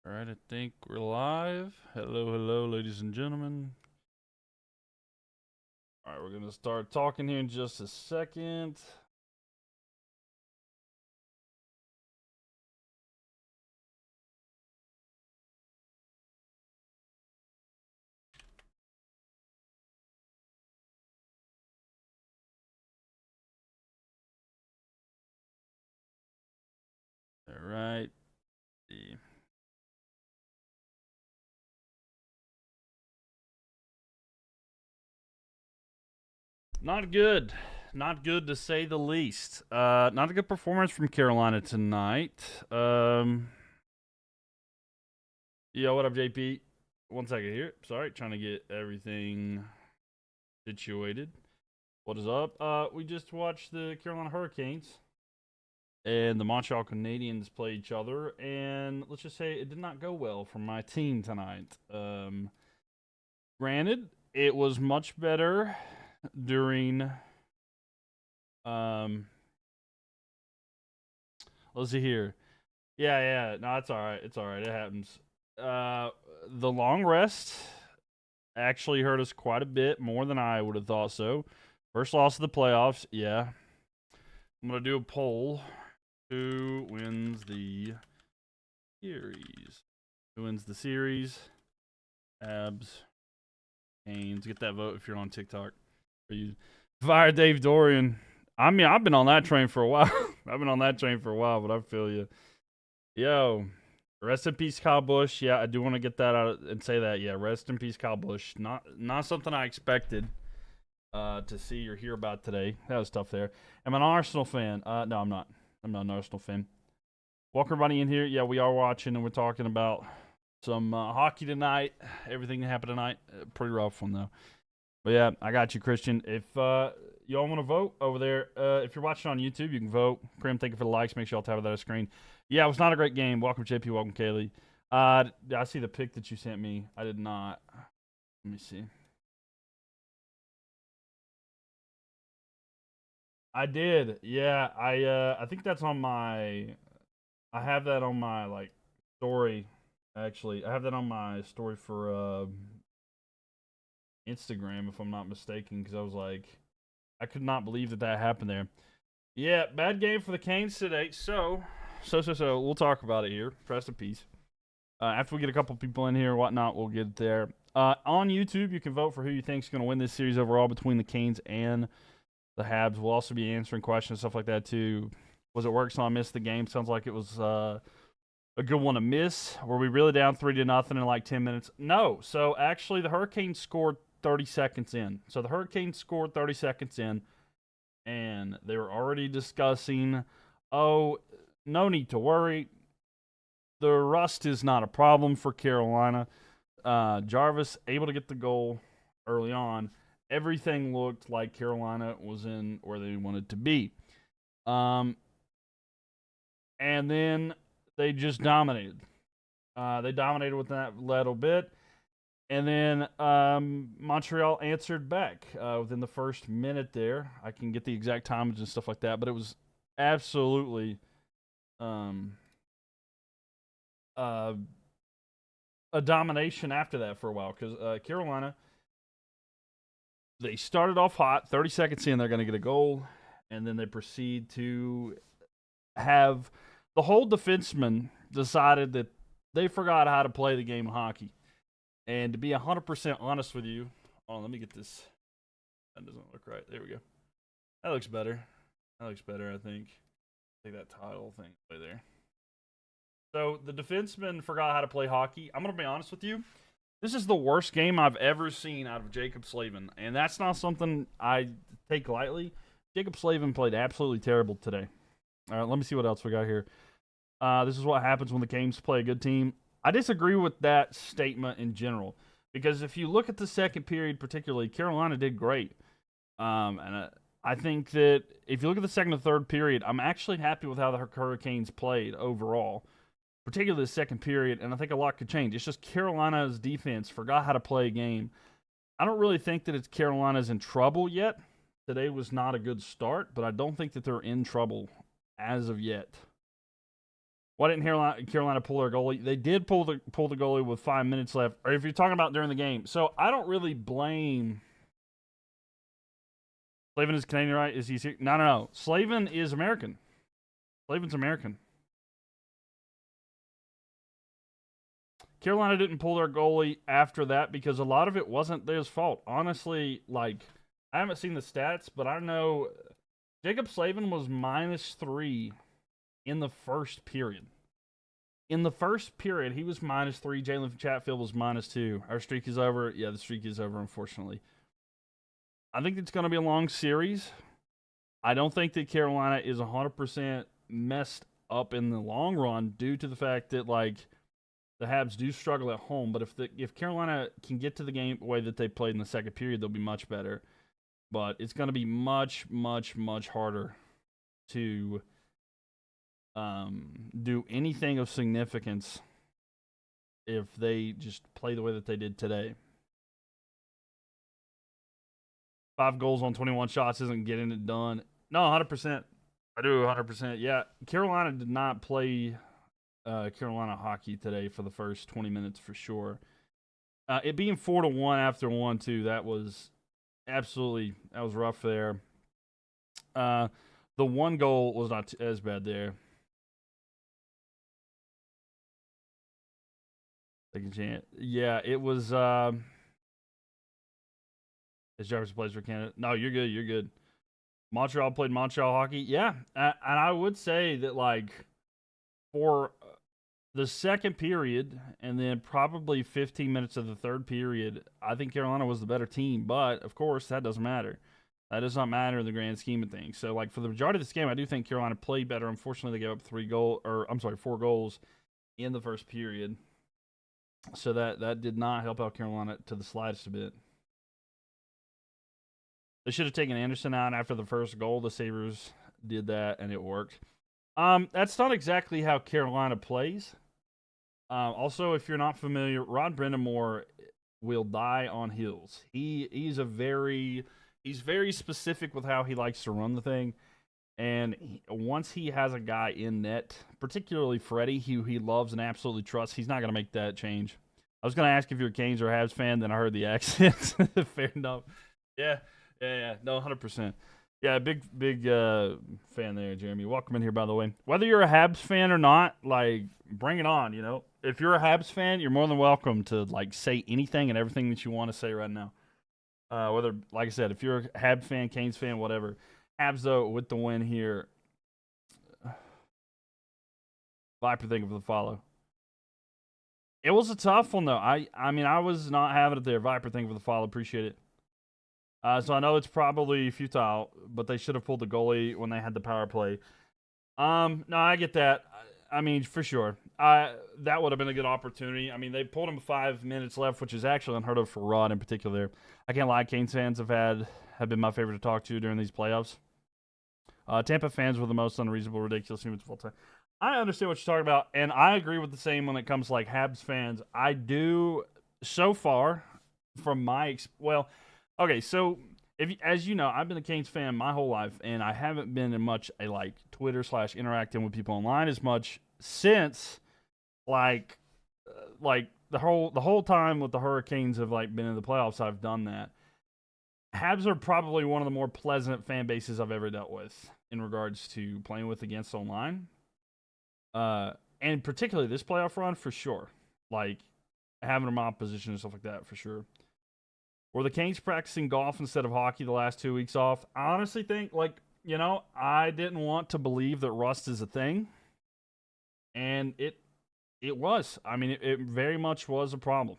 All right, I think we're live. Hello, ladies and gentlemen. All right, we're going to start talking here in just a second. All right. Not good. Not good to say the least. Not a good performance from Carolina tonight. Yo, what up, JP? 1 second here. Sorry, trying to get everything situated. What is up? We just watched the Carolina Hurricanes and the Montreal Canadiens play each other, and let's just say it did not go well for my team tonight. Granted, it was much better during. Let's see here. Yeah. No, it's all right. It's all right. It happens. The long rest actually hurt us quite a bit more than I would have thought so. First loss of the playoffs. Yeah. I'm gonna do a poll. Who wins the series? Who wins the series? Habs. Canes. Get that vote if you're on TikTok. Or you fire Dave Dorian. I mean, I've been on that train for a while. But I feel you. Yo, rest in peace, Kyle Busch. Yeah, I do want to get that out and say that. Yeah, rest in peace, Kyle Busch. Not something I expected to see or hear about today. That was tough there. Am I an Arsenal fan? No, I'm not. I'm not an Arsenal fan. Welcome everybody in here. Yeah, we are watching and we're talking about some hockey tonight. Everything that happened tonight. Pretty rough one though. But yeah, I got you, Christian. If y'all want to vote over there, if you're watching on YouTube, you can vote. Krim, thank you for the likes. Make sure y'all tap that screen. Yeah, it was not a great game. Welcome, JP. Welcome, Kaylee. I see the pic that you sent me. I did not. Let me see. I did. Yeah, I think that's on my. I have that on my story. Actually, I have that on my story for Instagram, if I'm not mistaken, because I was like, I could not believe that happened there. Yeah, bad game for the Canes today. So, we'll talk about it here. Rest in peace. After we get a couple people in here, whatnot, we'll get there. On YouTube, you can vote for who you think is going to win this series overall between the Canes and the Habs. We'll also be answering questions, stuff like that too. Was it work? So I missed the game. Sounds like it was a good one to miss. Were we really down 3-0 in like 10 minutes? No. So actually, the Hurricanes scored 30 seconds in. So the Hurricanes scored 30 seconds in, and they were already discussing, oh, no need to worry. The rust is not a problem for Carolina. Jarvis able to get the goal early on. Everything looked like Carolina was in where they wanted to be. And then they just dominated. They dominated with that little bit. And then Montreal answered back within the first minute there. I can get the exact times and stuff like that, but it was absolutely a domination after that for a while because Carolina, they started off hot. 30 seconds in, they're going to get a goal, and then they proceed to have the whole defenseman decided that they forgot how to play the game of hockey. And to be 100% honest with you, let me get this. That doesn't look right. There we go. That looks better. I think. Take that title thing away there. So the defenseman forgot how to play hockey. I'm going to be honest with you. This is the worst game I've ever seen out of Jacob Slavin, and that's not something I take lightly. Jacob Slavin played absolutely terrible today. All right, let me see what else we got here. This is what happens when the Canes play a good team. I disagree with that statement in general because if you look at the second period particularly, Carolina did great. And I think that if you look at the second and third period, I'm actually happy with how the Hurricanes played overall, particularly the second period, and I think a lot could change. It's just Carolina's defense forgot how to play a game. I don't really think that it's Carolina's in trouble yet. Today was not a good start, but I don't think that they're in trouble as of yet. Why didn't Carolina pull their goalie? They did pull the goalie with 5 minutes left. Or if you're talking about during the game, so I don't really blame. Slavin is Canadian, right? Is he? No. Slavin is American. Slavin's American. Carolina didn't pull their goalie after that because a lot of it wasn't their fault. Honestly, like, I haven't seen the stats, but I know Jacob Slavin was -3 in the first period. In the first period, he was -3. Jalen Chatfield was -2. Our streak is over. Yeah, the streak is over, unfortunately. I think it's going to be a long series. I don't think that Carolina is 100% messed up in the long run due to the fact that, like, the Habs do struggle at home. But if Carolina can get to the game the way that they played in the second period, they'll be much better. But it's going to be much, much, much harder to do anything of significance if they just play the way that they did today. 5 goals on 21 shots isn't getting it done. No, 100%. I do 100%. Yeah, Carolina did not play Carolina hockey today for the first 20 minutes for sure. It being 4-1 after 1-2, that was rough there. The 1 goal was not as bad there. Second chance. Yeah, it was. As Jefferson plays for Canada. No, you're good. You're good. Montreal played Montreal hockey. Yeah, and I would say that, like, for the second period and then probably 15 minutes of the third period, I think Carolina was the better team. But, of course, that doesn't matter. That does not matter in the grand scheme of things. So, like, for the majority of this game, I do think Carolina played better. Unfortunately, they gave up 4 goals in the first period. So that did not help out Carolina to the slightest bit. They should have taken Anderson out after the first goal. The Sabres did that, and it worked. That's not exactly how Carolina plays. Also, if you're not familiar, Rod Brind'Amour will die on heels. He's very specific with how he likes to run the thing. And once he has a guy in net, particularly Freddie, who he loves and absolutely trusts, he's not going to make that change. I was going to ask if you're a Canes or Habs fan, then I heard the accent. Fair enough. Yeah. No, 100%. Yeah, big fan there, Jeremy. Welcome in here, by the way. Whether you're a Habs fan or not, like, bring it on, you know. If you're a Habs fan, you're more than welcome to, like, say anything and everything that you want to say right now. Whether, like I said, if you're a Habs fan, Canes fan, whatever. Habs, though, with the win here. Viper, thank you for the follow. It was a tough one, though. I mean, I was not having it there. Viper, thank you for the follow. Appreciate it. So I know it's probably futile, but they should have pulled the goalie when they had the power play. No, I get that. I mean, for sure. That would have been a good opportunity. I mean, they pulled him with 5 minutes left, which is actually unheard of for Rod in particular. I can't lie, Canes fans have been my favorite to talk to during these playoffs. Tampa fans were the most unreasonable, ridiculous humans of all time. I understand what you're talking about, and I agree with the same when it comes to, like, Habs fans. I do, so far, from my okay, so as you know, I've been a Canes fan my whole life, and I haven't been in much a, like, Twitter / interacting with people online as much since, like the whole time with the Hurricanes have, like, been in the playoffs. I've done that. Habs are probably one of the more pleasant fan bases I've ever dealt with in regards to playing with against online, and particularly this playoff run for sure. Like, having them opposition and stuff like that for sure. Were the Canes practicing golf instead of hockey the last 2 weeks off? I honestly think, like, you know, I didn't want to believe that rust is a thing. And it was. I mean, it very much was a problem.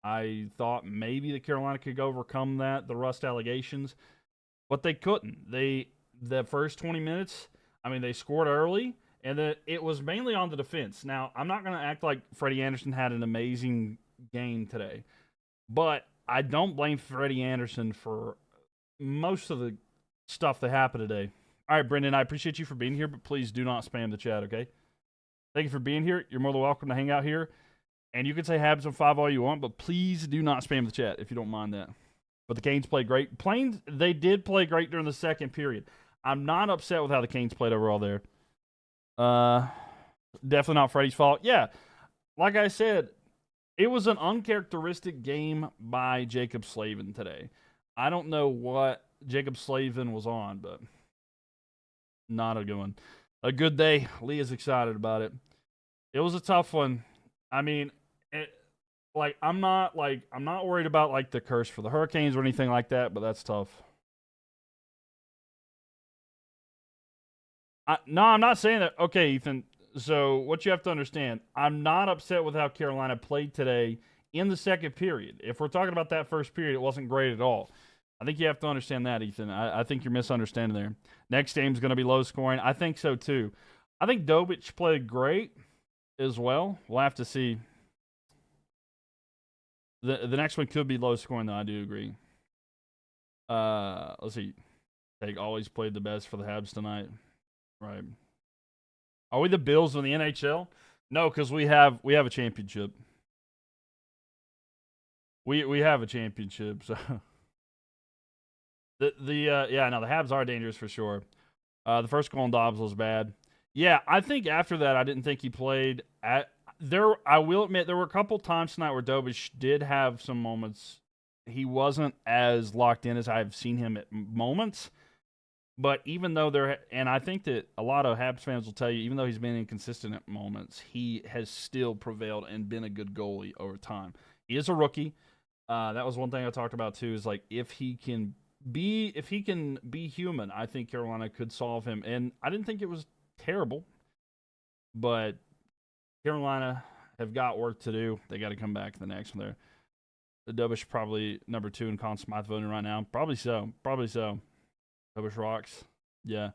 I thought maybe the Carolina could overcome the rust allegations, but they couldn't. The first 20 minutes, I mean, they scored early, and then it was mainly on the defense. Now, I'm not going to act like Freddie Anderson had an amazing game today, but I don't blame Freddie Anderson for most of the stuff that happened today. All right, Brendan, I appreciate you for being here, but please do not spam the chat, okay? Thank you for being here. You're more than welcome to hang out here. And you can say Habs on 5 all you want, but please do not spam the chat if you don't mind that. But the Canes played great. They did play great during the second period. I'm not upset with how the Canes played overall there. Definitely not Freddie's fault. Yeah, like I said, it was an uncharacteristic game by Jacob Slavin today. I don't know what Jacob Slavin was on, but not a good one. A good day. Lee is excited about it. It was a tough one. I mean, I'm not worried about like the curse for the Hurricanes or anything like that, but that's tough. No, I'm not saying that. Okay, Ethan. So what you have to understand, I'm not upset with how Carolina played today in the second period. If we're talking about that first period, it wasn't great at all. I think you have to understand that, Ethan. I think you're misunderstanding there. Next game's going to be low scoring. I think so too. I think Dobich played great as well. We'll have to see. The next one could be low scoring, though. I do agree. Let's see. They always played the best for the Habs tonight. Right. Are we the Bills in the NHL? No, because we have a championship. We have a championship, so the Habs are dangerous for sure. The first goal on Dobbs was bad. Yeah, I think after that I didn't think he played at there. I will admit there were a couple times tonight where Dobich did have some moments. He wasn't as locked in as I've seen him at moments. But even though and I think that a lot of Habs fans will tell you, even though he's been inconsistent at moments, he has still prevailed and been a good goalie over time. He is a rookie. That was one thing I talked about too. Is like if he can be human, I think Carolina could solve him. And I didn't think it was terrible, but Carolina have got work to do. They got to come back the next one. There, the Dobich probably number 2 in Conn Smythe voting right now. Probably so. Dobich rocks. Yeah.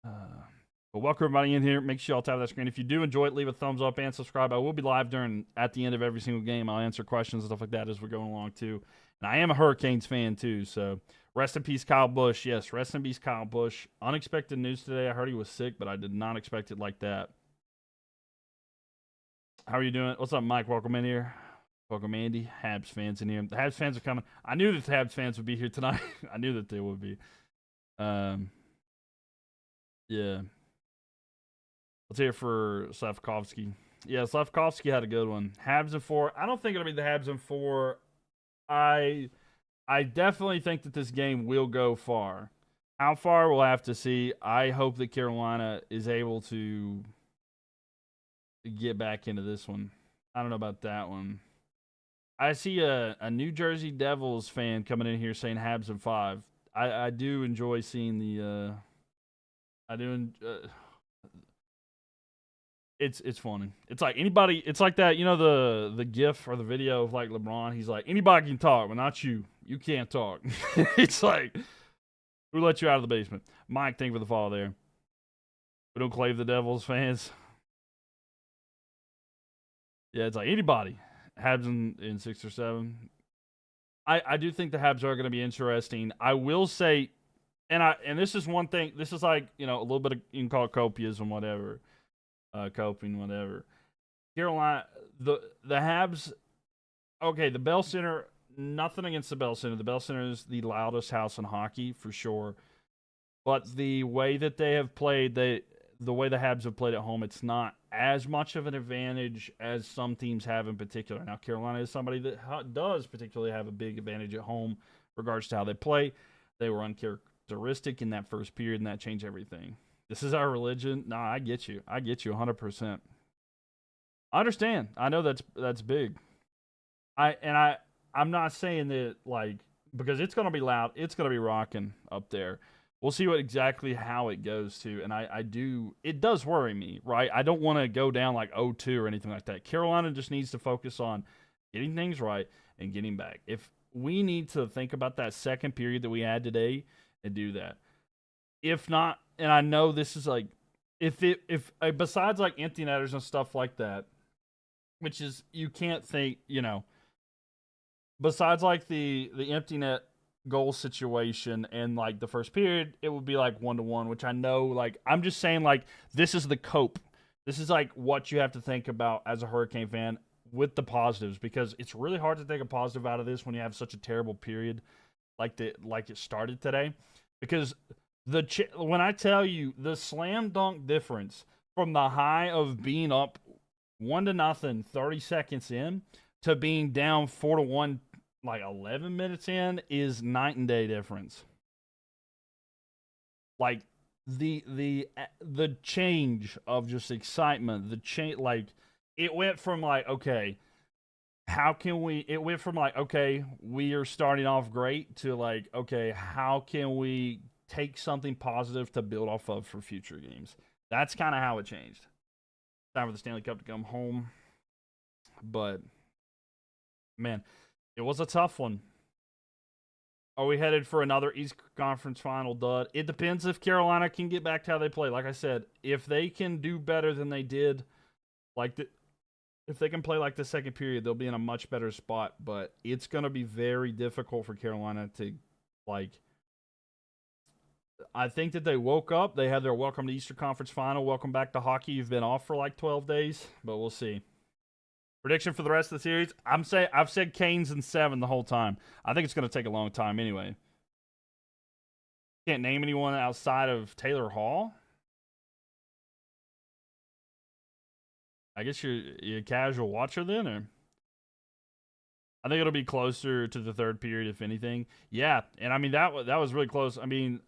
But welcome everybody in here. Make sure y'all tap that screen. If you do enjoy it, leave a thumbs up and subscribe. I will be live at the end of every single game. I'll answer questions and stuff like that as we're going along too. And I am a Hurricanes fan too, so rest in peace, Kyle Busch. Yes, rest in peace, Kyle Busch. Unexpected news today. I heard he was sick, but I did not expect it like that. How are you doing? What's up, Mike? Welcome in here. Welcome, Andy. Habs fans in here. The Habs fans are coming. I knew that the Habs fans would be here tonight. I knew that they would be. Yeah. Let's hear it for Slavkovsky. Yeah, Slavkovsky had a good one. Habs in 4. I don't think it'll be the Habs in 4. I definitely think that this game will go far. How far, we'll have to see. I hope that Carolina is able to get back into this one. I don't know about that one. I see a New Jersey Devils fan coming in here saying Habs in 5. I do enjoy seeing the. It's funny. It's like anybody. It's like that. You know the GIF or the video of like LeBron. He's like, anybody can talk, but not you. You can't talk. It's like, who let you out of the basement? Mike, thank you for the follow there. We don't claim the Devils fans. Yeah, it's like anybody. Habs in 6 or 7. I do think the Habs are going to be interesting. I will say, and this is one thing. This is like, a little bit of, you can call it copiasm, whatever, coping, whatever. Carolina, the Habs. Okay, the Bell Center. Nothing against the Bell Center. The Bell Center is the loudest house in hockey for sure. But the way that they have played, the way the Habs have played at home, it's not as much of an advantage as some teams have in particular. Now, Carolina is somebody that does particularly have a big advantage at home regards to how they play. They were uncharacteristic in that first period, and that changed everything. This is our religion. Nah, I get you. I get you 100%. I understand. I know that's big. I'm not saying that, like, because it's going to be loud. It's going to be rocking up there. We'll see exactly how it goes to, and it does worry me, right? I don't want to go down like 0-2 or anything like that. Carolina just needs to focus on getting things right and getting back. If we need to think about that second period that we had today and do that. If not, and I know this is like, if besides like empty netters and stuff like that, which is, you can't think, besides like the empty net goal situation and like the first period, it would be like 1-1, which I know, like, I'm just saying, like, this is the cope. This is like what you have to think about as a Hurricane fan with the positives, because it's really hard to take a positive out of this when you have such a terrible period like it started today. Because when I tell you the slam dunk difference from the high of being up 1-0, 30 seconds in, to being down 4-1, like 11 minutes in, is night and day difference. Like the change of just excitement, the change, like it went from like, okay, how can we, it went from like, okay, we are starting off great, to like, okay, how can we take something positive to build off of for future games? That's kind of how it changed. Time for the Stanley Cup to come home. But man, it was a tough one. Are we headed for another East Conference final dud? It depends if Carolina can get back to how they play. Like I said, if they can do better than they did, like if they can play like the second period, they'll be in a much better spot. But it's going to be very difficult for Carolina to, like, I think that they woke up. They had their welcome to Eastern Conference final. Welcome back to hockey. You've been off for like 12 days, but we'll see. Prediction for the rest of the series? I've said Canes in 7 the whole time. I think it's going to take a long time anyway. Can't name anyone outside of Taylor Hall. I guess you're a casual watcher then, or I think it'll be closer to the third period, if anything. Yeah, and I mean that was really close. I mean,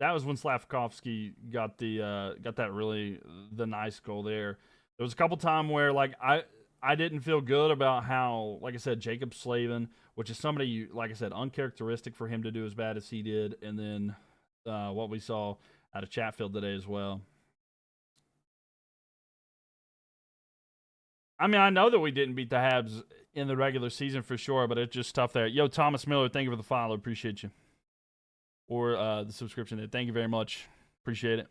that was when Slavkovsky got that really the nice goal there. There was a couple times where like I didn't feel good about how, like I said, Jacob Slavin, which is somebody you, like I said, uncharacteristic for him to do as bad as he did, and then what we saw out of Chatfield today as well. I mean, I know that we didn't beat the Habs in the regular season for sure, but it's just tough there. Yo, Thomas Miller, thank you for the follow. Appreciate you. Or the subscription there. Thank you very much. Appreciate it.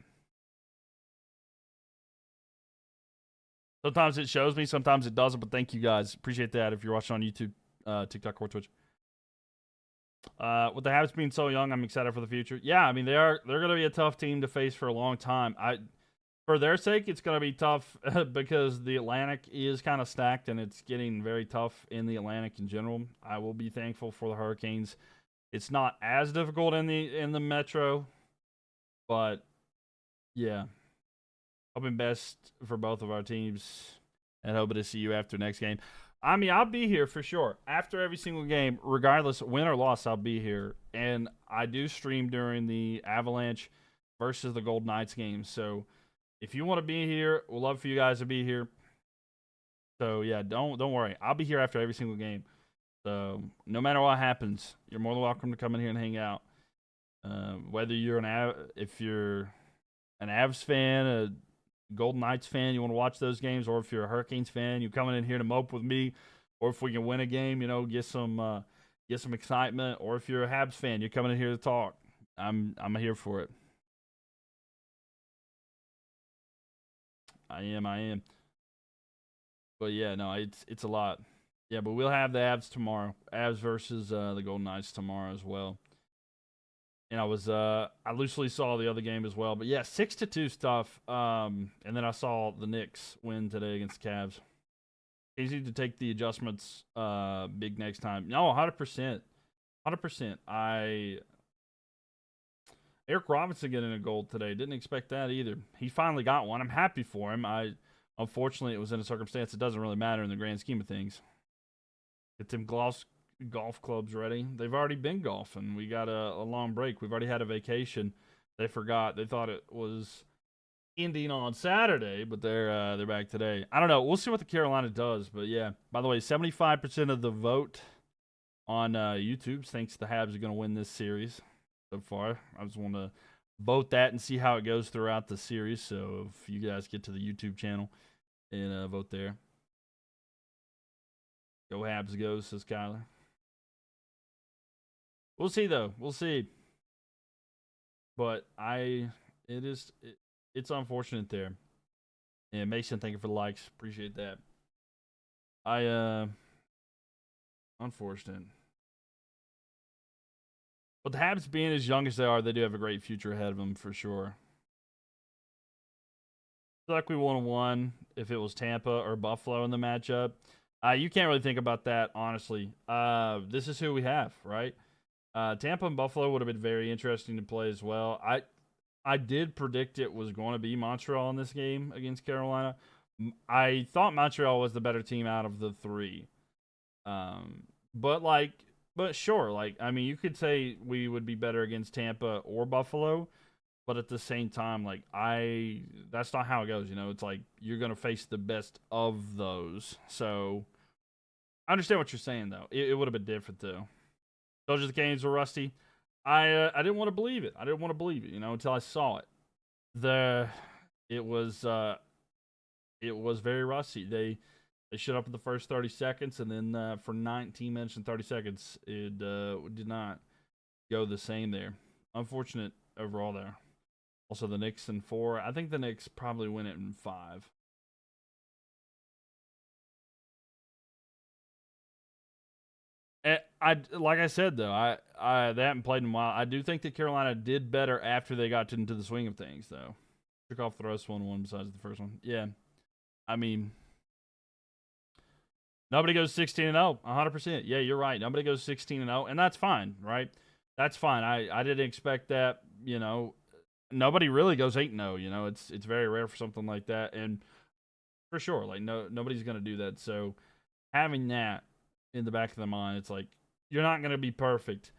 Sometimes it shows me, sometimes it doesn't, but thank you guys. Appreciate that if you're watching on YouTube, TikTok, or Twitch. With the Habs being so young, I'm excited for the future. Yeah, I mean they're going to be a tough team to face for a long time. For their sake, it's going to be tough because the Atlantic is kind of stacked, and it's getting very tough in the Atlantic in general. I will be thankful for the Hurricanes. It's not as difficult in the Metro, but yeah, hoping best for both of our teams, and hoping to see you after next game. I mean, I'll be here for sure after every single game, regardless win or loss. I'll be here, and I do stream during the Avalanche versus the Golden Knights games. So if you want to be here, we'd love for you guys to be here. So yeah, don't worry. I'll be here after every single game. So no matter what happens, you're more than welcome to come in here and hang out. Whether you're if you're an Avs fan, a Golden Knights fan, you want to watch those games, or if you're a Hurricanes fan, you're coming in here to mope with me, or if we can win a game, get some excitement, or if you're a Habs fan, you're coming in here to talk. I'm here for it. I am. But yeah, no, it's a lot. Yeah, but we'll have the Avs tomorrow. Avs versus the Golden Knights tomorrow as well. And I loosely saw the other game as well. But yeah, 6-2 stuff. And then I saw the Knicks win today against the Cavs. Easy to take the adjustments big next time. No, 100%. 100%. Eric Robinson getting a goal today. Didn't expect that either. He finally got one. I'm happy for him. Unfortunately, it was in a circumstance that doesn't really matter in the grand scheme of things. Get them golf clubs ready. They've already been golfing. We got a long break. We've already had a vacation. They forgot. They thought it was ending on Saturday, but they're back today. I don't know. We'll see what the Carolina does. But yeah, by the way, 75% of the vote on YouTube thinks the Habs are going to win this series so far. I just want to vote that and see how it goes throughout the series. So if you guys get to the YouTube channel and vote there. Go Habs go, says Kyler. We'll see though. We'll see. But it's unfortunate there. Yeah, Mason, thank you for the likes. Appreciate that. Unfortunate. But the Habs being as young as they are, they do have a great future ahead of them for sure. I feel like we would have won if it was Tampa or Buffalo in the matchup. You can't really think about that, honestly. This is who we have, right? Tampa and Buffalo would have been very interesting to play as well. I did predict it was going to be Montreal in this game against Carolina. I thought Montreal was the better team out of the three. But like, but sure, like I mean, you could say we would be better against Tampa or Buffalo, but at the same time, like that's not how it goes. You know, it's like you're gonna face the best of those. So I understand what you're saying, though. It would have been different though. Those are the games were rusty. I didn't want to believe it. I didn't want to believe it, you know, until I saw it. The it was very rusty. They shut up in the first 30 seconds, and then for 19 minutes and 30 seconds, it did not go the same there. Unfortunate overall there. Also, the Knicks in 4. I think the Knicks probably win it in 5. I like I said though, they haven't played in a while. I do think that Carolina did better after they got into the swing of things, though. Took off the rest 1-1 besides the first one. Yeah, I mean, nobody goes 16-0, 100%. Yeah, you're right. Nobody goes 16-0, and that's fine, right? That's fine. I didn't expect that. You know, nobody really goes 8-0. You know, it's very rare for something like that, and for sure, like nobody's gonna do that. So having that in the back of the mind, it's like you're not gonna be perfect.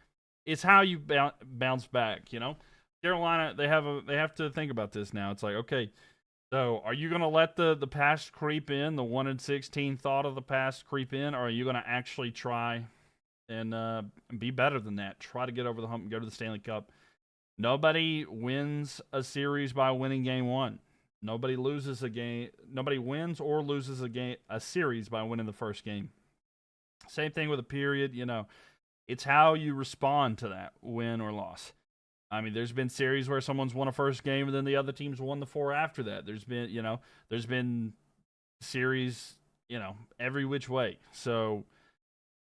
It's how you bounce back. You know, Carolina they have to think about this now. It's like, okay, so are you gonna let the past creep in, the 1-16 thought of the past creep in, or are you gonna actually try and be better than that? Try to get over the hump and go to the Stanley Cup. Nobody wins a series by winning game 1. Nobody loses a game. Nobody wins or loses a series by winning the first game. Same thing with a period. You know, it's how you respond to that win or loss. I mean, there's been series where someone's won a first game and then the other team's won the 4 after that. There's been series, every which way. So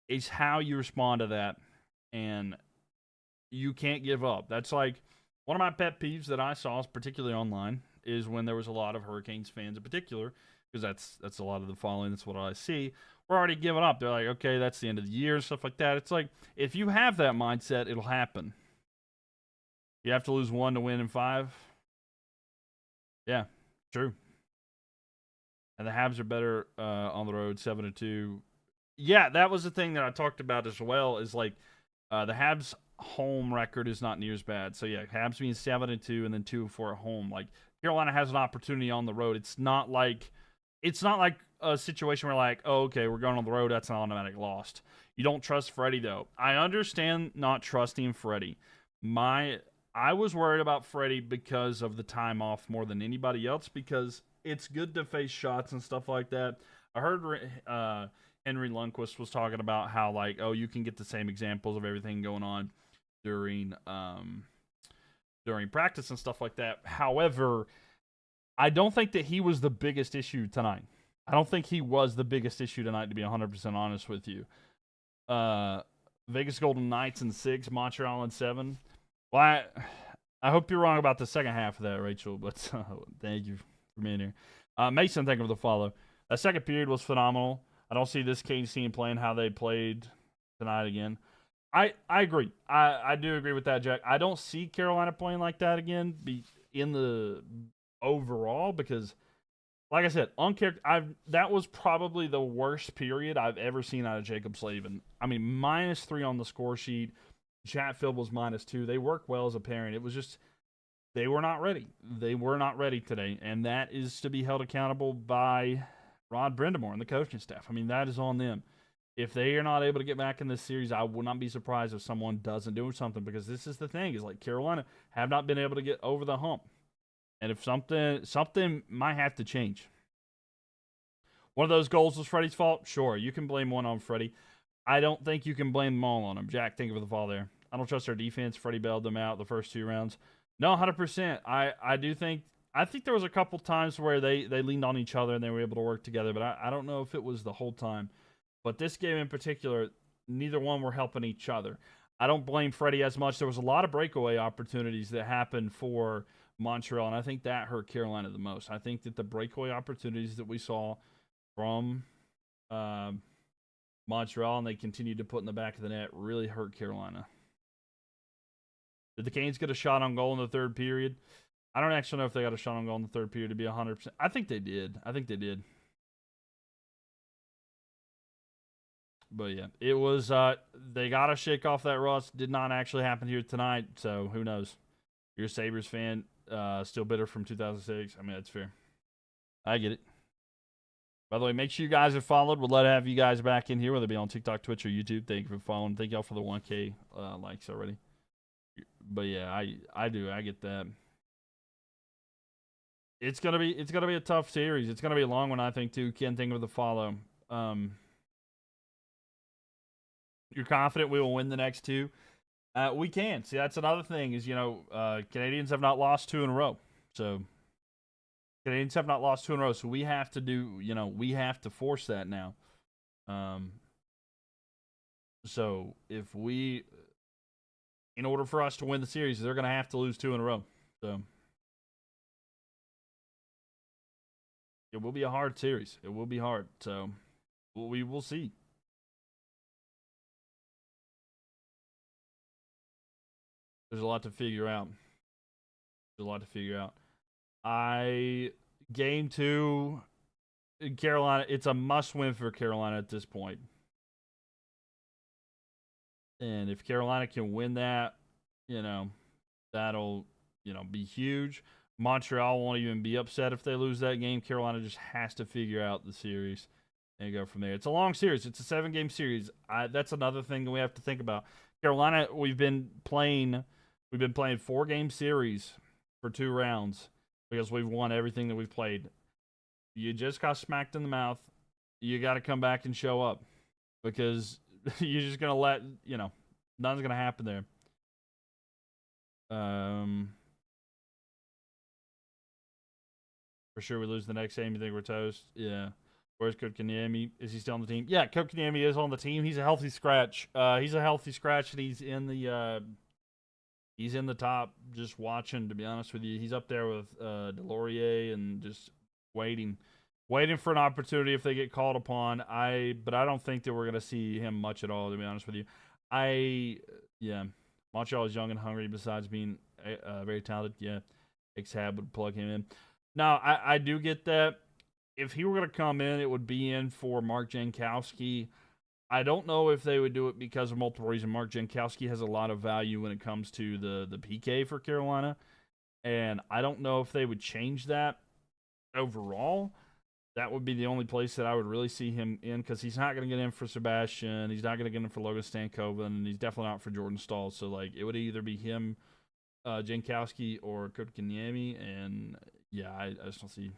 it's how you respond to that, and you can't give up. That's like one of my pet peeves that I saw, particularly online, is when there was a lot of Hurricanes fans in particular, because that's a lot of the following. That's what I see. We're already giving up. They're like, okay, that's the end of the year, stuff like that. It's like, if you have that mindset, it'll happen. You have to lose 1 to win in 5. Yeah, true. And the Habs are better on the road, 7-2. Yeah, that was the thing that I talked about as well. Is like the Habs home record is not near as bad. So yeah, Habs being 7-2 and then 2-4 at home. Like Carolina has an opportunity on the road. It's not like a situation where like, oh, okay, we're going on the road. That's an automatic loss. You don't trust Freddie though. I understand not trusting Freddie. I was worried about Freddie because of the time off more than anybody else, because it's good to face shots and stuff like that. I heard Henry Lundqvist was talking about how, like, oh, you can get the same examples of everything going on during practice and stuff like that. However, I don't think that he was the biggest issue tonight. I don't think he was the biggest issue tonight, to be 100% honest with you. Vegas Golden Knights in 6, Montreal in 7. Well, I hope you're wrong about the second half of that, Rachel, but thank you for being here. Mason, thank you for the follow. That second period was phenomenal. I don't see this Canes team playing how they played tonight again. I agree. I do agree with that, Jack. I don't see Carolina playing like that again in the overall, because, like I said, that was probably the worst period I've ever seen out of Jacob Slavin. I mean, -3 on the score sheet. Chatfield was -2. They work well as a pairing. It was just they were not ready. They were not ready today, and that is to be held accountable by Rod Brindamore and the coaching staff. I mean, that is on them. If they are not able to get back in this series, I would not be surprised if someone doesn't do something, because this is the thing, is like Carolina have not been able to get over the hump. And if something might have to change. One of those goals was Freddie's fault? Sure, you can blame one on Freddie. I don't think you can blame them all on him. Jack, thank you for the fall there. I don't trust our defense. Freddie bailed them out the first 2 rounds. No, 100%. I do think there was a couple times where they leaned on each other and they were able to work together, but I don't know if it was the whole time. But this game in particular, neither one were helping each other. I don't blame Freddie as much. There was a lot of breakaway opportunities that happened for Montreal, and I think that hurt Carolina the most. I think that the breakaway opportunities that we saw from Montreal, and they continued to put in the back of the net, really hurt Carolina. Did the Canes get a shot on goal in the third period? I don't actually know if they got a shot on goal in the third period to be 100%. I think they did. But yeah, it was. They got to shake off that rust. Did not actually happen here tonight. So who knows? You're a Sabres fan, still bitter from 2006. I mean, that's fair. I get it. By the way, make sure you guys are followed. We'd love to have you guys back in here, whether it be on TikTok, Twitch, or YouTube. Thank you for following. Thank y'all for the 1K likes already. But yeah, I do. I get that. It's gonna be a tough series. It's gonna be a long one, I think, too. Can't think of the follow. You're confident we will win the next two? We can. See, that's another thing is, Canadians have not lost 2 in a row. So Canadians have not lost 2 in a row. So we have to we have to force that now. So in order for us to win the series, they're going to have to lose 2 in a row. So it will be a hard series. It will be hard. So we will see. There's a lot to figure out. Game 2 in Carolina, it's a must-win for Carolina at this point. And if Carolina can win that, that'll, be huge. Montreal won't even be upset if they lose that game. Carolina just has to figure out the series and go from there. It's a long series. It's a 7-game series. That's another thing that we have to think about. Carolina, we've been playing 4-game series for 2 rounds because we've won everything that we've played. You just got smacked in the mouth. You got to come back and show up because you're just going to let, nothing's going to happen there. For sure we lose the next game. You think we're toast? Yeah. Where's Kotkaniemi? Is he still on the team? Yeah, Kotkaniemi is on the team. He's a healthy scratch. And he's in the top just watching, to be honest with you. He's up there with Delorier and just waiting for an opportunity if they get called upon. But I don't think that we're going to see him much at all, to be honest with you. Montreal is young and hungry besides being very talented. Yeah, X-Hab would plug him in. Now, I do get that. If he were going to come in, it would be in for Mark Jankowski. I don't know if they would do it because of multiple reasons. Mark Jankowski has a lot of value when it comes to the PK for Carolina, and I don't know if they would change that overall. That would be the only place that I would really see him in because he's not going to get in for Sebastian. He's not going to get in for Logan Stankoven, and he's definitely not for Jordan Staal. So, it would either be him, Jankowski, or Kotkaniemi, and yeah, I just don't see.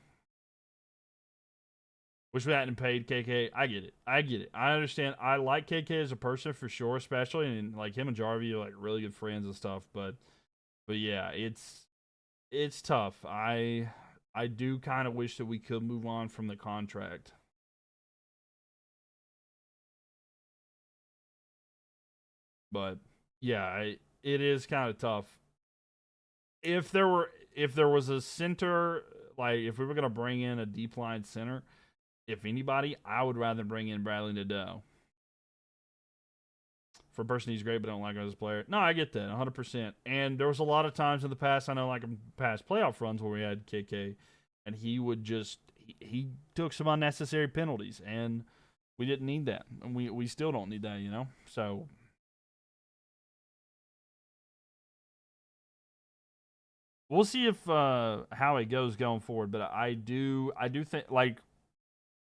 Wish we hadn't paid KK. I get it. I understand. I like KK as a person for sure, especially, and him and Jarvie are really good friends and stuff. But yeah, it's tough. I do kind of wish that we could move on from the contract. But yeah, it is kind of tough. If there was a center, if we were gonna bring in a deep line center, if anybody, I would rather bring in Bradley Nadeau. For a person, he's great, but I don't like him as a player. No, I get that, 100%. And there was a lot of times in the past, I know, in past playoff runs where we had KK, and he would just he took some unnecessary penalties, and we didn't need that, and we still don't need that, So we'll see if how it goes going forward. But I do think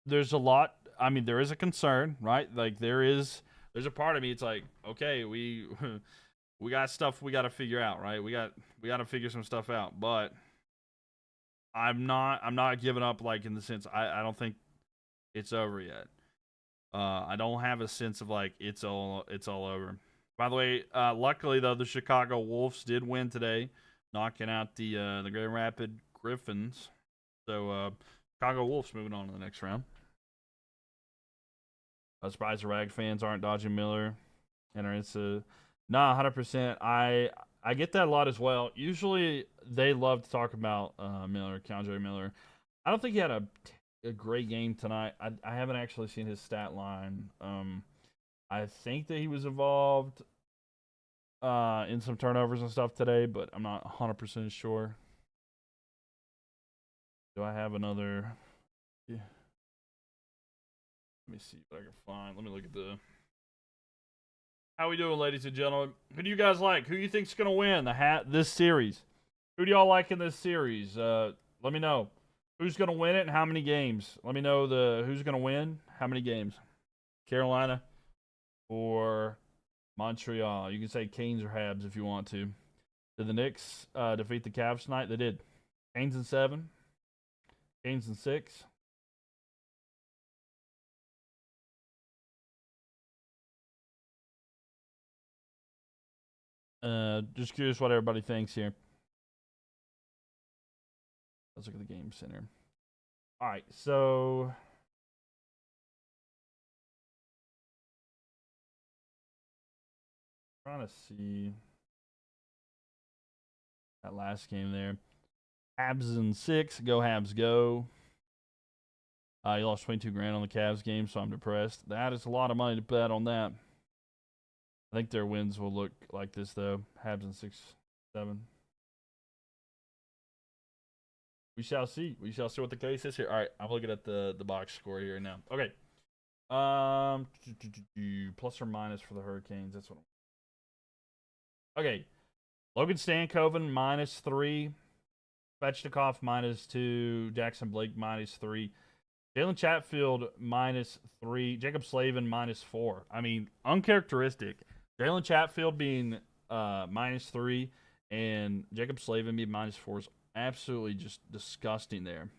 there's a lot. I mean, there is a concern, right? There's a part of me. It's okay, we got stuff we got to figure out, right? We got to figure some stuff out. But I'm not giving up. In the sense, I don't think it's over yet. I don't have a sense of it's all over. By the way, luckily though, the Chicago Wolves did win today, knocking out the Grand Rapids Griffins. So Chicago Wolves moving on to the next round. I'm surprised the Rag fans aren't dodging Miller and are into. Nah, 100%. I get that a lot as well. Usually they love to talk about Miller, K'Andre Miller. I don't think he had a great game tonight. I haven't actually seen his stat line. I think that he was involved in some turnovers and stuff today, but I'm not 100% sure. Do I have another? Yeah. Let me see what I can find. Let me look at the. How we doing, ladies and gentlemen? Who do you guys like? Who you think's gonna win this series? Who do y'all like in this series? Let me know. Who's gonna win it and how many games? Let me know the who's gonna win, how many games. Carolina or Montreal. You can say Canes or Habs if you want to. Did the Knicks defeat the Cavs tonight? They did. Canes in 7. Canes in 6. Just curious what everybody thinks here. Let's look at the game center. All right, so trying to see that last game there. Habs in 6. Go Habs, go. You lost 22 grand on the Cavs game, so I'm depressed. That is a lot of money to bet on that. I think their wins will look like this though. Habs in 6, 7. We shall see. We shall see what the case is here. All right, I'm looking at the box score here now. Okay. Plus or minus for the Hurricanes. That's what. Okay. Logan Stankoven -3. Svechnikov -2. Jackson Blake -3. Jalen Chatfield -3. Jacob Slavin -4. I mean, uncharacteristic. Jalen Chatfield being -3 and Jacob Slavin being -4 is absolutely just disgusting there.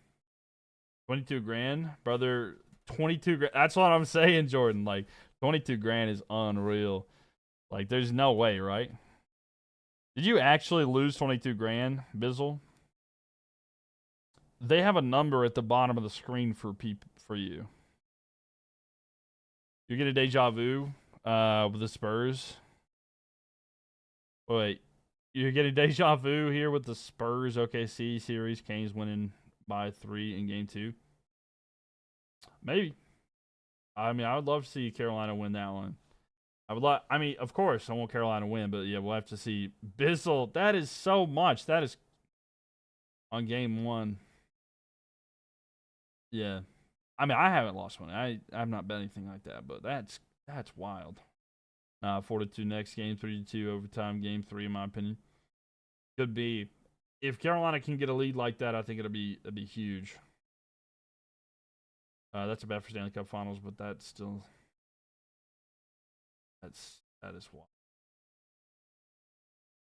22 grand, brother. 22 grand. That's what I'm saying, Jordan. Like, 22 grand is unreal. Like, there's no way, right? Did you actually lose 22 grand, Bizzle? They have a number at the bottom of the screen for you. You get a deja vu with the Spurs. Wait, you're getting deja vu here with the Spurs OKC series. Canes winning by 3 in game 2. Maybe. I mean, I would love to see Carolina win that one. I mean, of course, I want Carolina to win, but yeah, we'll have to see. Bizzle, that is so much. That is on game 1. Yeah. I mean, I haven't lost money. I've not bet anything like that, but that's wild. 4-2 next game, 3-2 overtime, game 3, in my opinion. Could be. If Carolina can get a lead like that, I think it'd be huge. That's a bet for Stanley Cup Finals, but that's still that is wild.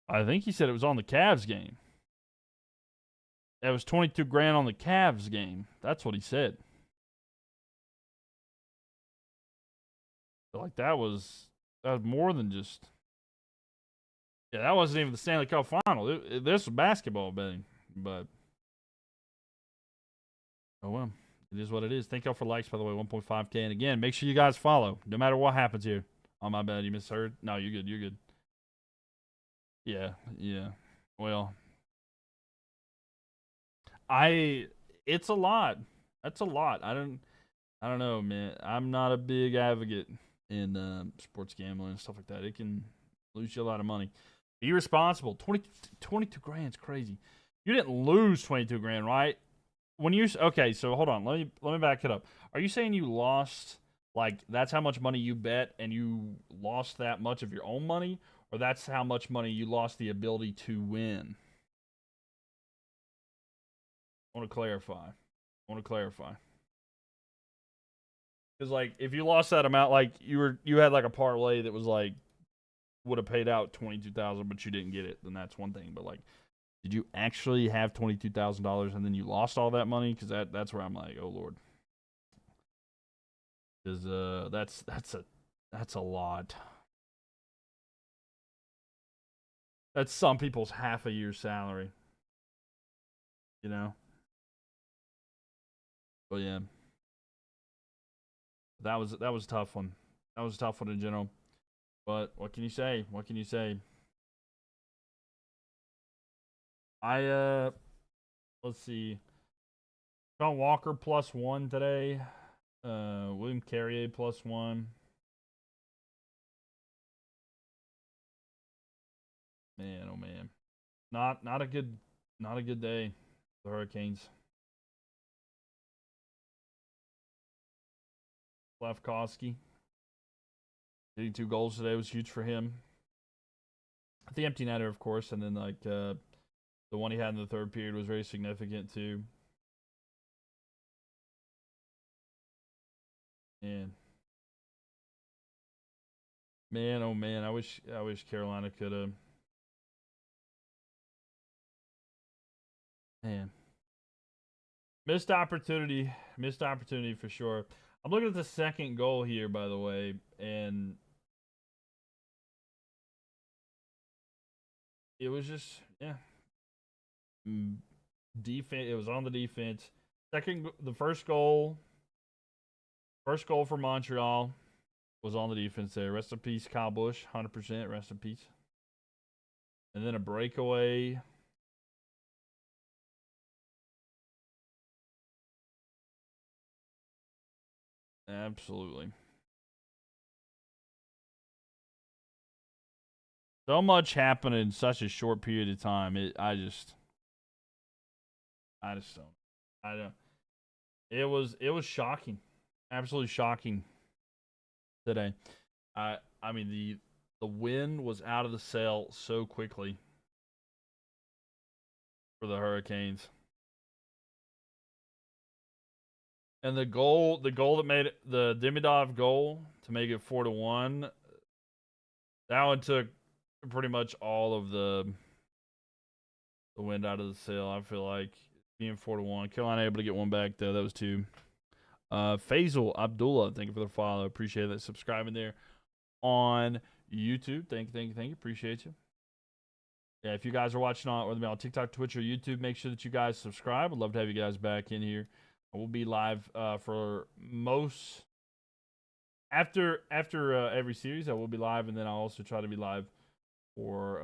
I think he said it was on the Cavs game. It was 22 grand on the Cavs game. That's what he said. So like that was more than just. Yeah, that wasn't even the Stanley Cup Final. This was basketball betting, but oh well, it is what it is. Thank y'all for likes, by the way. 1.5K, and again, make sure you guys follow, no matter what happens here. Oh my bad, you misheard. No, you're good. You're good. Yeah, yeah. Well, it's a lot. That's a lot. I don't know, man. I'm not a big advocate in sports gambling and stuff like that. It can lose you a lot of money. Be responsible. 22 grand is crazy. You didn't lose 22 grand, right? When you okay, so hold on. Let me back it up. Are you saying you lost, like, that's how much money you bet and you lost that much of your own money, or that's how much money you lost the ability to win? I want to clarify. Because, like, if you lost that amount, like you had like a parlay that was like would have paid out 22,000, but you didn't get it, then that's one thing. But like, did you actually have $22,000 and then you lost all that money? Because that's where I'm like, oh Lord, because that's a lot. That's some people's half a year's salary, you know. But yeah, that was a tough one. That was a tough one in general. But what can you say? What can you say? I let's see. Sean Walker +1 today. William Carrier +1. Man, oh man, not a good day. The Hurricanes. Slavkovsky. Getting 2 goals today was huge for him. The empty netter, of course, and then like the one he had in the third period was very significant too. And man, oh man, I wish Carolina could have. Man, missed opportunity for sure. I'm looking at the second goal here, by the way, and it was just defense. It was on the defense. The first goal for Montreal was on the defense there. Rest in peace, Kyle Busch. 100%. Rest in peace. And then a breakaway. Absolutely. So much happened in such a short period of time. I just don't. I don't. It was shocking. Absolutely shocking today. I mean the wind was out of the sail so quickly for the Hurricanes. And the goal that made it, the Demidov goal to make it 4-1, that one took pretty much all of the wind out of the sail. I feel like being 4-1. Carolina able to get one back though. That was 2. Faisal Abdullah, thank you for the follow. Appreciate that. Subscribing there on YouTube. Thank you. Appreciate you. Yeah, if you guys are watching on TikTok, Twitch, or YouTube, make sure that you guys subscribe. I'd love to have you guys back in here. We'll be live for most after every series. I will be live, and then I'll also try to be live for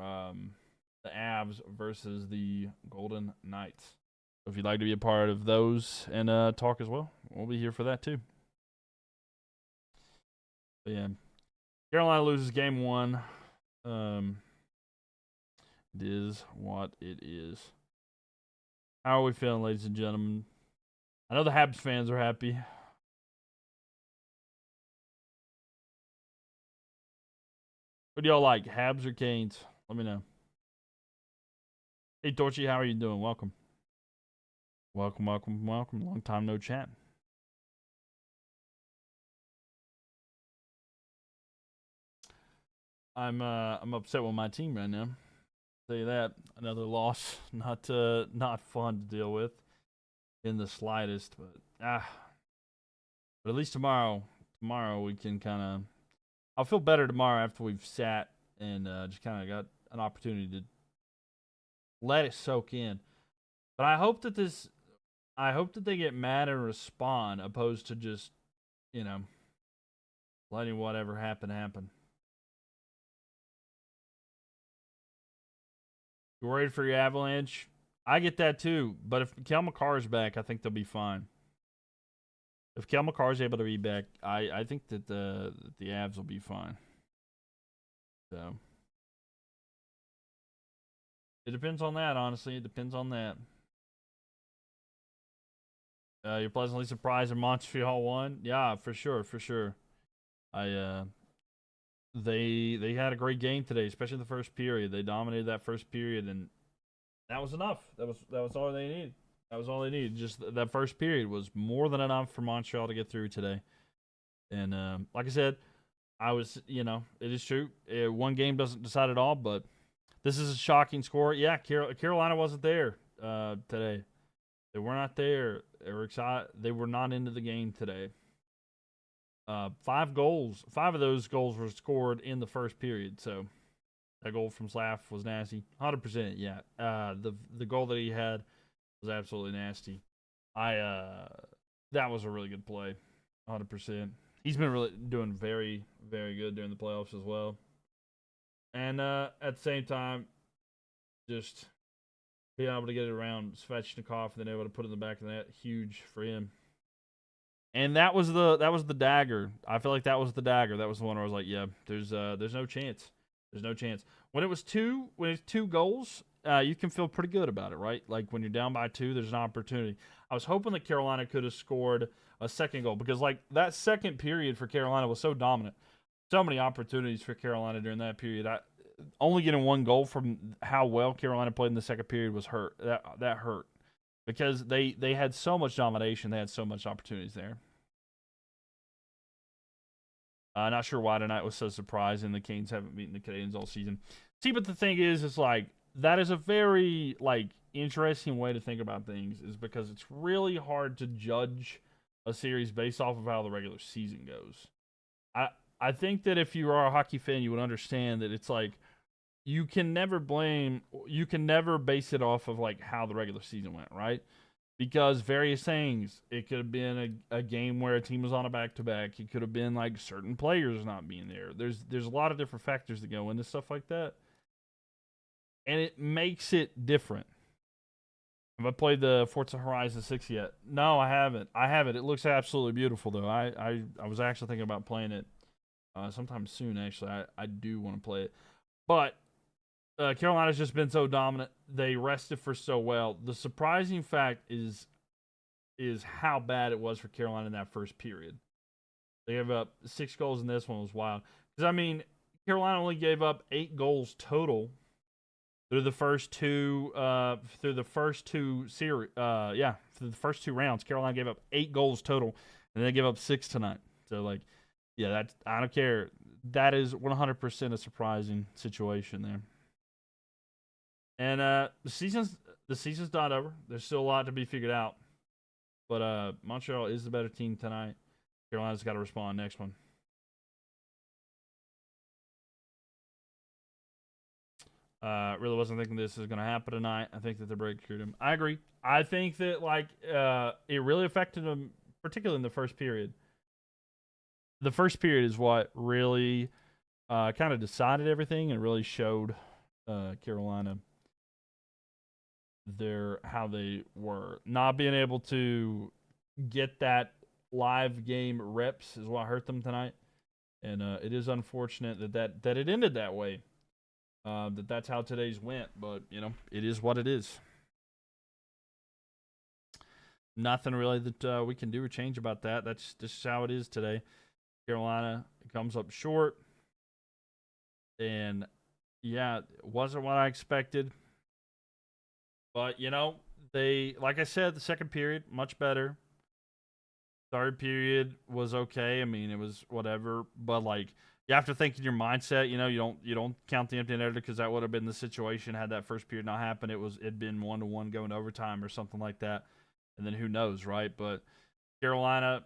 the Avs versus the Golden Knights. So if you'd like to be a part of those and talk as well, we'll be here for that too. But yeah, Carolina loses game 1. It is what it is. How are we feeling, ladies and gentlemen? I know the Habs fans are happy. What do y'all like, Habs or Canes? Let me know. Hey, Torchy, how are you doing? Welcome. Long time no chat. I'm upset with my team right now. I'll tell you that. Another loss, not fun to deal with in the slightest, but at least tomorrow we can kind of. I'll feel better tomorrow after we've sat and just kind of got an opportunity to let it soak in. But I hope that they get mad and respond, opposed to just, letting whatever happen. You're worried for your Avalanche? I get that too, but if Kel McCarr's back, I think they'll be fine. If Kel McCarr's able to be back, I think that the Avs will be fine. So it depends on that, honestly. It depends on that. You're pleasantly surprised in Montreal won? Yeah, for sure. They had a great game today, especially the first period. They dominated that first period, and that was enough. That was all they needed. That was all they needed. Just that first period was more than enough for Montreal to get through today. And like I said, it is true. One game doesn't decide it all, but this is a shocking score. Yeah, Carolina wasn't there today. They were not there. They were excited. They were not into the game today. 5 goals. 5 of those goals were scored in the first period. So that goal from Slav was nasty. 100%. Yeah. The goal that he had was absolutely nasty. That was a really good play. 100%. He's been really doing very, very good during the playoffs as well. And at the same time, just being able to get it around Svechnikov and then able to put it in the back of the net, huge for him. And that was the dagger. I feel like that was the dagger. That was the one where I was like, yeah, there's no chance. There's no chance. When it's two goals you can feel pretty good about it, right? Like when you're down by 2, there's an opportunity. I was hoping that Carolina could have scored a second goal because like that second period for Carolina was so dominant. So many opportunities for Carolina during that period. Only getting one goal from how well Carolina played in the second period was hurt. That hurt because they had so much domination. They had so much opportunities there. Not sure why tonight was so surprising. The Canes haven't beaten the Canadiens all season. See, but the thing is like that is a very like interesting way to think about things, is because it's really hard to judge a series based off of how the regular season goes. I think that if you are a hockey fan, you would understand that it's like you can never base it off of like how the regular season went, right? Because various things. It could have been a game where a team was on a back-to-back. It could have been like certain players not being there. There's a lot of different factors that go into stuff like that. And it makes it different. Have I played the Forza Horizon 6 yet? No, I haven't. It looks absolutely beautiful, though. I was actually thinking about playing it sometime soon, actually. I do want to play it. But Carolina's just been so dominant. They rested for so well. The surprising fact is how bad it was for Carolina in that first period. They gave up 6 goals in this one. Was wild. Because, I mean, Carolina only gave up 8 goals total through the first two through the first two rounds. Carolina gave up 8 goals total, and they gave up 6 tonight. So, like, yeah, that's, I don't care. That is 100% a surprising situation there. And the season's not over. There's still a lot to be figured out. But Montreal is the better team tonight. Carolina's got to respond next one. Really wasn't thinking this is going to happen tonight. I think that the break screwed him. I agree. I think that like it really affected him, particularly in the first period. The first period is what really kind of decided everything and really showed Carolina how they were. Not being able to get that live game reps is what hurt them tonight, and it is unfortunate that it ended that way. That's how today's went, but you know it is what it is. Nothing really that we can do or change about that. That's just how it is today. Carolina comes up short, and yeah, it wasn't what I expected. But, you know, they, like I said, the second period, much better. Third period was okay. I mean, it was whatever. But, like, you have to think in your mindset, you know, you don't count the empty netter because that would have been the situation had that first period not happened. It'd been 1-1 going to overtime or something like that. And then who knows, right? But Carolina,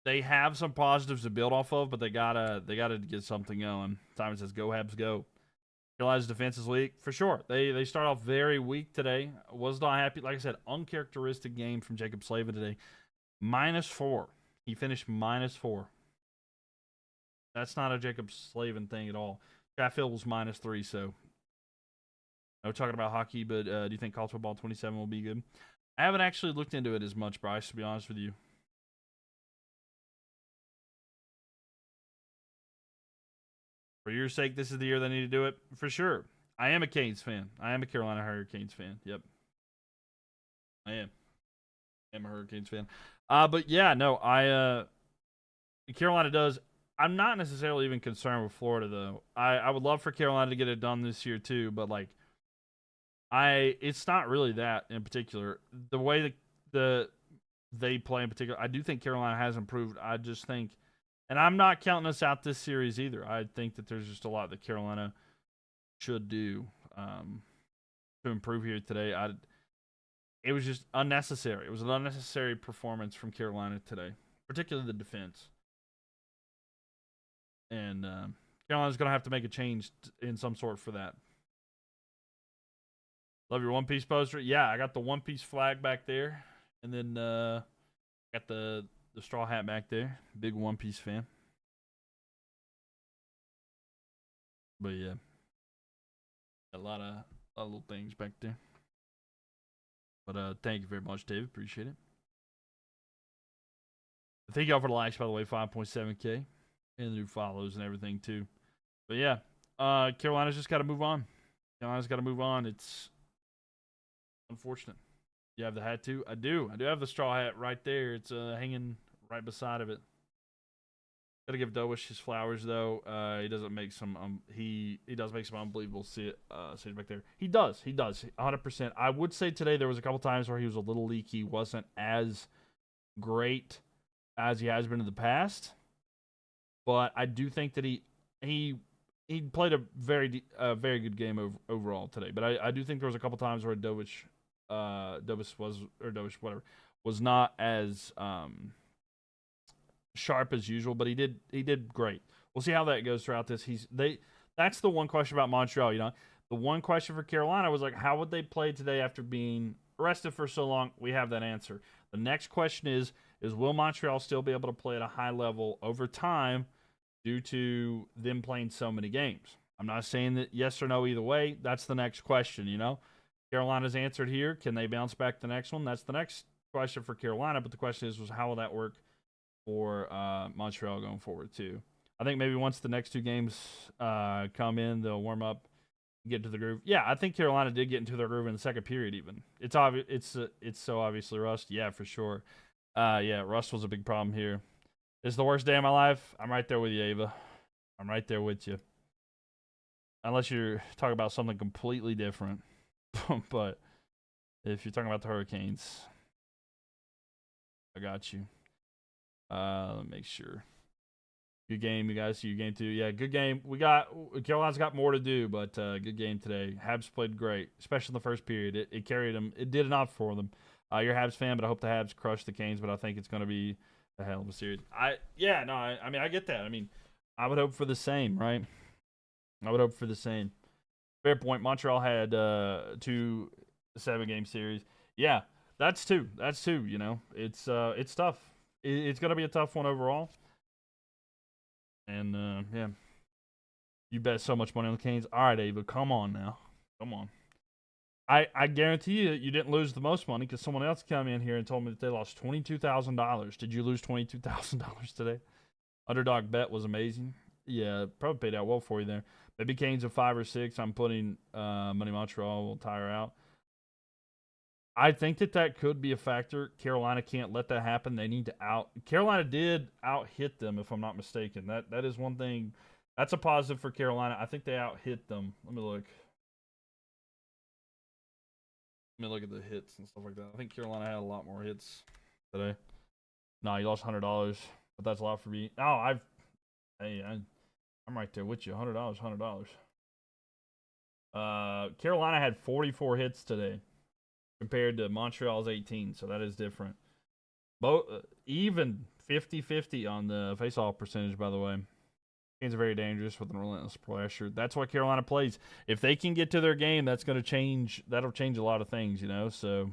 they have some positives to build off of, but they gotta get something going. Simon says, "Go Habs, go." Carolina's defense is weak for sure. They start off very weak today. Was not happy. Like I said, uncharacteristic game from Jacob Slavin today. -4. He finished -4. That's not a Jacob Slavin thing at all. Sheffield was -3. So, no talking about hockey, but do you think college football 27 will be good? I haven't actually looked into it as much, Bryce, to be honest with you. For your sake, this is the year they need to do it for sure. I am a Canes fan. I am a Carolina Hurricanes fan. Yep, I am. I'm a Hurricanes fan. But yeah, no, Carolina does. I'm not necessarily even concerned with Florida though. I would love for Carolina to get it done this year too, but like, it's not really that in particular. The way that they play in particular, I do think Carolina has improved. I just think. And I'm not counting us out this series either. I think that there's just a lot that Carolina should do to improve here today. It was just unnecessary. It was an unnecessary performance from Carolina today, particularly the defense. And Carolina's going to have to make a change in some sort for that. Love your One Piece poster. Yeah, I got the One Piece flag back there. And then got the straw hat back there. Big One Piece fan. But yeah. A lot of little things back there. But thank you very much, David. Appreciate it. Thank y'all for the likes, by the way. 5.7K. And the new follows and everything, too. But yeah. Carolina's just got to move on. Carolina's got to move on. It's unfortunate. You have the hat too? I do. I do have the straw hat right there. It's hanging right beside of it. Gotta give Dowish his flowers though. He doesn't make some he does make some unbelievable sit back there. He does 100%. I would say today there was a couple times where he was a little leaky, wasn't as great as he has been in the past. But I do think that he played a very good game overall today. But I do think there was a couple times where Dowish was not as sharp as usual, but he did great. We'll see how that goes throughout this. That's the one question about Montreal. The one question for Carolina was like, how would they play today after being rested for so long? We have that answer. The next question is will Montreal still be able to play at a high level over time due to them playing so many games? I'm not saying that yes or no either way. That's the next question. Carolina's answered here. Can they bounce back the next one? That's the next question for Carolina. But the question was how will that work for Montreal going forward too? I think maybe once the next two games come in, they'll warm up, get into the groove. Yeah, I think Carolina did get into their groove in the second period. Even it's obvious. It's so obviously rust. Yeah, for sure. Yeah, rust was a big problem here. It's the worst day of my life. I'm right there with you, Ava. I'm right there with you. Unless you're talking about something completely different. But if you're talking about the Hurricanes, I got you. Let me make sure. Good game, you guys. See your game too. Yeah, good game. Carolina's got more to do, but good game today. Habs played great, especially in the first period. It carried them. It did enough for them. You're a Habs fan, but I hope the Habs crush the Canes. But I think it's going to be a hell of a series. I mean, I get that. I mean, I would hope for the same, right? I would hope for the same. Fair point. Montreal had 2 7-game series. Yeah, that's two. That's two. It's tough. It's going to be a tough one overall. And yeah, you bet so much money on the Canes. All right, Ava, come on now, come on. I guarantee you didn't lose the most money because someone else came in here and told me that they lost $22,000. Did you lose $22,000 today? Underdog bet was amazing. Yeah, probably paid out well for you there. Maybe Canes of 5 or 6. I'm putting Money Montreal will tire out. I think that could be a factor. Carolina can't let that happen. They need to Carolina did out-hit them, if I'm not mistaken. That is one thing. That's a positive for Carolina. I think they out-hit them. Let me look. Let me look at the hits and stuff like that. I think Carolina had a lot more hits today. No, you lost $100, but that's a lot for me. I'm right there with you. $100. Carolina had 44 hits today compared to Montreal's 18, so that is different. Both even 50-50 on the face-off percentage, by the way. Canes are very dangerous with a relentless pressure. That's why Carolina plays. If they can get to their game, that's going to change. That'll change a lot of things, So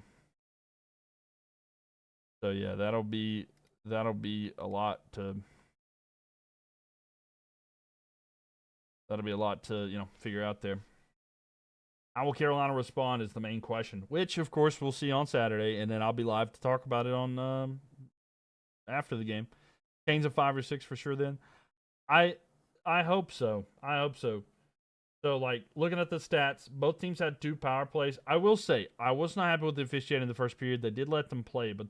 yeah, that'll be a lot to. That'll be a lot to figure out there. How will Carolina respond is the main question, which of course we'll see on Saturday, and then I'll be live to talk about it on after the game. Canes of 5 or 6 for sure. Then I hope so. So, like, looking at the stats, both teams had 2 power plays. I will say, I was not happy with the officiating in the first period. They did let them play, but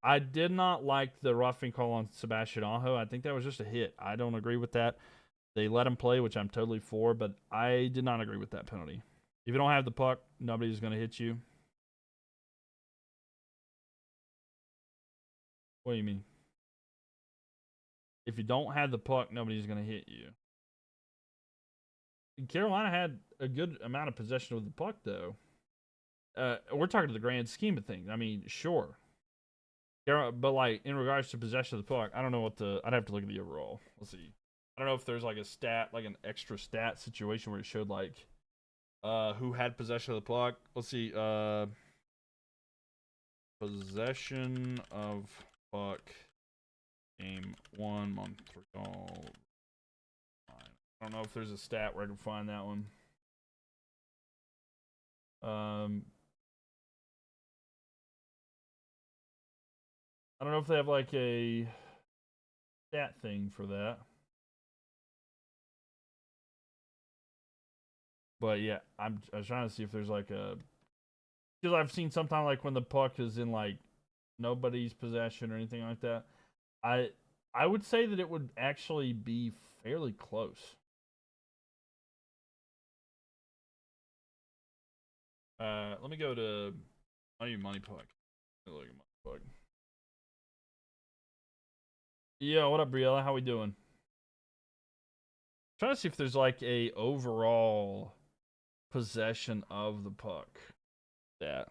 I did not like the roughing call on Sebastian Aho. I think that was just a hit. I don't agree with that. They let him play, which I'm totally for, but I did not agree with that penalty. If you don't have the puck, nobody's going to hit you. What do you mean? If you don't have the puck, nobody's going to hit you. Carolina had a good amount of possession with the puck, though. We're talking to the grand scheme of things. I mean, sure. But, like, in regards to possession of the puck, I don't know what I'd have to look at the overall. Let's see. I don't know if there's, like, a stat, like an extra stat situation where it showed, like, who had possession of the puck. Let's see. Possession of puck. Game 1, Montreal. I don't know if there's a stat where I can find that one. I don't know if they have like a stat thing for that. But yeah, I was trying to see if there's like a, because I've seen sometimes like when the puck is in like nobody's possession or anything like that. I I would say that it would actually be fairly close. Let me go to money puck. Look at money puck. Yeah, what up, Briella? How we doing? Trying to see if there's like a overall possession of the puck. Yeah.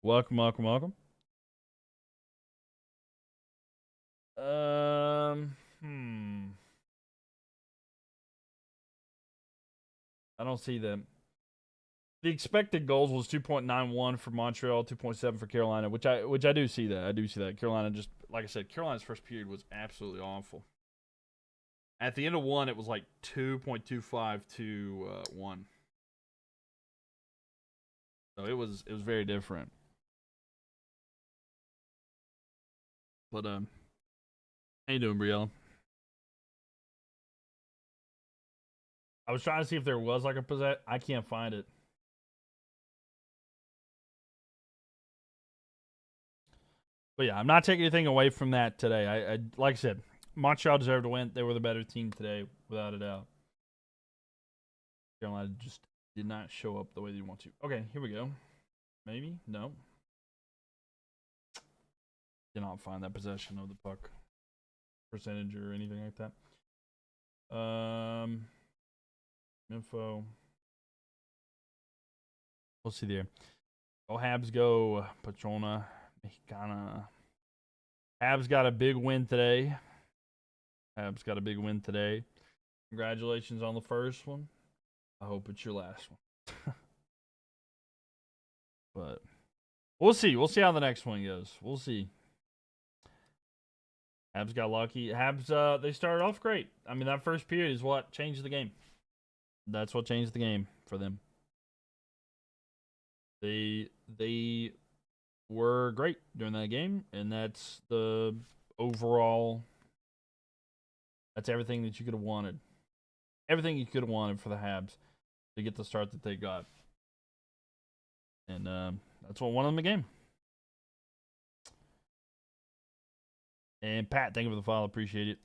Welcome, welcome, welcome. Hmm. I don't see them. The expected goals was 2.91 for Montreal, 2.7 for Carolina, which I do see that. I do see that. Carolina just, like I said, Carolina's first period was absolutely awful. At the end of one, it was like 2.25 to 1. So it was very different. But how you doing, Brielle? I was trying to see if there was like a possess. I can't find it. But yeah, I'm not taking anything away from that today. I like I said, Montreal deserved to win. They were the better team today, without a doubt. Carolina just did not show up the way they want to. Okay, here we go. Maybe no. Did not find that possession of the puck percentage or anything like that. Info. We'll see there. Oh, Habs go. Patrona. Mexicana. Habs got a big win today. Habs got a big win today. Congratulations on the first one. I hope it's your last one. But we'll see. We'll see how the next one goes. We'll see. Habs got lucky. Habs, they started off great. I mean, that first period is what changed the game. That's what changed the game for them. They were great during that game, and that's the overall. That's everything that you could have wanted. Everything you could have wanted for the Habs to get the start that they got, and that's what won them the game. And Pat, thank you for the follow. Appreciate it.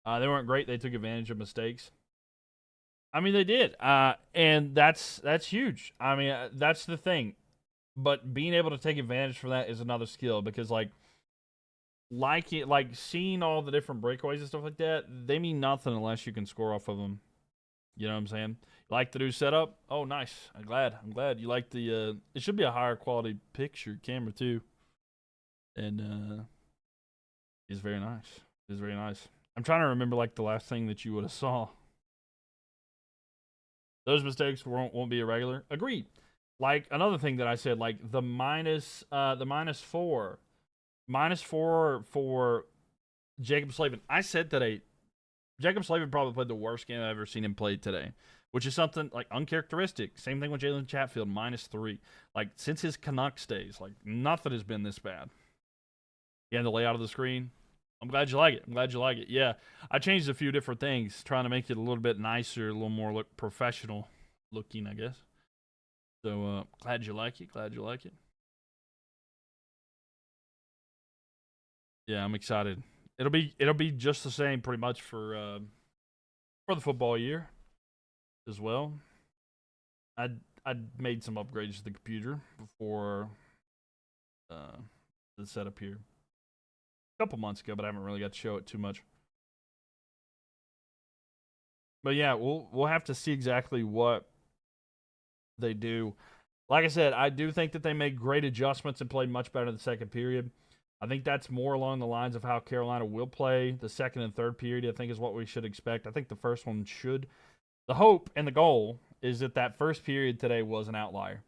They weren't great. They took advantage of mistakes. I mean, they did, and that's huge. I mean, that's the thing. But being able to take advantage from that is another skill because, like seeing all the different breakaways and stuff like that, they mean nothing unless you can score off of them. You know what I'm saying? You like the new setup? Oh, nice. I'm glad you like the. It should be a higher quality picture camera too, and it's very nice. It's very nice. I'm trying to remember like the last thing that you would have saw. Those mistakes won't be irregular. Agreed. Like another thing that I said, like the -4 for Jacob Slavin. I said today, Jacob Slavin probably played the worst game I've ever seen him play today, which is something like uncharacteristic. Same thing with Jalen Chatfield, -3. Like since his Canucks days, like nothing has been this bad. Yeah, the layout of the screen. I'm glad you like it. Yeah, I changed a few different things, trying to make it a little bit nicer, a little more professional looking, I guess. So glad you like it. Yeah, I'm excited. It'll be just the same pretty much for the football year as well. I made some upgrades to the computer before the setup here a couple months ago, but I haven't really got to show it too much. But yeah, we'll have to see exactly what they do. Like I said, I do think that they made great adjustments and played much better in the second period. I think that's more along the lines of how Carolina will play the second and third period, I think is what we should expect. I think the first one should. The hope and the goal is that first period today was an outlier.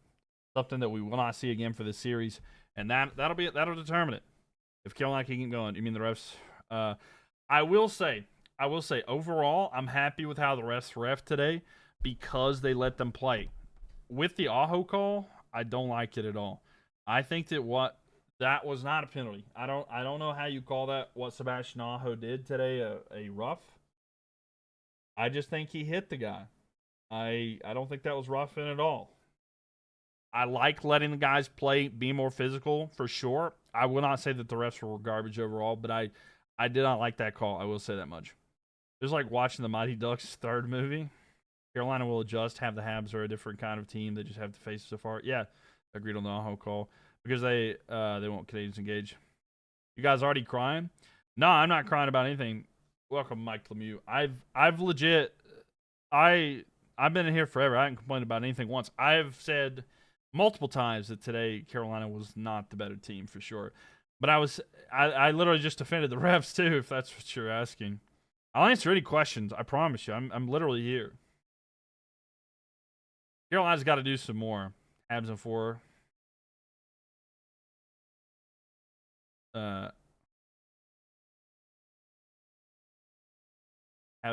Something that we will not see again for this series. And that'll determine it. If Carolina can keep going, you mean the refs? I will say, overall, I'm happy with how the refs ref today because they let them play. With the Aho call, I don't like it at all. I think that what That was not a penalty. I don't know how you call that what Sebastian Aho did today a rough. I just think he hit the guy. I don't think that was rough in at all. I like letting the guys play, be more physical for sure. I will not say that the refs were garbage overall, but I did not like that call. I will say that much. It was like watching the Mighty Ducks third movie. Carolina will adjust, have the Habs are a different kind of team. They just have to face so far. Yeah, agreed on the Aho call because they want Canadians engage. You guys already crying? No, I'm not crying about anything. Welcome, Mike Lemieux. I've legit I've been in here forever. I haven't complained about anything once. I've said multiple times that today Carolina was not the better team for sure. But I literally just defended the refs too, if that's what you're asking. I'll answer any questions. I promise you. I'm literally here. Carolina's got to do some more. Habs and 4. Habs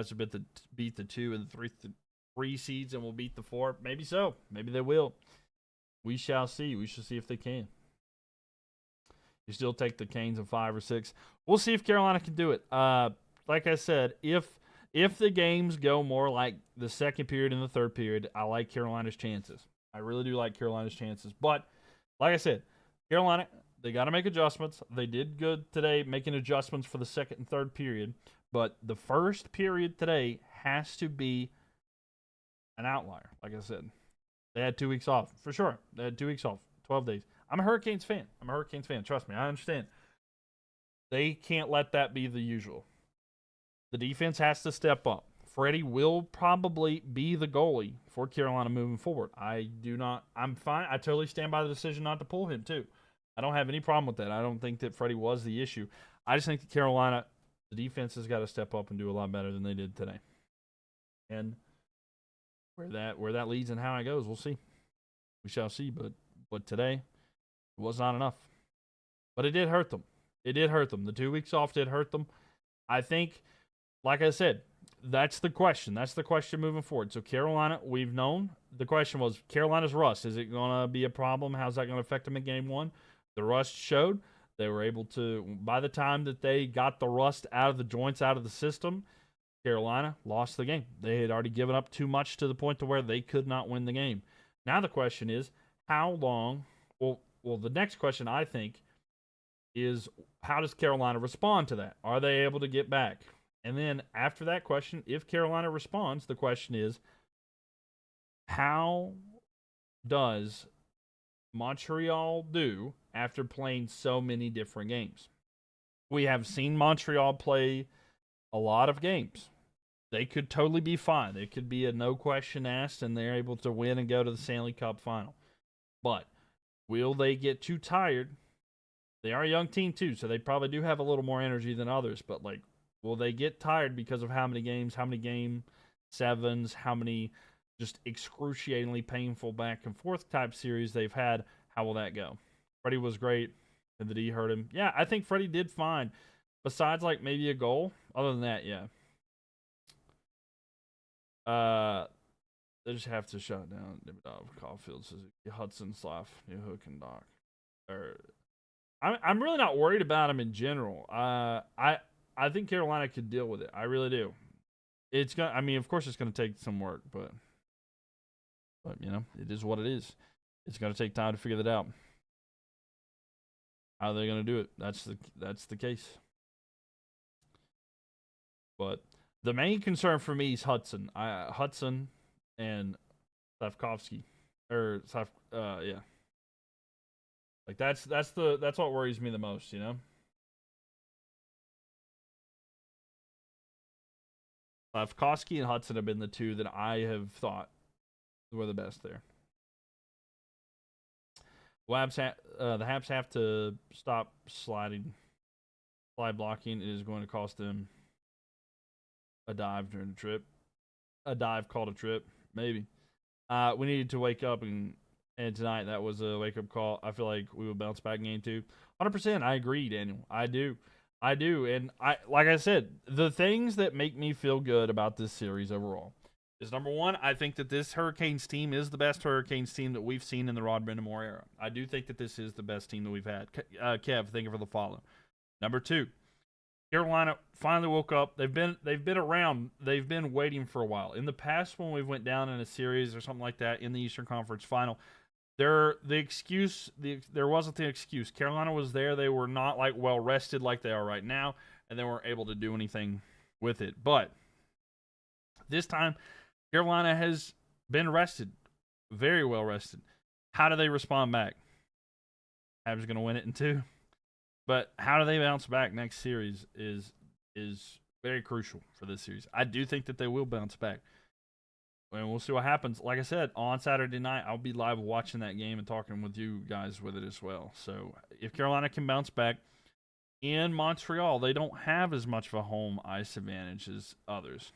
to beat the 2 and the 3 seeds and will beat the 4. Maybe so. Maybe they will. We shall see. We shall see if they can. You still take the Canes in 5 or 6. We'll see if Carolina can do it. Like I said, if the games go more like the second period and the third period, I like Carolina's chances. I really do like Carolina's chances. But like I said, Carolina, they got to make adjustments. They did good today making adjustments for the second and third period. But the first period today has to be an outlier, like I said. They had 2 weeks off, for sure. They had 2 weeks off, 12 days. I'm a Hurricanes fan. Trust me, I understand. They can't let that be the usual. The defense has to step up. Freddie will probably be the goalie for Carolina moving forward. I'm fine. I totally stand by the decision not to pull him, too. I don't have any problem with that. I don't think that Freddie was the issue. I just think that Carolina, the defense has got to step up and do a lot better than they did today. And where that leads and how it goes, we'll see. We shall see. But today, it was not enough. But it did hurt them. The 2 weeks off did hurt them. I think, like I said, that's the question. That's the question moving forward. So Carolina, we've known. The question was Carolina's rust. Is it going to be a problem? How's that going to affect them in game 1? The rust showed. They were able to, by the time that they got the rust out of the joints, out of the system, Carolina lost the game. They had already given up too much to the point to where they could not win the game. Now the question is, how long? Well, the next question, I think, is how does Carolina respond to that? Are they able to get back? And then after that question, if Carolina responds, the question is, how does Montreal do after playing so many different games? We have seen Montreal play a lot of games. They could totally be fine. They could be a no question asked, and they're able to win and go to the Stanley Cup final. But will they get too tired? They are a young team too, so they probably do have a little more energy than others. But will they get tired because of how many game 7s, how many just excruciatingly painful back and forth type series they've had? How will that go? Freddie was great. And the D hurt him. Yeah, I think Freddie did fine. Besides maybe a goal. Other than that, yeah. They just have to shut down Caulfield, Suzuki, Hudson, Slav, New Hook, and Doc. I'm really not worried about him in general. I think Carolina could deal with it. I really do. It's gonna. I mean, of course, it's gonna take some work, but it is what it is. It's gonna take time to figure that out. How are they gonna do it? That's the case. But the main concern for me is Hudson. Hudson and Slavkovsky. Yeah. That's what worries me the most, Slavkovsky and Hudson have been the two that I have thought were the best there. The Habs have to stop slide blocking. It is going to cost them a dive during the trip. A dive called a trip, maybe. We needed to wake up and tonight that was a wake up call. I feel like we will bounce back in game 2. 100%. I agree, Daniel. I do. And like I said, the things that make me feel good about this series overall is number one, I think that this Hurricanes team is the best Hurricanes team that we've seen in the Rod Brind'Amour era. I do think that this is the best team that we've had. Kev, thank you for the follow. Number two, Carolina finally woke up. They've been around. They've been waiting for a while. In the past, when we went down in a series or something like that in the Eastern Conference Final, there wasn't the excuse. Carolina was there. They were not like well rested like they are right now, and they weren't able to do anything with it. But this time, Carolina has been rested, very well rested. How do they respond back? Habs going to win it in 2. But how do they bounce back next series is very crucial for this series. I do think that they will bounce back. And we'll see what happens. Like I said, on Saturday night, I'll be live watching that game and talking with you guys with it as well. So if Carolina can bounce back in Montreal, they don't have as much of a home ice advantage as others.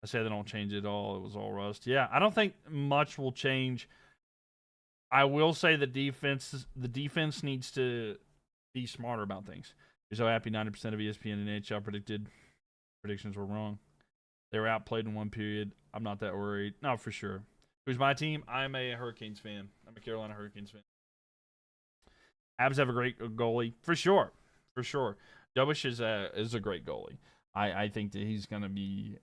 I say they don't change it all. It was all rust. Yeah, I don't think much will change. I will say the defense needs to be smarter about things. You're so happy 90% of ESPN and NHL predictions were wrong. They were outplayed in one period. I'm not that worried. No, for sure. Who's my team? I'm a Hurricanes fan. I'm a Carolina Hurricanes fan. Habs have a great goalie. For sure. For sure. Dobish is a great goalie. I think that he's going to be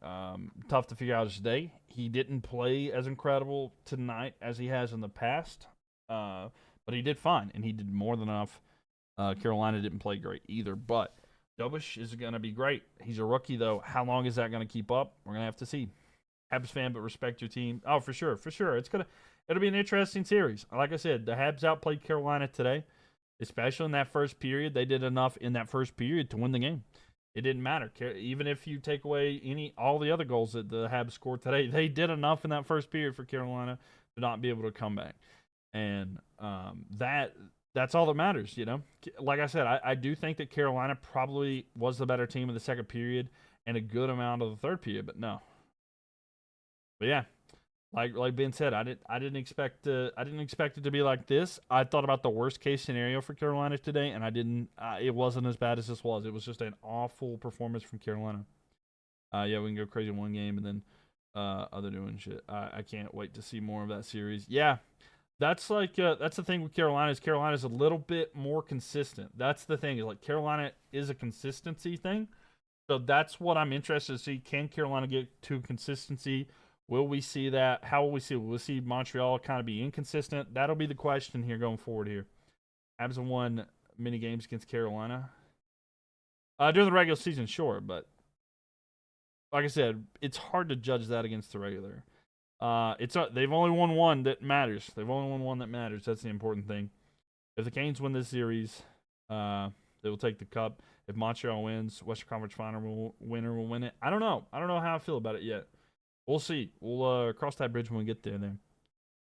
tough to figure out his day. He didn't play as incredible tonight as he has in the past, but he did fine, and he did more than enough. Carolina didn't play great either, but Dobish is going to be great. He's a rookie, though. How long is that going to keep up? We're going to have to see. Habs fan, but respect your team. Oh, for sure, for sure. It'll be an interesting series. Like I said, the Habs outplayed Carolina today, especially in that first period. They did enough in that first period to win the game. It didn't matter. Even if you take away all the other goals that the Habs scored today, they did enough in that first period for Carolina to not be able to come back. And that's all that matters, you know. Like I said, I do think that Carolina probably was the better team in the second period and a good amount of the third period, but no. But yeah, like Ben said, I didn't expect it to be like this. I thought about the worst case scenario for Carolina today, and I didn't. It wasn't as bad as this was. It was just an awful performance from Carolina. Yeah, we can go crazy in one game and then other doing shit. I can't wait to see more of that series. Yeah, that's the thing with Carolina is Carolina's a little bit more consistent. That's the thing is like Carolina is a consistency thing. So that's what I'm interested to see. Can Carolina get to consistency? Will we see that? How will we see it? Will we see Montreal kind of be inconsistent? That'll be the question here going forward here. Habs have won many games against Carolina. During the regular season, sure, but like I said, it's hard to judge that against the regular. They've only won one that matters. They've only won one that matters. That's the important thing. If the Canes win this series, they will take the cup. If Montreal wins, Western Conference Final winner will win it. I don't know. I don't know how I feel about it yet. We'll see. We'll cross that bridge when we get there.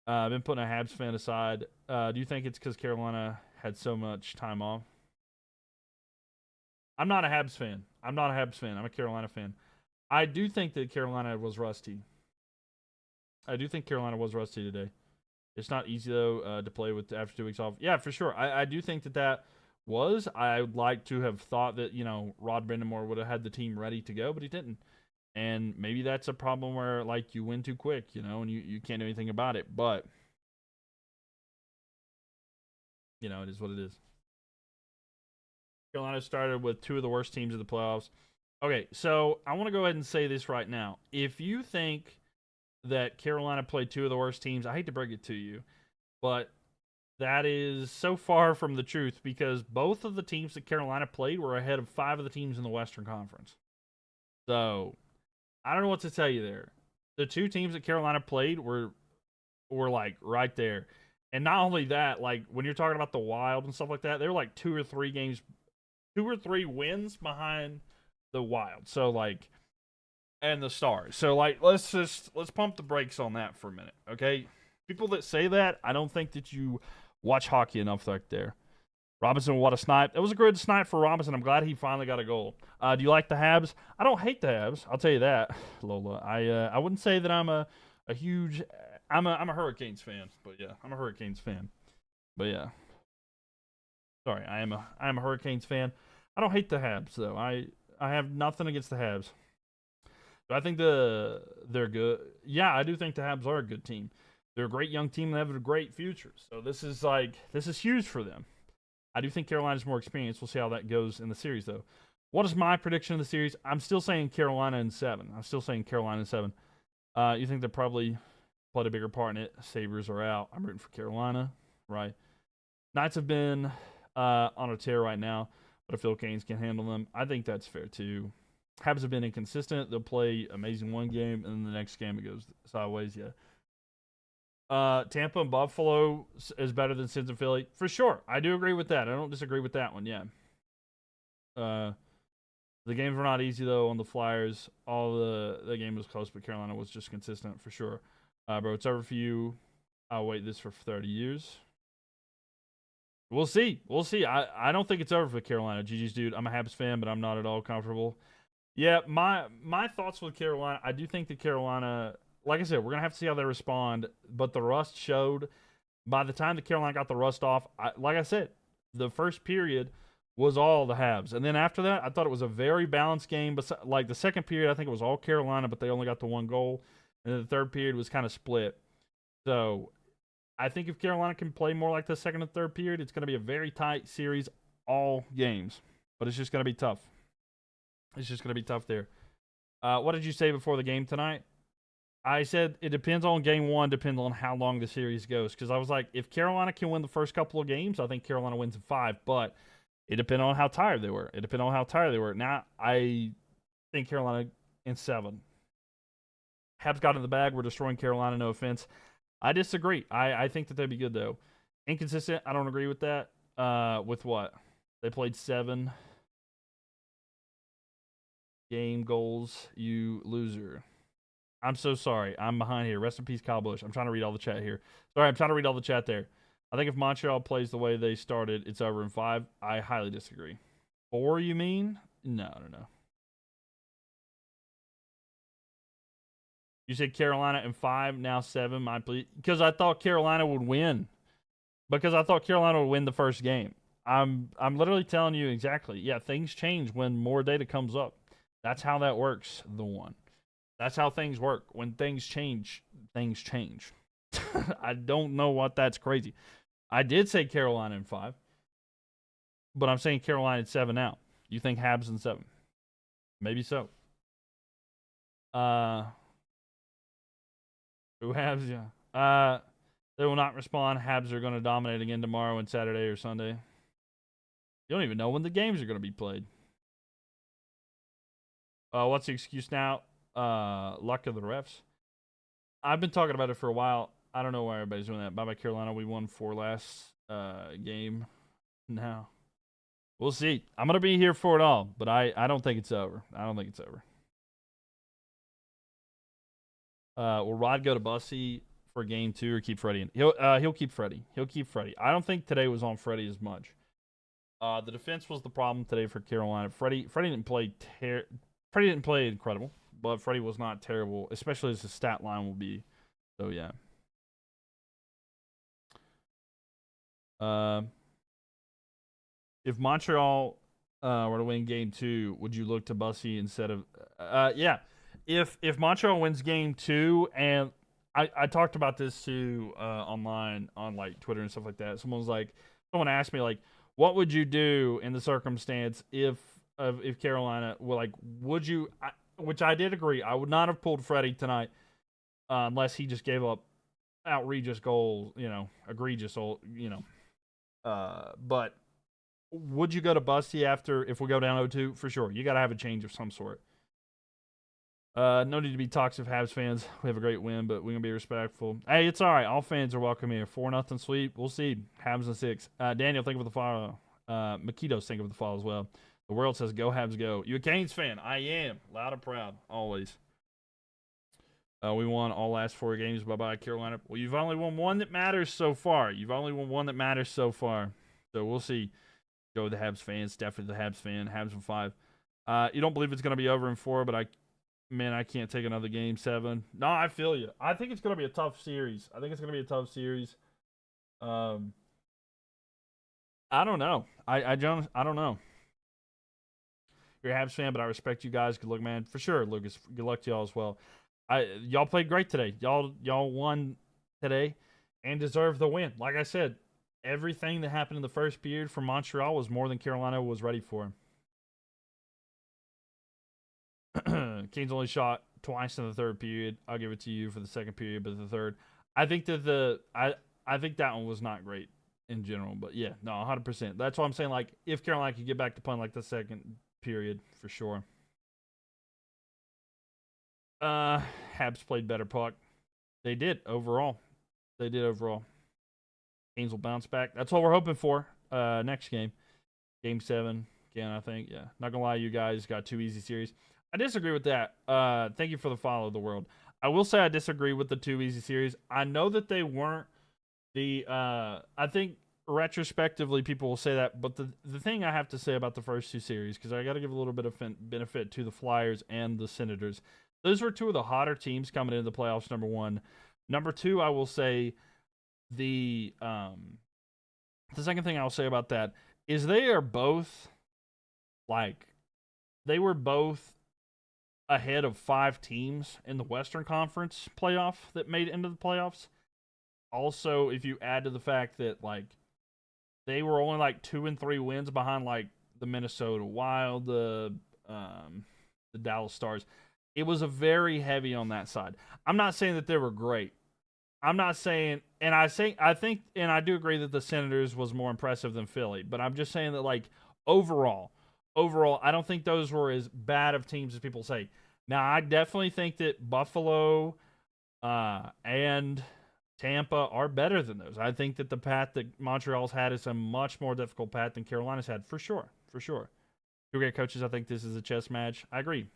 I've been putting a Habs fan aside. Do you think it's because Carolina had so much time off? I'm not a Habs fan. I'm a Carolina fan. I do think that Carolina was rusty. Today. It's not easy, though, to play with after 2 weeks off. Yeah, for sure. I do think that was. I would like to have thought that, Rod Brind'Amour would have had the team ready to go, but he didn't. And maybe that's a problem where, like, you win too quick, and you can't do anything about it. But, it is what it is. Carolina started with 2 of the worst teams of the playoffs. Okay, so I want to go ahead and say this right now. If you think that Carolina played 2 of the worst teams, I hate to break it to you, but that is so far from the truth because both of the teams that Carolina played were ahead of 5 of the teams in the Western Conference. So I don't know what to tell you there. The 2 teams that Carolina played were like right there. And not only that, like when you're talking about the Wild and stuff like that, they were like 2 or 3 wins behind the Wild. So like, and the Stars. So like, let's pump the brakes on that for a minute, okay? People that say that, I don't think that you watch hockey enough right there. Robinson, what a snipe. It was a good snipe for Robinson. I'm glad he finally got a goal. Do you like the Habs? I don't hate the Habs. I'll tell you that, Lola. I wouldn't say that I'm a huge. I'm a Hurricanes fan, but yeah, I'm a Hurricanes fan. But yeah, sorry, I am a Hurricanes fan. I don't hate the Habs though. I have nothing against the Habs. I think they're good. Yeah, I do think the Habs are a good team. They're a great young team and they have a great future. So this is huge for them. I do think Carolina's more experienced. We'll see how that goes in the series, though. What is my prediction of the series? I'm still saying Carolina in 7. I'm still saying Carolina in 7. You think they probably played a bigger part in it? Sabres are out. I'm rooting for Carolina, right? Knights have been on a tear right now, but I feel Canes can handle them. I think that's fair, too. Habs have been inconsistent. They'll play amazing one game, and then the next game it goes sideways, yeah. Tampa and Buffalo is better than Sens and Philly. For sure. I do agree with that. I don't disagree with that one, yeah. The games were not easy, though, on the Flyers. All the game was close, but Carolina was just consistent, for sure. Bro, it's over for you. I'll wait this for 30 years. We'll see. We'll see. I don't think it's over for Carolina. GG's, dude. I'm a Habs fan, but I'm not at all comfortable. Yeah, my thoughts with Carolina, I do think that Carolina, like I said, we're going to have to see how they respond, but the rust showed. By the time that Carolina got the rust off, like I said, the first period was all the Habs. And then after that, I thought it was a very balanced game. But like the second period, I think it was all Carolina, but they only got the one goal. And then the third period was kind of split. So I think if Carolina can play more like the second and third period, it's going to be a very tight series, all games. But it's just going to be tough. It's just going to be tough there. What did you say before the game tonight? I said it depends on game one, depends on how long the series goes. Because I was like, if Carolina can win the first couple of games, I think Carolina wins in 5. But it depended on how tired they were. Now, I think Carolina in 7. Habs got in the bag. We're destroying Carolina, no offense. I disagree. I think that they'd be good, though. Inconsistent, I don't agree with that. With what? They played 7 game goals, you loser. I'm so sorry. I'm behind here. Rest in peace, Kyle Busch. I'm trying to read all the chat here. Sorry, I'm trying to read all the chat there. I think if Montreal plays the way they started, it's over in 5. I highly disagree. 4, you mean? No. You said Carolina in 5, now 7. Because I thought Carolina would win. Because I thought Carolina would win the first game. I'm literally telling you exactly. Yeah, things change when more data comes up. That's how that works, the one. That's how things work. When things change, things change. I don't know what that's crazy. I did say Carolina in 5, but I'm saying Carolina in 7 now. You think Habs in 7? Maybe so. Who Habs? Yeah. They will not respond. Habs are going to dominate again tomorrow and Saturday or Sunday. You don't even know when the games are going to be played. What's the excuse now? Luck of the refs. I've been talking about it for a while. I don't know why everybody's doing that. Bye-bye, Carolina. We won 4 last game. Now, we'll see. I'm going to be here for it all, but I don't think it's over. Will Rod go to Bussy for game 2 or keep Freddie in? He'll keep Freddie. I don't think today was on Freddie as much. The defense was the problem today for Carolina. Freddie didn't play incredible, but Freddie was not terrible, especially as the stat line will be. So yeah. If Montreal were to win game 2, would you look to Bussy instead of yeah. If Montreal wins game 2, and I talked about this too online on like Twitter and stuff like that. Someone asked me like, what would you do in the circumstance if Carolina would you? Which I did agree. I would not have pulled Freddie tonight unless he just gave up outrageous goals, egregious, but would you go to Bussy if we go down 0-2? For sure. You got to have a change of some sort. No need to be toxic Habs fans. We have a great win, but we're going to be respectful. Hey, it's all right. All fans are welcome here. 4-0 sweep. We'll see. Habs in 6. Daniel, think of the follow. Makitos, think of the follow as well. The world says go Habs go. You a Canes fan? I am. Loud and proud. Always. We won all last 4 games. Bye-bye, Carolina. Well, you've only won one that matters so far. So we'll see. Go with the Habs fans. Definitely the Habs fan. Habs in 5. You don't believe it's going to be over in 4, but I can't take another game 7. No, I feel you. I think it's going to be a tough series. I don't know. I don't know. you're a Habs fan, but I respect you guys. Good luck, man. For sure, Lucas. Good luck to y'all as well. Y'all played great today. Y'all won today and deserve the win. Like I said, everything that happened in the first period for Montreal was more than Carolina was ready for. Canes only shot twice in the third period. I'll give it to you for the second period, but the third, I think that I think that one was not great in general. But yeah, no, 100%. That's why I'm saying, like, if Carolina could get back to playing like the second period, for sure. Habs played better puck. They did overall. They did overall. Canes will bounce back. That's what we're hoping for. Next game, Game 7. Again, I think. Yeah, not gonna lie, you guys got 2 easy series. I disagree with that. Thank you for the follow, the world. I will say I disagree with the 2 easy series. I know that they weren't the. I think retrospectively people will say that, but the thing I have to say about the first 2 series, because I got to give a little bit of benefit to the Flyers and the Senators. Those were 2 of the hotter teams coming into the playoffs. Number 1, number 2. I will say the second thing I will say about that is they are both they were both ahead of 5 teams in the Western Conference playoff that made it into the playoffs. Also, if you add to the fact that they were only 2 and 3 wins behind the Minnesota Wild, the Dallas Stars, it was a very heavy on that side. I'm not saying that they were great. I'm not saying, and I think, and I do agree that the Senators was more impressive than Philly, but I'm just saying that overall, I don't think those were as bad of teams as people say. Now, I definitely think that Buffalo and Tampa are better than those. I think that the path that Montreal's had is a much more difficult path than Carolina's had, for sure. For sure. 2 great coaches. I think this is a chess match. I agree.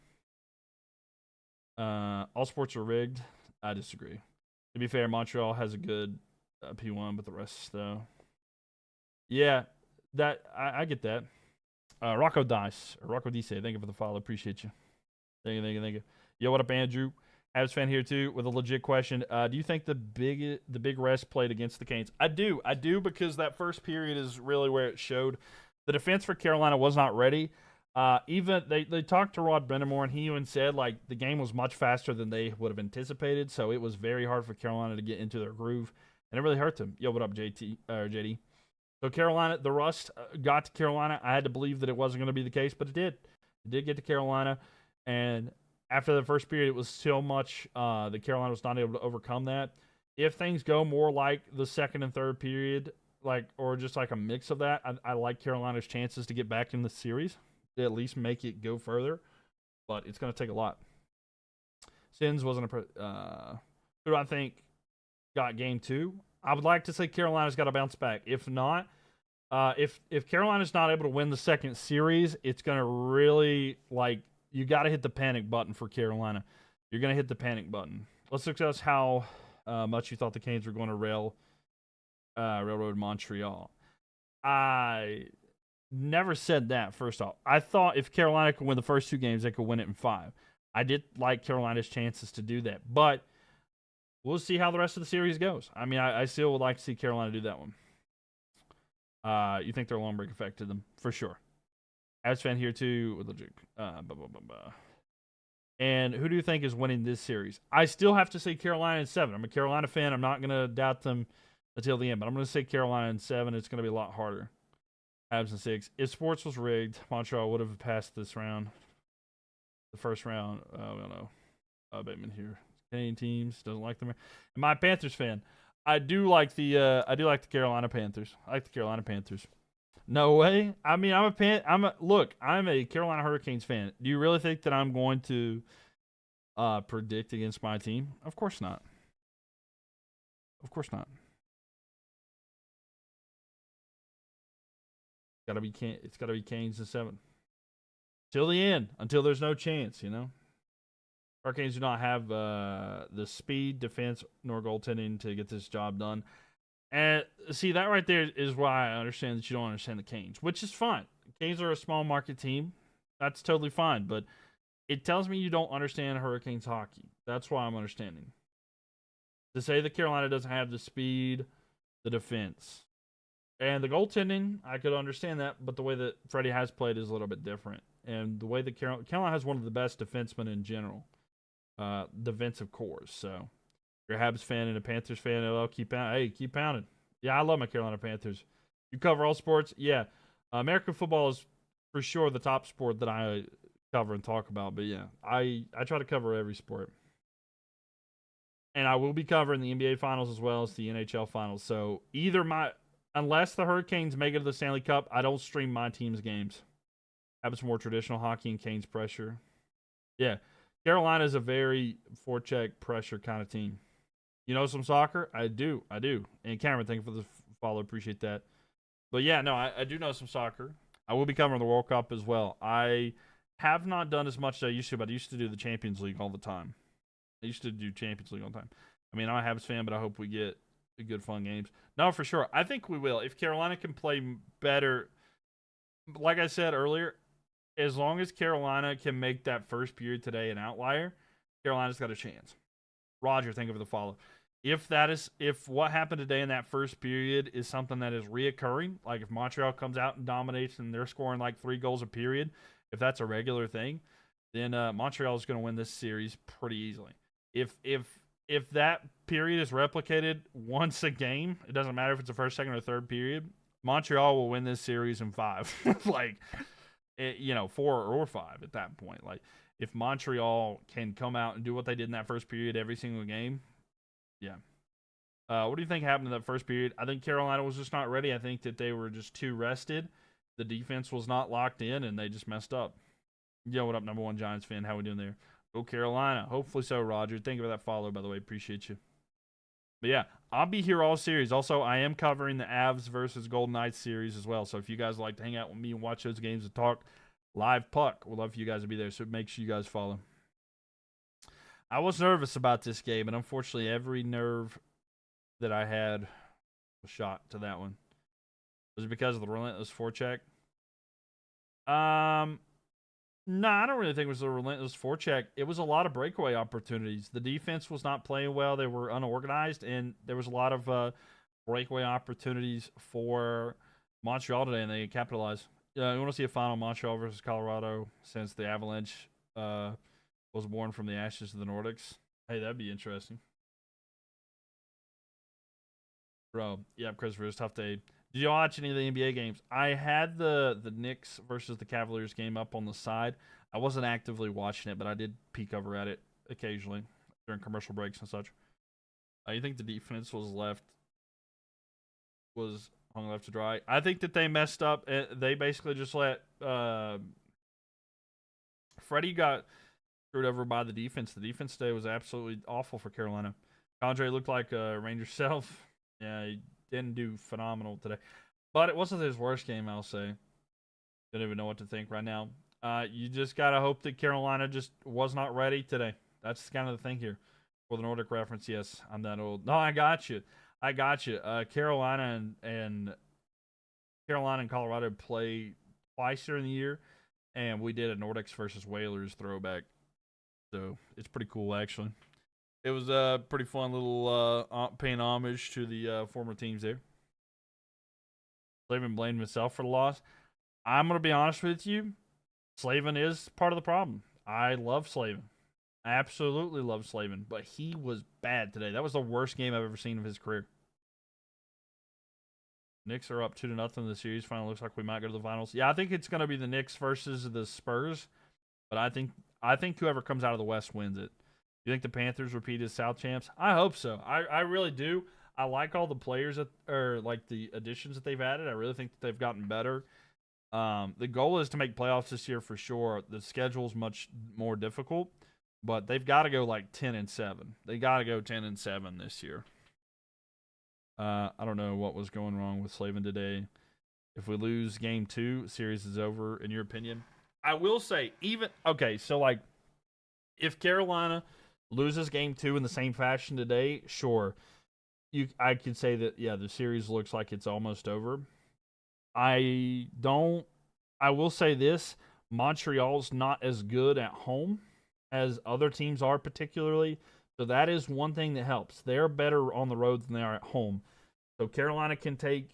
All sports are rigged. I disagree. To be fair, Montreal has a good P1, but the rest, though. Yeah, that I get that. Rocco Dice, thank you for the follow. Appreciate you. Thank you. Yo, what up, Andrew? Habs fan here too with a legit question. Do you think the big rest played against the Canes? I do because that first period is really where it showed. The defense for Carolina was not ready. Even they talked to Rod Brindamore, and he even said the game was much faster than they would have anticipated. So it was very hard for Carolina to get into their groove, and it really hurt them. Yo, what up, JD? So Carolina, the rust got to Carolina. I had to believe that it wasn't going to be the case, but it did. It did get to Carolina, and after the first period, it was so much that Carolina was not able to overcome that. If things go more like the second and third period, or just a mix of that, I like Carolina's chances to get back in the series, to at least make it go further, but it's going to take a lot. Sins wasn't who do I think got game 2? I would like to say Carolina's got to bounce back. If not, if Carolina's not able to win the second series, it's going to really, you got to hit the panic button for Carolina. You're going to hit the panic button. Let's discuss how much you thought the Canes were going to railroad Montreal. I never said that, first off. I thought if Carolina could win the first 2 games, they could win it in 5. I did like Carolina's chances to do that, but we'll see how the rest of the series goes. I mean, I still would like to see Carolina do that one. You think their long break affected them? For sure. Habs fan here too. With legit. And who do you think is winning this series? I still have to say Carolina in 7. I'm a Carolina fan. I'm not going to doubt them until the end, but I'm going to say Carolina in 7. It's going to be a lot harder. Habs in 6. If sports was rigged, Montreal would have passed this round. The first round. We don't know. Bateman here. Canadian teams doesn't like them. Am I a Panthers fan? I do like the Carolina Panthers. I like the Carolina Panthers. No way. I mean, I'm a Carolina Hurricanes fan. Do you really think that I'm going to predict against my team? Of course not. Of course not. It's gotta be Canes in 7. Till the end, until there's no chance, Hurricanes do not have the speed, defense, nor goaltending to get this job done. And see, that right there is why I understand that you don't understand the Canes, which is fine. Canes are a small market team. That's totally fine. But it tells me you don't understand Hurricanes hockey. That's why I'm understanding. To say that Carolina doesn't have the speed, the defense, and the goaltending, I could understand that. But the way that Freddie has played is a little bit different. and the way that Carolina has one of the best defensemen in general, defensive cores. So, if you're a Habs fan and a Panthers fan, oh, keep pounding. Hey, keep pounding. Yeah, I love my Carolina Panthers. You cover all sports? Yeah. American football is for sure the top sport that I cover and talk about. But yeah, I try to cover every sport. And I will be covering the NBA Finals as well as the NHL Finals. So unless the Hurricanes make it to the Stanley Cup, I don't stream my team's games. Have some more traditional hockey and Canes pressure. Yeah, Carolina is a very forecheck pressure kind of team. You know some soccer? I do. And Cameron, thank you for the follow. Appreciate that. But yeah, no, I do know some soccer. I will be covering the World Cup as well. I have not done as much as I used to, but I used to do the Champions League all the time. I used to do Champions League all the time. I mean, I'm a Habs fan, but I hope we get good, fun games. No, for sure. I think we will. If Carolina can play better, like I said earlier, as long as Carolina can make that first period today an outlier, Carolina's got a chance. Roger, thank you for the follow. If what happened today in that first period is something that is reoccurring, like if Montreal comes out and dominates and they're scoring like 3 goals a period, if that's a regular thing, then Montreal is going to win this series pretty easily. If that period is replicated once a game, it doesn't matter if it's the first, second, or third period, Montreal will win this series in 5. 4 or 5 at that point. Like, if Montreal can come out and do what they did in that first period every single game, yeah. What do you think happened in that first period? I think Carolina was just not ready. I think that they were just too rested. The defense was not locked in, and they just messed up. Yo, what up, number 1 Giants fan? How we doing there? Go Carolina. Hopefully so, Roger. Thank you for that follow, by the way. Appreciate you. But yeah, I'll be here all series. Also, I am covering the Avs versus Golden Knights series as well. So if you guys like to hang out with me and watch those games and talk live puck, we'd love for you guys to be there. So make sure you guys follow. I was nervous about this game, and unfortunately, every nerve that I had was shot to that one. Was it because of the relentless forecheck? No, I don't really think it was a relentless forecheck. It was a lot of breakaway opportunities. The defense was not playing well. They were unorganized, and there was a lot of breakaway opportunities for Montreal today, and they capitalized. Yeah, you want to see a final Montreal versus Colorado since the Avalanche was born from the ashes of the Nordics? Hey, that'd be interesting. Bro, yeah, Christopher, it was a tough day. Did you watch any of the NBA games? I had the Knicks versus the Cavaliers game up on the side. I wasn't actively watching it, but I did peek over at it occasionally during commercial breaks and such. You think the defense was hung left to dry? I think that they messed up. They basically just let Freddie got screwed over by the defense. The defense today was absolutely awful for Carolina. Andre looked like a Ranger self. Yeah, he didn't do phenomenal today. But it wasn't his worst game, I'll say. Don't even know what to think right now. You just got to hope that Carolina just was not ready today. That's kind of the thing here. For the Nordic reference, yes, I'm that old. No, I got you. Carolina and Colorado play twice during the year, and we did a Nordics versus Whalers throwback. So it's pretty cool, actually. It was a pretty fun little paying homage to the former teams there. Slavin blamed himself for the loss. I'm going to be honest with you. Slavin is part of the problem. I love Slavin. I absolutely love Slavin, but he was bad today. That was the worst game I've ever seen of his career. Knicks are up 2-0 in the series. Finally looks like we might go to the finals. Yeah, I think it's going to be the Knicks versus the Spurs, but I think whoever comes out of the West wins it. You think the Panthers repeat as South champs? I hope so. I really do. I like all the players like the additions that they've added. I really think that they've gotten better. The goal is to make playoffs this year for sure. The schedule's much more difficult, but they've got to go like 10-7. They got to go 10-7 this year. I don't know what was going wrong with Slavin today. If we lose game 2, series is over, in your opinion? I will say, so like, if Carolina loses game 2 in the same fashion today, sure. I could say that, yeah, the series looks like it's almost over. I will say this, Montreal's not as good at home as other teams are particularly. So that is one thing that helps. They're better on the road than they are at home. So Carolina can take,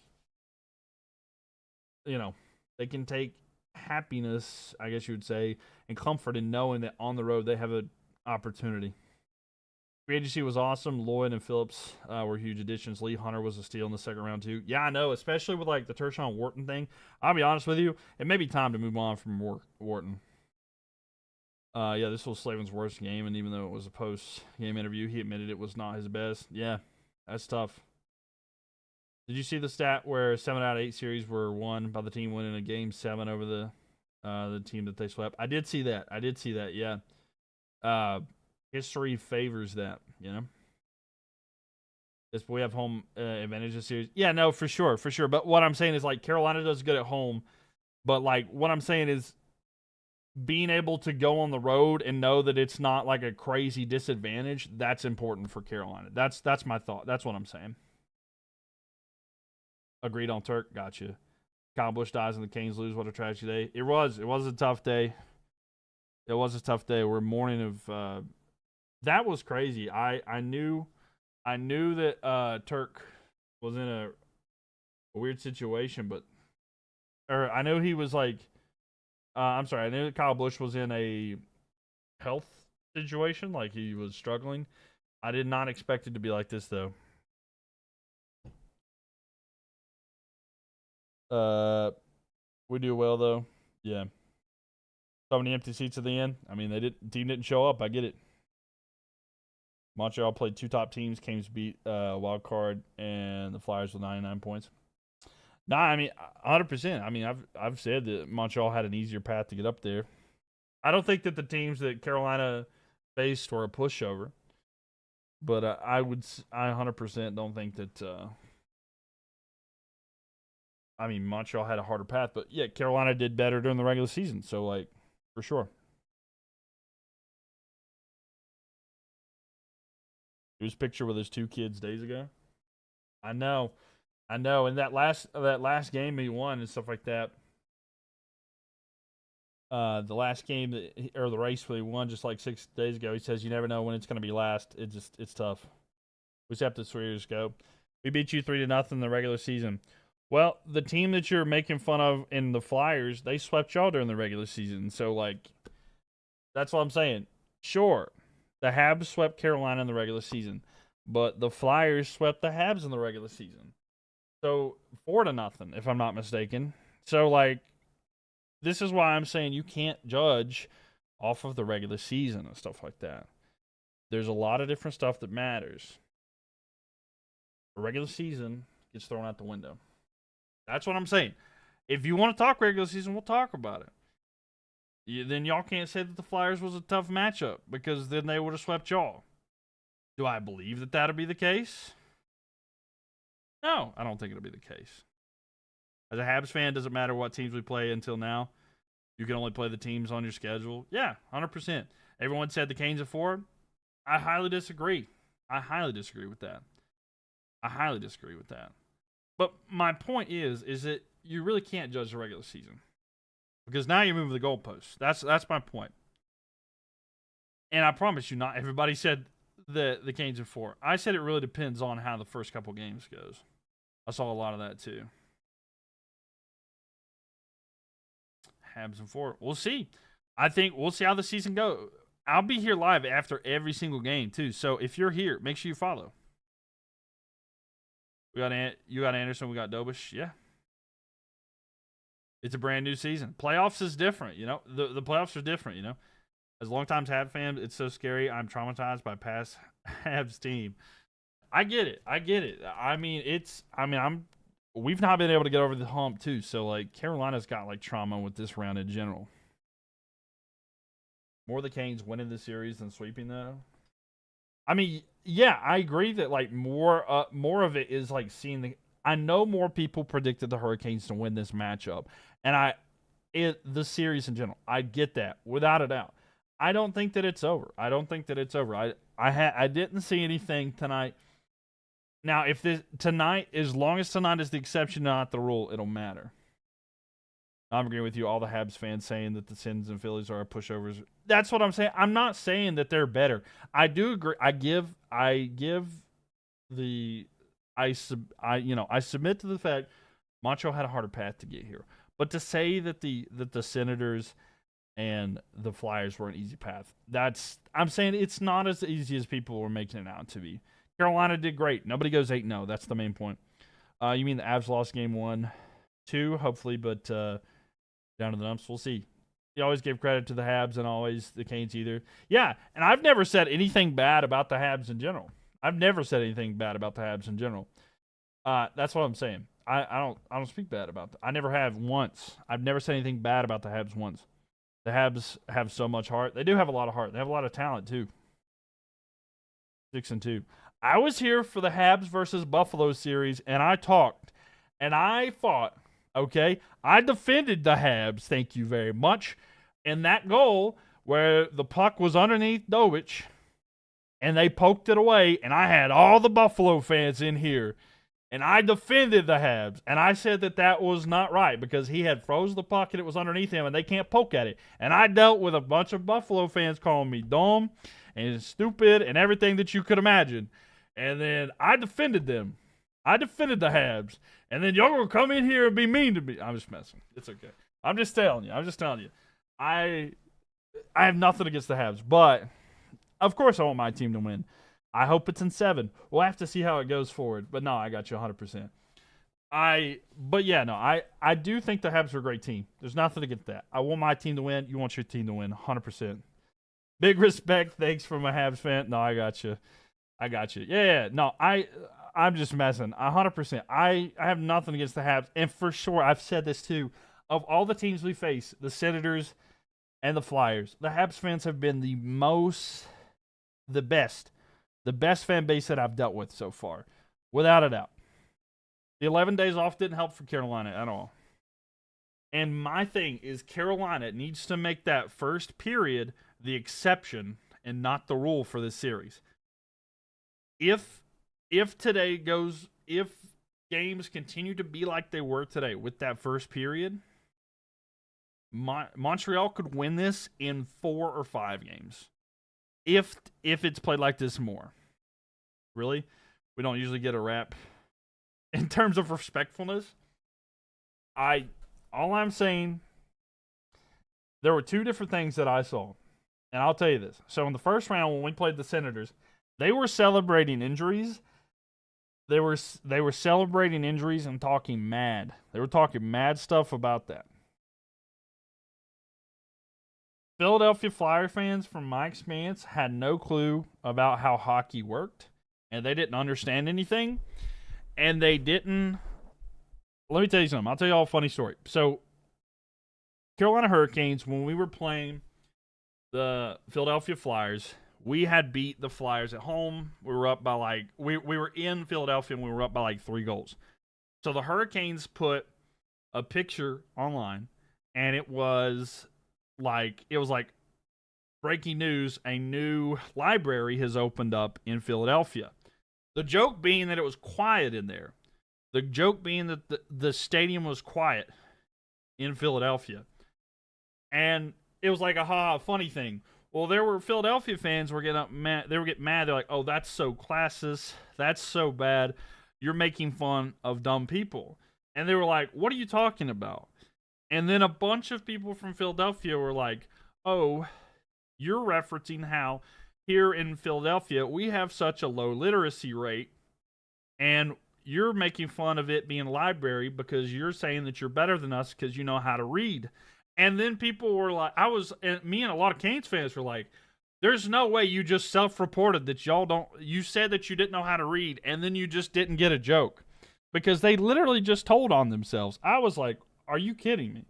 they can take happiness, I guess you would say, and comfort in knowing that on the road they have an opportunity. Free agency was awesome. Lloyd and Phillips were huge additions. Lee Hunter was a steal in the second round too. Yeah, I know, especially with like the Tershawn Wharton thing. I'll be honest with you, it may be time to move on from Wharton. Yeah, this was Slavin's worst game, and even though it was a post-game interview, he admitted it was not his best. Yeah, that's tough. Did you see the stat where 7 out of 8 series were won by the team winning a game 7 over the team that they swept? I did see that. Yeah. History favors that. Yes, we have home advantage this series. Yeah, no, for sure. But what I'm saying is like Carolina does good at home, but like what I'm saying is being able to go on the road and know that it's not like a crazy disadvantage, that's important for Carolina. That's my thought. That's what I'm saying. Agreed on Turk. Gotcha. Kyle Busch dies and the Canes lose. What a tragedy day. It was a tough day. We're mourning of that was crazy. I knew that Turk was in a weird situation, but I knew he was like I'm sorry, I knew that Kyle Busch was in a health situation, like he was struggling. I did not expect it to be like this, though. We do well, though. Yeah. So many empty seats at the end. I mean, team didn't show up. I get it. Montreal played 2 top teams. Canes beat wild card and the Flyers with 99 points. Nah, I mean 100%. I mean, I've said that Montreal had an easier path to get up there. I don't think that the teams that Carolina faced were a pushover, but I 100% don't think that. I mean, Montreal had a harder path, but yeah, Carolina did better during the regular season, so like for sure. He was pictured with his 2 kids days ago. I know. And that last game he won and stuff like that. The last game or the race he won just like 6 days ago. He says you never know when it's going to be last. It's tough. We just have to 3 years ago. We beat you 3-0 in the regular season. Well, the team that you're making fun of in the Flyers, they swept y'all during the regular season. So like, that's what I'm saying. Sure, the Habs swept Carolina in the regular season, but the Flyers swept the Habs in the regular season. So 4-0, if I'm not mistaken. So like, this is why I'm saying you can't judge off of the regular season and stuff like that. There's a lot of different stuff that matters. The regular season gets thrown out the window. That's what I'm saying. If you want to talk regular season, we'll talk about it. Then y'all can't say that the Flyers was a tough matchup because then they would have swept y'all. Do I believe that that'll be the case? No, I don't think it'll be the case. As a Habs fan, doesn't matter what teams we play until now. You can only play the teams on your schedule. Yeah, 100%. Everyone said the Canes at 4. I highly disagree. I highly disagree with that. But my point is that you really can't judge the regular season because now you're moving the goalposts. That's my point. And I promise you, not everybody said the Canes at 4. I said it really depends on how the first couple games goes. I saw a lot of that too. Habs and 4. We'll see. I think we'll see how the season goes. I'll be here live after every single game too. So if you're here, make sure you follow. You got Anderson, we got Dobish. Yeah. It's a brand new season. Playoffs is different, The playoffs are different, As a long-time Habs fan, it's so scary. I'm traumatized by past Habs team. I get it. I mean, we've not been able to get over the hump too. So like Carolina's got like trauma with this round in general. More the Canes winning the series than sweeping though. I mean, yeah, I agree that like more of it is like seeing the. I know more people predicted the Hurricanes to win this matchup, and the series in general. I get that without a doubt. I don't think that it's over. I didn't see anything tonight. Now, if this tonight, as long as tonight is the exception, not the rule, it'll matter. I'm agreeing with you. All the Habs fans saying that the Sens and Phillies are pushovers. That's what I'm saying. I'm not saying that they're better. I do agree. I submit to the fact Montreal had a harder path to get here. But to say that the Senators and the Flyers were an easy path, I'm saying it's not as easy as people were making it out to be. Carolina did great. Nobody goes 8-0. That's the main point. You mean the Avs lost game 1-2, hopefully, but down to the dumps. We'll see. You always give credit to the Habs and always the Canes either. Yeah, and I've never said anything bad about the Habs in general. I've never said anything bad about the Habs in general. That's what I'm saying. I don't speak bad about them. I never have once. I've never said anything bad about the Habs once. The Habs have so much heart. They do have a lot of heart. They have a lot of talent too. 6-2. I was here for the Habs versus Buffalo series, and I talked, and I fought. Okay, I defended the Habs. Thank you very much. And that goal where the puck was underneath Dovich, and they poked it away, and I had all the Buffalo fans in here. And I defended the Habs, and I said that was not right because he had froze the puck and it was underneath him, and they can't poke at it. And I dealt with a bunch of Buffalo fans calling me dumb and stupid and everything that you could imagine. And then I defended them. I defended the Habs. And then y'all gonna come in here and be mean to me. I'm just messing. It's okay. I'm just telling you. I have nothing against the Habs, but of course I want my team to win. I hope it's in 7. We'll have to see how it goes forward. But no, I got you 100%. I do think the Habs are a great team. There's nothing against that. I want my team to win. You want your team to win 100%. Big respect. Thanks for my Habs fan. No, I got you. Yeah. No, I'm just messing. 100%. I have nothing against the Habs. And for sure, I've said this too. Of all the teams we face, the Senators and the Flyers, the Habs fans have been the best fan base that I've dealt with so far, without a doubt. The 11 days off didn't help for Carolina at all. And my thing is Carolina needs to make that first period the exception and not the rule for this series. If games continue to be like they were today with that first period, Montreal could win this in 4 or 5 games. If it's played like this more. Really? We don't usually get a rap. In terms of respectfulness, all I'm saying, there were 2 different things that I saw. And I'll tell you this. So in the first round when we played the Senators, they were celebrating injuries. They were celebrating injuries and talking mad. They were talking mad stuff about that. Philadelphia Flyer fans, from my experience, had no clue about how hockey worked, and they didn't understand anything, and they didn't. Let me tell you something. I'll tell you all a funny story. So, Carolina Hurricanes, when we were playing the Philadelphia Flyers, we had beat the Flyers at home. We were up by we were in Philadelphia, and we were up by 3 goals. So, the Hurricanes put a picture online, and it was breaking news, a new library has opened up in Philadelphia. The joke being that it was quiet in there. The joke being that the stadium was quiet in Philadelphia. And it was like a funny thing. Well, there were Philadelphia fans were getting mad. They were getting mad. They're like, "Oh, that's so classist. That's so bad. You're making fun of dumb people." And they were like, "What are you talking about?" And then a bunch of people from Philadelphia were like, "Oh, you're referencing how here in Philadelphia we have such a low literacy rate, and you're making fun of it being a library because you're saying that you're better than us because you know how to read." And then people were like, me and a lot of Canes fans were like, "There's no way you just self-reported that you said that you didn't know how to read, and then you just didn't get a joke." Because they literally just told on themselves. I was like, are you kidding me?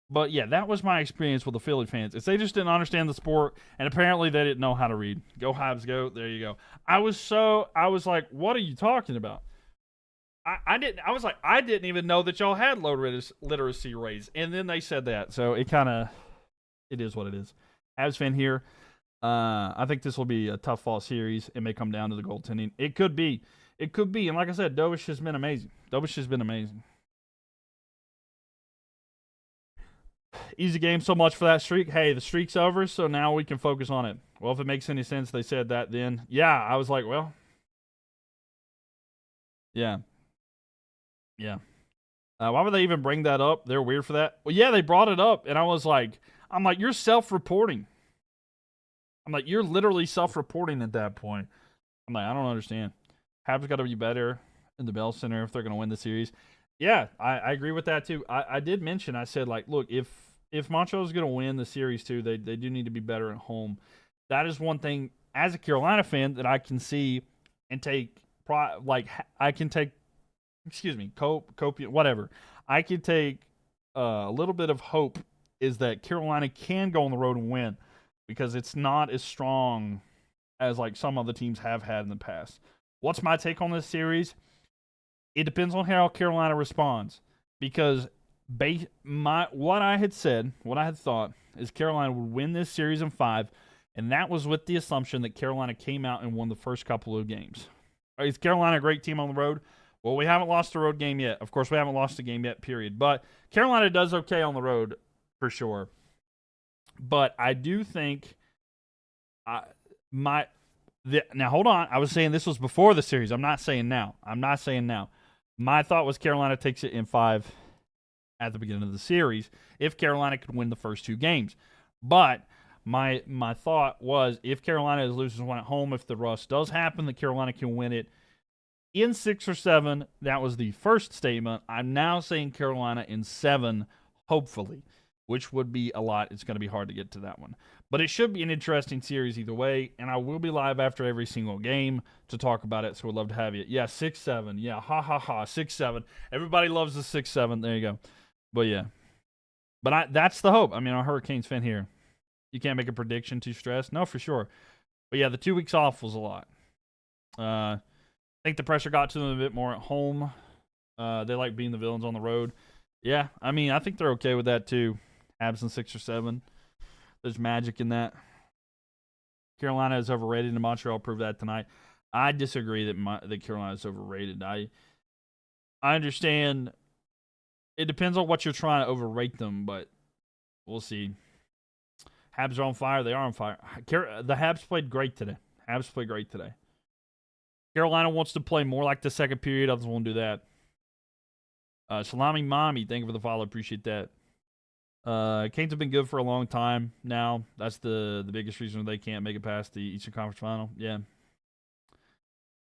But yeah, that was my experience with the Philly fans. They just didn't understand the sport, and apparently they didn't know how to read. Go Habs, go! There you go. I was like, what are you talking about? I didn't even know that y'all had low literacy rates, and then they said that. So it is what it is. Habs fan here. I think this will be a tough fall series. It may come down to the goaltending. It could be, and like I said, Dovich has been amazing. Easy game, so much for that streak. Hey, the streak's over, so now we can focus on it. Well, if it makes any sense, they said that then. Yeah, I was like, well, yeah. Why would they even bring that up? They're weird for that. Well, yeah, they brought it up, and I'm like, you're self-reporting. I'm like, you're literally self-reporting at that point. I'm like, I don't understand. Habs got to be better in the Bell Center if they're going to win the series. Yeah, I agree with that too. I did mention, I said, like, look, if Montreal is going to win the series too, they do need to be better at home. That is one thing as a Carolina fan that I can see and take whatever. I can take a little bit of hope is that Carolina can go on the road and win because it's not as strong as like some other teams have had in the past. What's my take on this series? It depends on how Carolina responds because what I had thought is Carolina would win this series in 5, and that was with the assumption that Carolina came out and won the first couple of games. Is Carolina a great team on the road? Well, we haven't lost a road game yet. Of course, we haven't lost a game yet, period. But Carolina does okay on the road for sure. But I do think now hold on. I was saying this was before the series. I'm not saying now. My thought was Carolina takes it in 5 at the beginning of the series if Carolina could win the first 2 games. But my thought was if Carolina loses one at home, if the rust does happen, that Carolina can win it in 6 or 7. That was the first statement. I'm now saying Carolina in 7, hopefully, which would be a lot. It's going to be hard to get to that one. But it should be an interesting series either way, and I will be live after every single game to talk about it, so we'd love to have you. Yeah, 6-7. Yeah, ha, ha, ha, 6-7. Everybody loves the 6-7. There you go. But, yeah. But that's the hope. I mean, I'm a Hurricanes fan here. You can't make a prediction too stressed. No, for sure. But, yeah, the 2 weeks off was a lot. I think the pressure got to them a bit more at home. They like being the villains on the road. Yeah, I mean, I think they're okay with that, too. Habs in 6 or 7. There's magic in that. Carolina is overrated, and Montreal proved that tonight. I disagree that Carolina is overrated. I understand it depends on what you're trying to overrate them, but we'll see. Habs are on fire. They are on fire. The Habs played great today. Carolina wants to play more like the second period. Others won't do that. Salami Mommy, thank you for the follow. Appreciate that. Canes have been good for a long time now. That's the biggest reason they can't make it past the Eastern Conference Final. Yeah.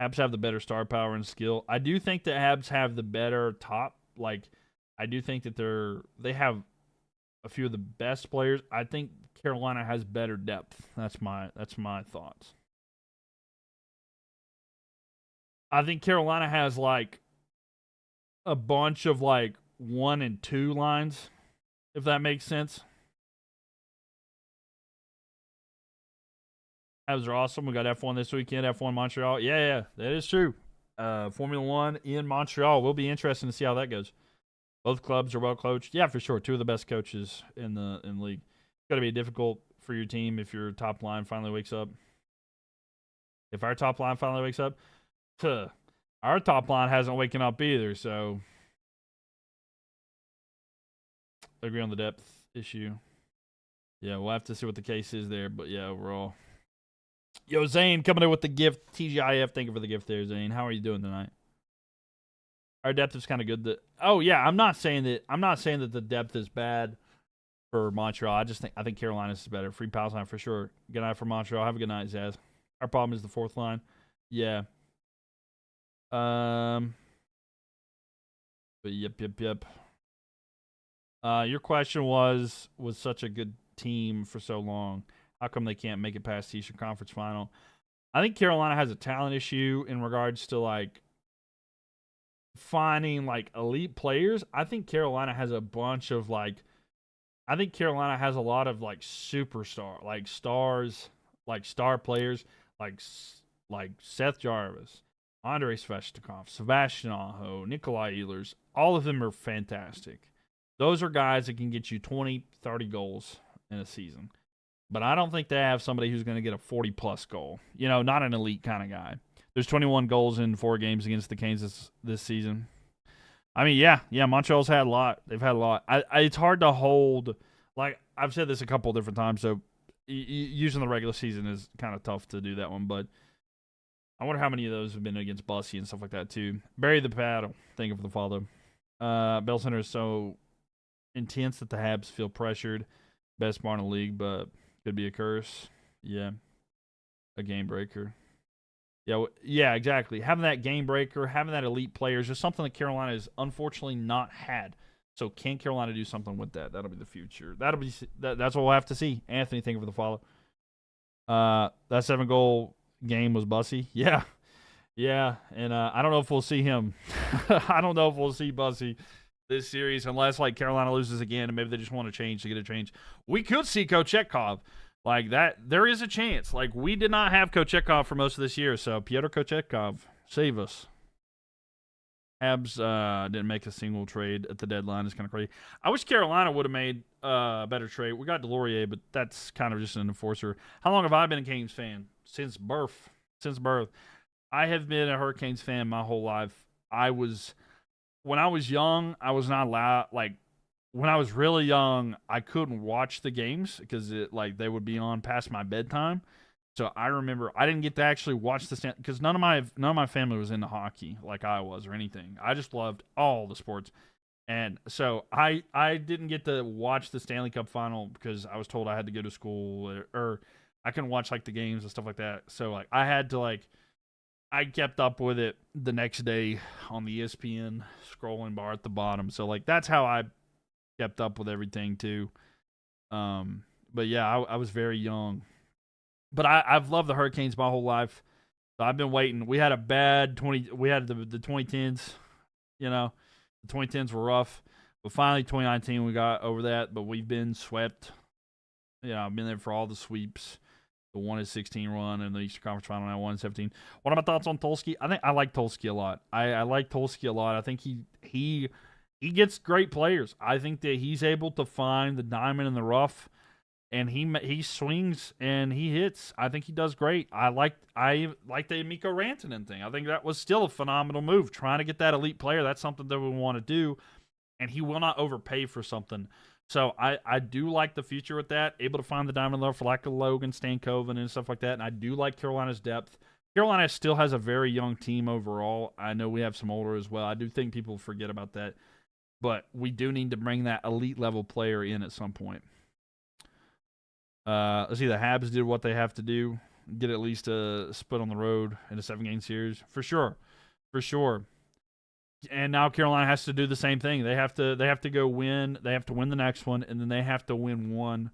Habs have the better star power and skill. I do think that Habs have the better top. I do think that they have a few of the best players. I think Carolina has better depth. That's my thoughts. I think Carolina has a bunch of 1 and 2 lines, if that makes sense. Habs are awesome. We got F1 this weekend, F1 Montreal. Yeah, that is true. Formula 1 in Montreal. Will be interesting to see how that goes. Both clubs are well coached. Yeah, for sure. 2 of the best coaches in the league. It's got to be difficult for your team if your top line finally wakes up. If our top line finally wakes up, our top line hasn't waken up either, so agree on the depth issue. Yeah, we'll have to see what the case is there, but yeah, overall. Yo, Zane, coming in with the gift. TGIF, thank you for the gift there, Zane. How are you doing tonight? Our depth is kind of good. I'm not saying that the depth is bad for Montreal. I think Carolina's is better. Free Palestine for sure. Good night for Montreal. Have a good night, Zaz. Our problem is the 4th line. Yeah. But yep. Your question was such a good team for so long. How come they can't make it past the Eastern Conference Final? I think Carolina has a talent issue in regards to finding elite players. I think Carolina has a bunch of I think Carolina has a lot of superstar stars, star players like Seth Jarvis, Andrei Svechnikov, Sebastian Aho, Nikolai Ehlers. All of them are fantastic. Those are guys that can get you 20, 30 goals in a season. But I don't think they have somebody who's going to get a 40-plus goal. Not an elite kind of guy. There's 21 goals in 4 games against the Canes this season. I mean, yeah, Montreal's had a lot. They've had a lot. It's hard to hold. I've said this a couple different times, so using the regular season is kind of tough to do that one. But I wonder how many of those have been against Bussy and stuff like that, too. Bury the paddle. Thank you for the follow. Bell Center is so intense that the Habs feel pressured. Best bar in the league, but could be a curse. Yeah, a game breaker. Yeah, exactly. Having that game breaker, having that elite player is just something that Carolina has unfortunately not had. So can Carolina do something with that? That'll be the future. That's what we'll have to see. Anthony, thank you for the follow. That 7-goal game was Bussy. Yeah, yeah, and I don't know if we'll see him. I don't know if we'll see Bussy this series unless like Carolina loses again and maybe they just want to change to get a change. We could see Kochetkov like that. There is a chance. Like we did not have Kochetkov for most of this year, so Pyotr Kochetkov, save us. Habs didn't make a single trade at the deadline. It's kind of crazy. I wish Carolina would have made a better trade. We got Delorier, but that's kind of just an enforcer. How long have I been a Canes fan? Since birth. Since birth. I have been a Hurricanes fan my whole life. When I was young, I was not allowed. Like when I was really young, I couldn't watch the games because they would be on past my bedtime. So I remember I didn't get to actually watch the because none of my family was into hockey like I was or anything. I just loved all the sports, and so I didn't get to watch the Stanley Cup final because I was told I had to go to school or I couldn't watch like the games and stuff like that. So like I had to I kept up with it the next day on the ESPN scrolling bar at the bottom. So like that's how I kept up with everything too. But yeah, I was very young. But I've loved the Hurricanes my whole life. So I've been waiting. We had a bad we had the 2010s, you know. The 2010s were rough. But finally 2019 we got over that, but we've been swept. I've been there for all the sweeps. The 1-16 run and the Eastern Conference Final now 1-17. What are my thoughts on Tulsky? I like Tulsky a lot. I like Tulsky a lot. I think he gets great players. I think that he's able to find the diamond in the rough, and he swings and he hits. I think he does great. I like the Mikko Rantanen thing. I think that was still a phenomenal move. Trying to get that elite player, that's something that we want to do, and he will not overpay for something. So I do like the future with that. Able to find the diamond level for like a Logan Stankoven and stuff like that. And I do like Carolina's depth. Carolina still has a very young team overall. I know we have some older as well. I do think people forget about that. But we do need to bring that elite level player in at some point. Let's see. The Habs did what they have to do. Get at least a split on the road in a 7-game series. For sure. For sure. And now Carolina has to do the same thing. They have to go win. They have to win the next one, and then they have to win one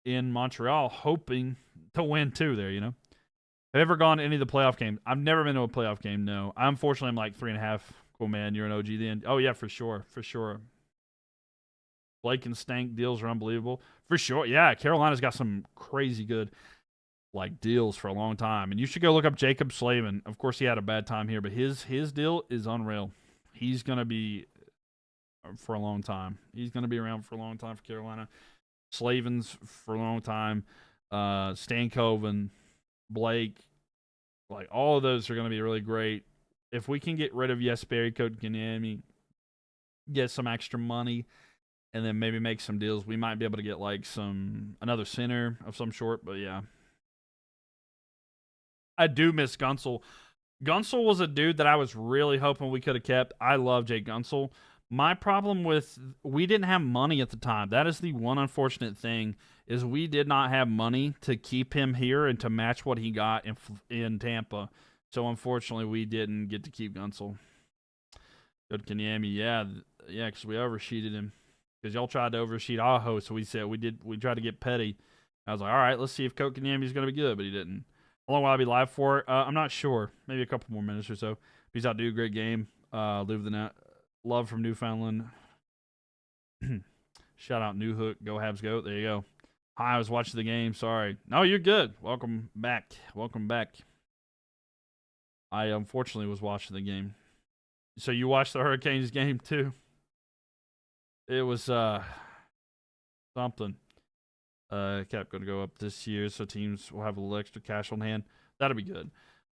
in Montreal, hoping to win two there, Have you ever gone to any of the playoff games? I've never been to a playoff game, no. Unfortunately, I'm like 3.5. Cool, man. You're an OG then. Oh, yeah, for sure. For sure. Blake and Stank deals are unbelievable. For sure. Yeah, Carolina's got some crazy good deals for a long time. And you should go look up Jacob Slavin. Of course, he had a bad time here, but his deal is unreal. He's going to be for a long time. He's going to be around for a long time for Carolina. Slavin's for a long time. Stankoven, Blake, all of those are going to be really great. If we can get rid of Jesperi Kotkaniemi, get some extra money, and then maybe make some deals, we might be able to get another center of some sort. But yeah, I do miss Gunsel. Gunsel was a dude that I was really hoping we could have kept. I love Jake Gunsel. My problem we didn't have money at the time. That is the one unfortunate thing, is we did not have money to keep him here and to match what he got in Tampa. So unfortunately, we didn't get to keep Gunsel. Good Kanyemi, yeah, because we oversheeted him. Because y'all tried to oversheet Aho, so we said we tried to get petty. I was like, all right, let's see if Kotkaniemi is going to be good, but he didn't. How long will I be live for? I'm not sure. Maybe a couple more minutes or so. Peace out, dude. Great game. Live the net. Love from Newfoundland. Shout out New Hook. Go Habs go. There you go. Hi, I was watching the game. Sorry. No, you're good. Welcome back. Welcome back. I unfortunately was watching the game. So you watched the Hurricanes game too? It was something. Cap going to go up this year, so teams will have a little extra cash on hand. That'll be good.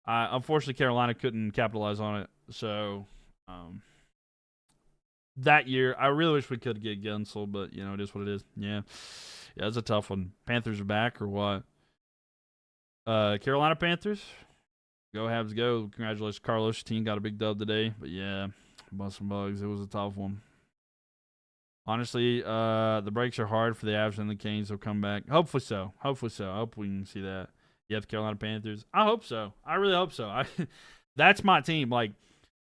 Unfortunately, Carolina couldn't capitalize on it. So that year, I really wish we could get Gunsel, but it is what it is. Yeah, it's a tough one. Panthers are back or what? Carolina Panthers, go Habs go! Congratulations, Carlos. Your team got a big dub today, but yeah, Busting bugs. It was a tough one. Honestly, the breaks are hard for the Avs and the Canes. Will come back. Hopefully so. Hopefully so. I hope we can see that. You have the Carolina Panthers. I hope so. I really hope so. That's my team. Like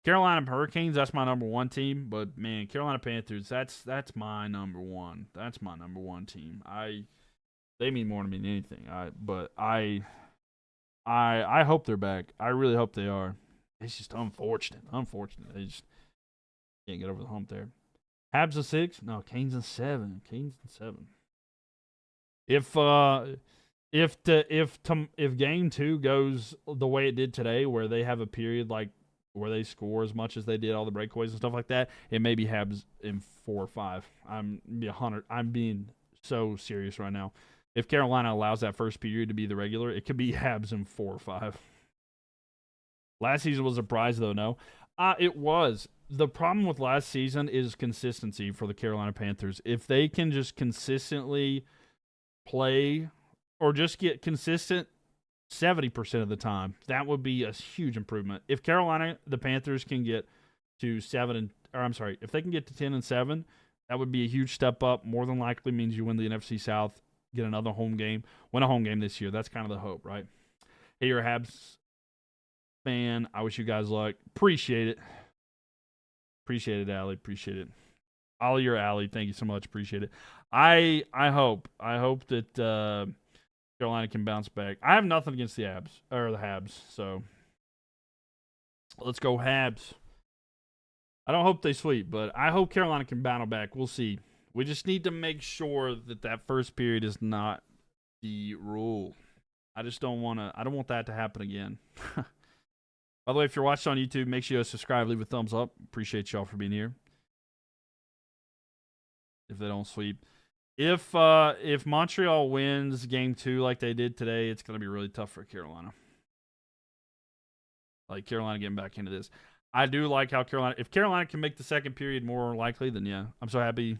Carolina Hurricanes, that's my number one team. But man, Carolina Panthers, that's my number one. That's my number one team. They mean more to me than anything. I hope they're back. I really hope they are. It's just unfortunate. They just can't get over the hump there. Habs a 6? No, Canes a 7. If game 2 goes the way it did today, where they have a period like where they score as much as they did, all the breakaways and stuff like that, it may be Habs in 4 or 5. I'm being so serious right now. If Carolina allows that first period to be the regular, it could be Habs in 4 or 5. Last season was a surprise, though, no? It was. The problem with last season is consistency for the Carolina Panthers. If they can just consistently play or just get consistent 70% of the time, that would be a huge improvement. If Carolina, the Panthers, can get to if they can get to 10-7, that would be a huge step up. More than likely means you win the NFC South, get another home game, win a home game this year. That's kind of the hope, right? Hey, you're a Habs fan. I wish you guys luck. Appreciate it. Appreciate it, Allie. Appreciate it. Ollie or Allie, thank you so much. Appreciate it. I hope that Carolina can bounce back. I have nothing against the Habs, so let's go Habs. I don't hope they sweep, but I hope Carolina can battle back. We'll see. We just need to make sure that first period is not the rule. I don't want that to happen again. By the way, if you're watching on YouTube, make sure you subscribe, leave a thumbs up. Appreciate y'all for being here. If they don't sweep. If Montreal wins game 2 like they did today, it's going to be really tough for Carolina. Like Carolina getting back into this. I do like how if Carolina can make the second period more likely, then yeah. I'm so happy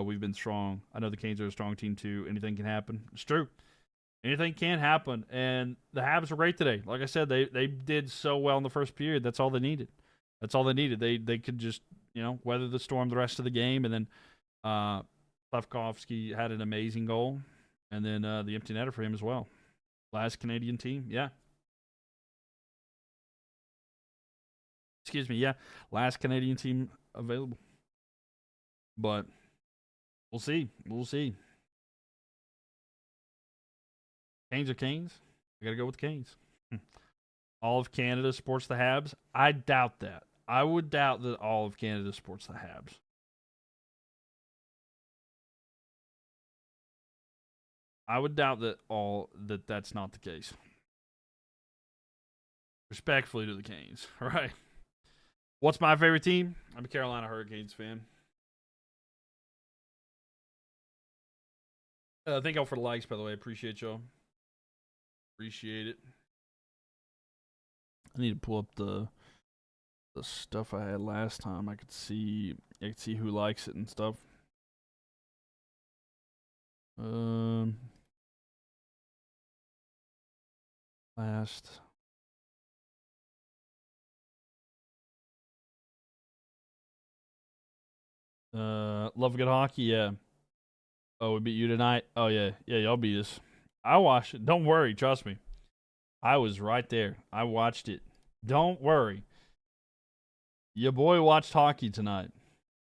we've been strong. I know the Canes are a strong team too. Anything can happen. It's true. Anything can happen. And the Habs were great today. Like I said, they did so well in the first period. That's all they needed. They could just, weather the storm the rest of the game. And then Slavkovsky had an amazing goal. And then the empty netter for him as well. Last Canadian team. Yeah. Excuse me. Yeah. Last Canadian team available. But we'll see. Canes are Canes. I got to go with Canes. All of Canada supports the Habs. I doubt that. I would doubt that all of Canada supports the Habs. I would doubt that's not the case. Respectfully to the Canes, all right? What's my favorite team? I'm a Carolina Hurricanes fan. Thank y'all for the likes, by the way. Appreciate y'all. Appreciate it. I need to pull up the stuff I had last time. I could see who likes it and stuff. Last. Love good hockey, yeah. Oh, we beat you tonight? Oh yeah, y'all beat us. I watched it. Don't worry, trust me. I was right there. I watched it. Don't worry. Your boy watched hockey tonight.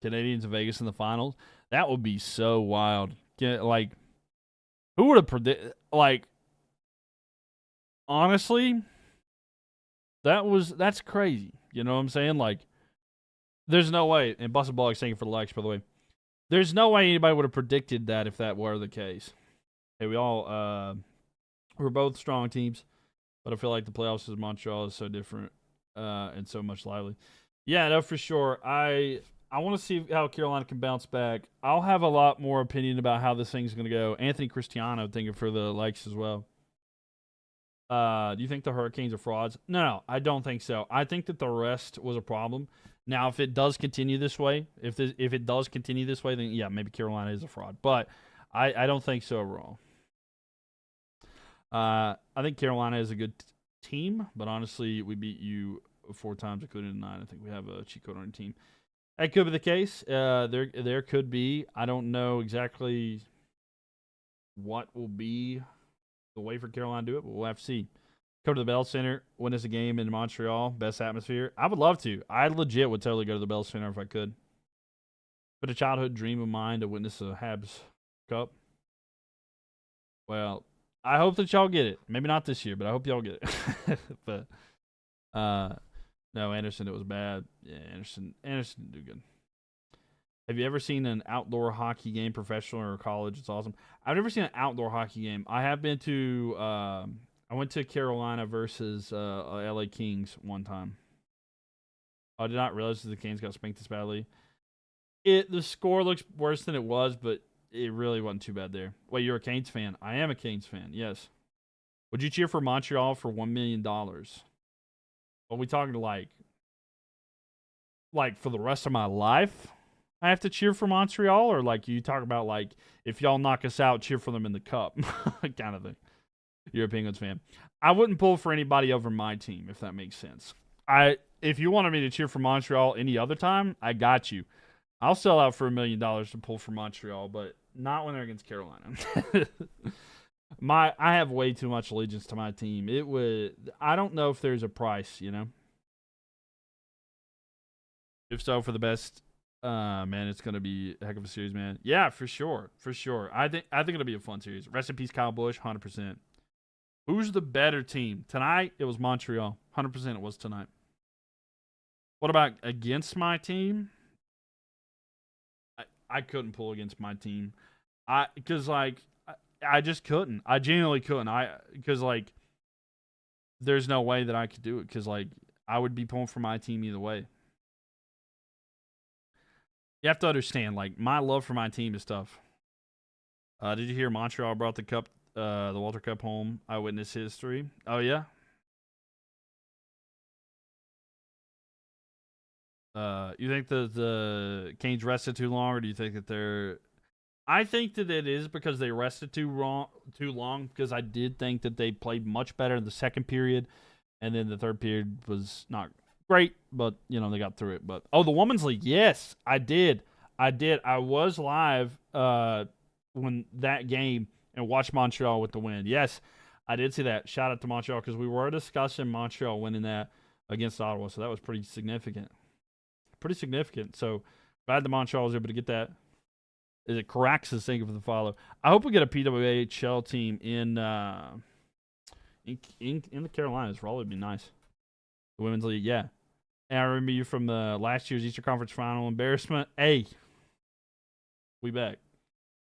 Canadiens and Vegas in the finals. That would be so wild. Like, who would have predicted? Like, honestly, that's crazy. You know what I'm saying? Like, there's no way. And Busted Ball is thank you for the likes, by the way. There's no way anybody would have predicted that if that were the case. Hey, we're both strong teams, but I feel like the playoffs is Montreal is so different and so much lively. Yeah, no, for sure. I want to see how Carolina can bounce back. I'll have a lot more opinion about how this thing's going to go. Anthony Cristiano, thank you for the likes as well. Do you think the Hurricanes are frauds? No, I don't think so. I think that the rest was a problem. Now, if it does continue this way, then yeah, maybe Carolina is a fraud. But I don't think so overall. I think Carolina is a good team, but honestly, we beat you 4 times, including tonight. I think we have a cheat code on our team. That could be the case. There could be. I don't know exactly what will be the way for Carolina to do it, but we'll have to see. Go to the Bell Center, witness a game in Montreal, best atmosphere. I would love to. I legit would totally go to the Bell Center if I could. But a childhood dream of mine to witness a Habs Cup. Well, I hope that y'all get it. Maybe not this year, but I hope y'all get it. But no, Anderson, it was bad. Yeah, Anderson didn't do good. Have you ever seen an outdoor hockey game, professional or college? It's awesome. I've never seen an outdoor hockey game. I have been to. I went to Carolina versus LA Kings one time. I did not realize that the Kings got spanked this badly. The score looks worse than it was, but it really wasn't too bad there. Wait, you're a Canes fan? I am a Canes fan, yes. Would you cheer for Montreal for $1 million? Are we talking like for the rest of my life? I have to cheer for Montreal, or like you talk about like if y'all knock us out, cheer for them in the cup, kind of thing. You're a Penguins fan. I wouldn't pull for anybody over my team, if that makes sense. If you wanted me to cheer for Montreal any other time, I got you. I'll sell out for $1 million to pull for Montreal, but not when they're against Carolina. I have way too much allegiance to my team. I don't know if there's a price, you know. If so, for the best, man, it's gonna be a heck of a series, man. Yeah, for sure. I think it'll be a fun series. Rest in peace, Kyle Busch, 100%. Who's the better team tonight? It was Montreal, 100%. It was tonight. What about against my team? I couldn't pull against my team. Because I just couldn't. I genuinely couldn't. Because like there's no way that I could do it. Because like I would be pulling for my team either way. You have to understand, like my love for my team is tough. Did you hear Montreal brought the cup, the Walter Cup home? Eyewitness history. Oh yeah. You think that the Canes rested too long, or do you think that they're? I think that it is because they rested too long. Because I did think that they played much better in the second period, and then the third period was not great, but you know they got through it. But the Women's League, yes, I did. I was live when that game and watched Montreal with the win. Yes, I did see that. Shout out to Montreal because we were discussing Montreal winning that against Ottawa, so that was pretty significant. So glad the Montreal was able to get that. Is it Caraxes? Thank you for the follow. I hope we get a PWHL team in the Carolinas. Probably would be nice. The Women's League, yeah. And I remember you from the last year's Eastern Conference Final embarrassment. Hey, we back.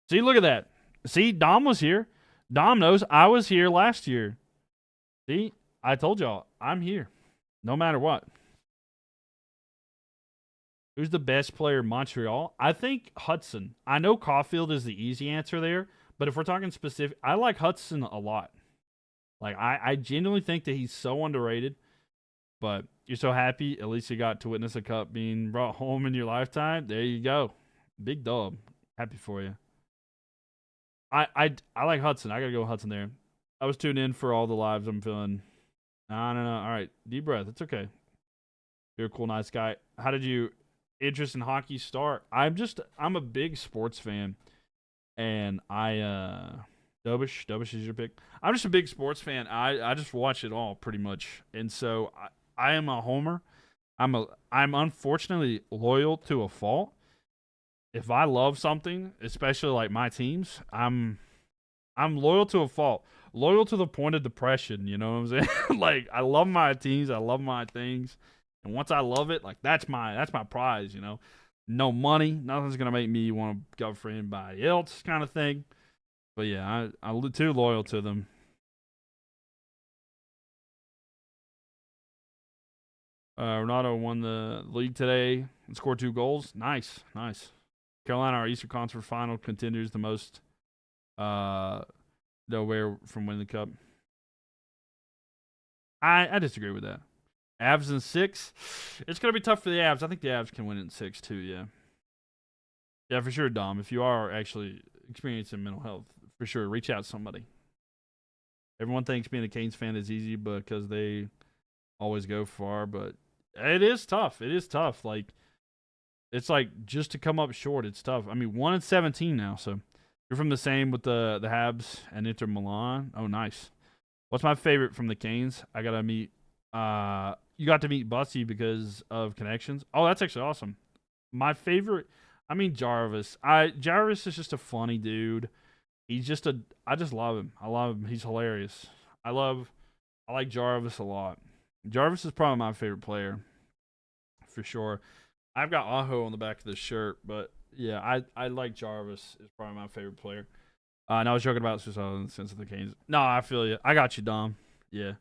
See, look at that. See, Dom was here. Dom knows I was here last year. See, I told y'all I'm here, no matter what. Who's the best player in Montreal? I think Hudson. I know Caulfield is the easy answer there, but if we're talking specific, I like Hudson a lot. Like, I genuinely think that he's so underrated, but you're so happy. At least you got to witness a cup being brought home in your lifetime. There you go. Big dub. Happy for you. I like Hudson. I got to go with Hudson there. I was tuned in for all the lives I'm feeling. No. All right. Deep breath. It's okay. You're a cool, nice guy. How did you interest in hockey start? I'm a big sports fan, and Dobish is your pick. I'm just a big sports fan. I just watch it all pretty much, and so I am a homer. I'm unfortunately loyal to a fault. If I love something, especially like my teams, I'm loyal to a fault. Loyal to the point of depression, you know what I'm saying? Like I love my teams, I love my things. And once I love it, like that's my prize, you know. No money, nothing's gonna make me want to go for anybody else, kind of thing. But yeah, I'm too loyal to them. Ronaldo won the league today and scored 2 goals. Nice. Carolina, our Eastern Conference Final contenders, the most nowhere from winning the cup. I disagree with that. Avs in 6. It's going to be tough for the Avs. I think the Avs can win it in 6 too, yeah. Yeah, for sure, Dom. If you are actually experiencing mental health, for sure, reach out to somebody. Everyone thinks being a Canes fan is easy because they always go far, but It is tough. It is tough. Like it's like just to come up short, it's tough. I mean, 1-17 now, so you're from the same with the Habs and Inter Milan. Oh, nice. What's my favorite from the Canes? I gotta meet. You got to meet Bussy because of connections. Oh, that's actually awesome. My favorite. I mean Jarvis. Jarvis is just a funny dude. He's just a. I just love him. I love him. He's hilarious. I like Jarvis a lot. Jarvis is probably my favorite player, for sure. I've got Aho on the back of this shirt, but yeah, I like Jarvis. Is probably my favorite player. And I was joking about suicide in the sense of the Canes. No, I feel you. I got you, Dom. Yeah.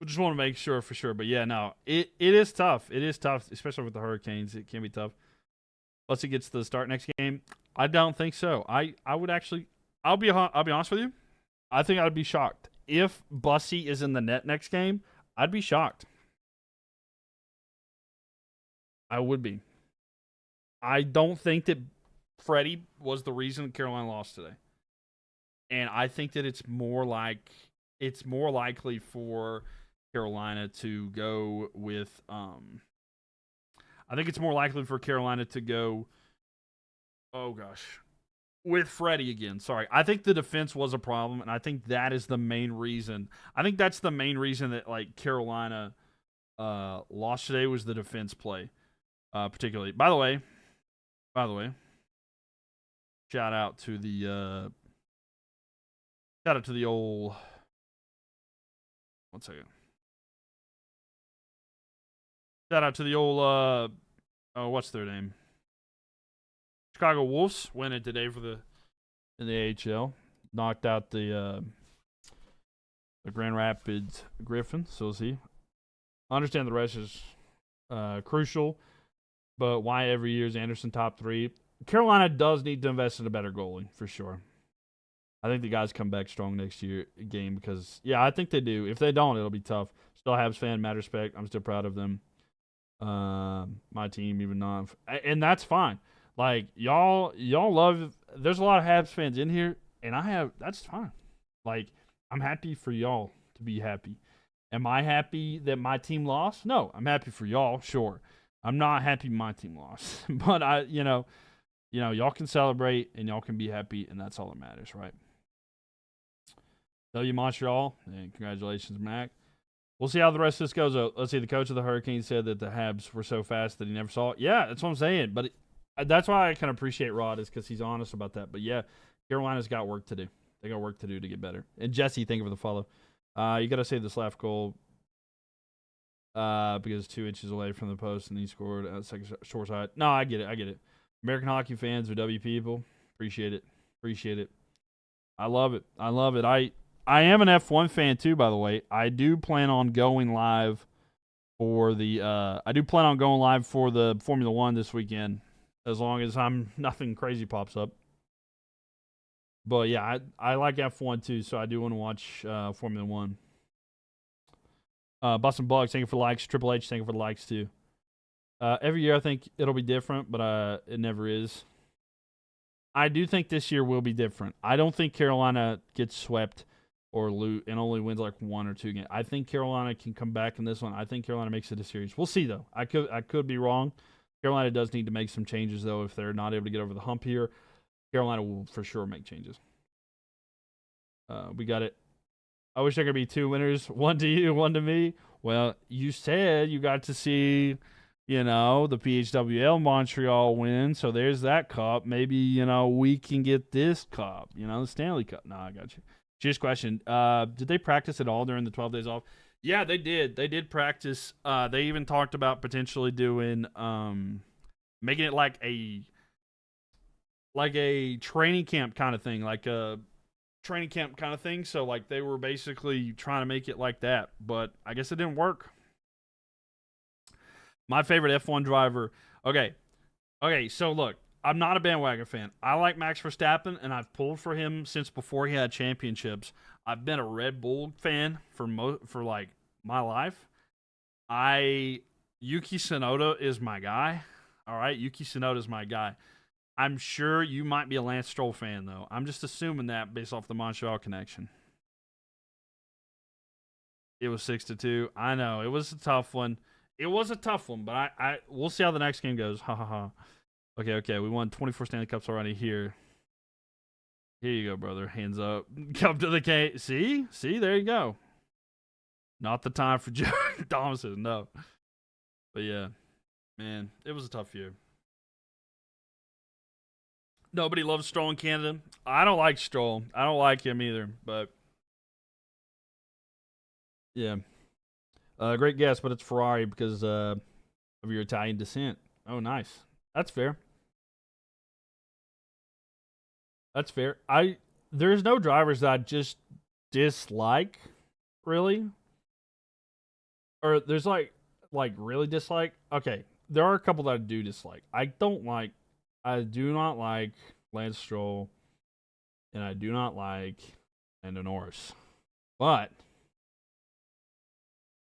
We just want to make sure for sure. But yeah, no, it is tough. It is tough, especially with the Hurricanes. It can be tough. Once it gets to the start next game, I don't think so. I would actually. I'll be honest with you. I think I'd be shocked if Bussy is in the net next game. I'd be shocked. I would be. I don't think that Freddie was the reason Carolina lost today. And I think that it's more likely for Carolina to go with I think it's more likely for Carolina to go oh gosh. With Freddie again. Sorry. I think the defense was a problem, and I think that is the main reason. I think that's the main reason that like Carolina lost today was the defense play. Particularly. By the way, shout out to the old. One second. Shout out to the old. Oh, what's their name? Chicago Wolves winning today in the AHL. Knocked out the Grand Rapids Griffins. So we'll see. I understand the rest is crucial, but why every year is Anderson top 3? Carolina does need to invest in a better goalie for sure. I think the guys come back strong next year game because I think they do. If they don't, it'll be tough. Still Habs fan, mad respect. I'm still proud of them. My team, even not, and that's fine. Like y'all love. There's a lot of Habs fans in here, and that's fine. Like I'm happy for y'all to be happy. Am I happy that my team lost? No, I'm happy for y'all. Sure, I'm not happy my team lost, but y'all can celebrate and y'all can be happy, and that's all that matters, right? W Montreal, and congratulations, Mac. We'll see how the rest of this goes. Let's see. The coach of the Hurricanes said that the Habs were so fast that he never saw it. Yeah, that's what I'm saying. But that's why I kind of appreciate Rod is because he's honest about that. But yeah, Carolina's got work to do. They got work to do to get better. And Jesse, thank you for the follow. You got to save this last goal because 2 inches away from the post and he scored at second short side. No, I get it. American hockey fans or W people, appreciate it. I love it. I am an F1 fan too, by the way. I do plan on going live for the Formula 1 this weekend, as long as nothing crazy pops up. But yeah, I like F1 too, so I do want to watch Formula 1. Boston Bugs, thank you for the likes. Triple H, thank you for the likes too. Every year I think it'll be different, but it never is. I do think this year will be different. I don't think Carolina gets swept or lose and only wins like 1 or 2 games. I think Carolina can come back in this one. I think Carolina makes it a series. We'll see though. I could be wrong. Carolina does need to make some changes though. If they're not able to get over the hump here, Carolina will for sure make changes. We got it. I wish there could be 2 winners, 1 to you, 1 to me. Well, you said you got to see, the PHWL Montreal win, so there's that cup. Maybe, we can get this cup, the Stanley Cup. No, I got you. Cheers question. Did they practice at all during the 12 days off? Yeah, they did. They did practice. They even talked about potentially doing making it like a training camp kind of thing, So like they were basically trying to make it like that, but I guess it didn't work. My favorite F1 driver. Okay, so look, I'm not a bandwagon fan. I like Max Verstappen, and I've pulled for him since before he had championships. I've been a Red Bull fan for like my life. Yuki Tsunoda is my guy. All right, Yuki Tsunoda is my guy. I'm sure you might be a Lance Stroll fan, though. I'm just assuming that based off the Montreal connection. It was 6-2. I know it was a tough one. It was a tough one, but I we'll see how the next game goes. Ha ha ha. Okay. We won 24 Stanley Cups already here. Here you go, brother. Hands up. Come to the K. See? There you go. Not the time for Joe Thomason, no. But yeah, man, it was a tough year. Nobody loves Stroll in Canada. I don't like Stroll. I don't like him either. But yeah, great guess. But it's Ferrari because of your Italian descent. Oh, nice. That's fair. That's fair. There's no drivers that I just dislike, really, or there's like really dislike. Okay, there are a couple that I do dislike. I do not like Lance Stroll, and I do not like Lando Norris. But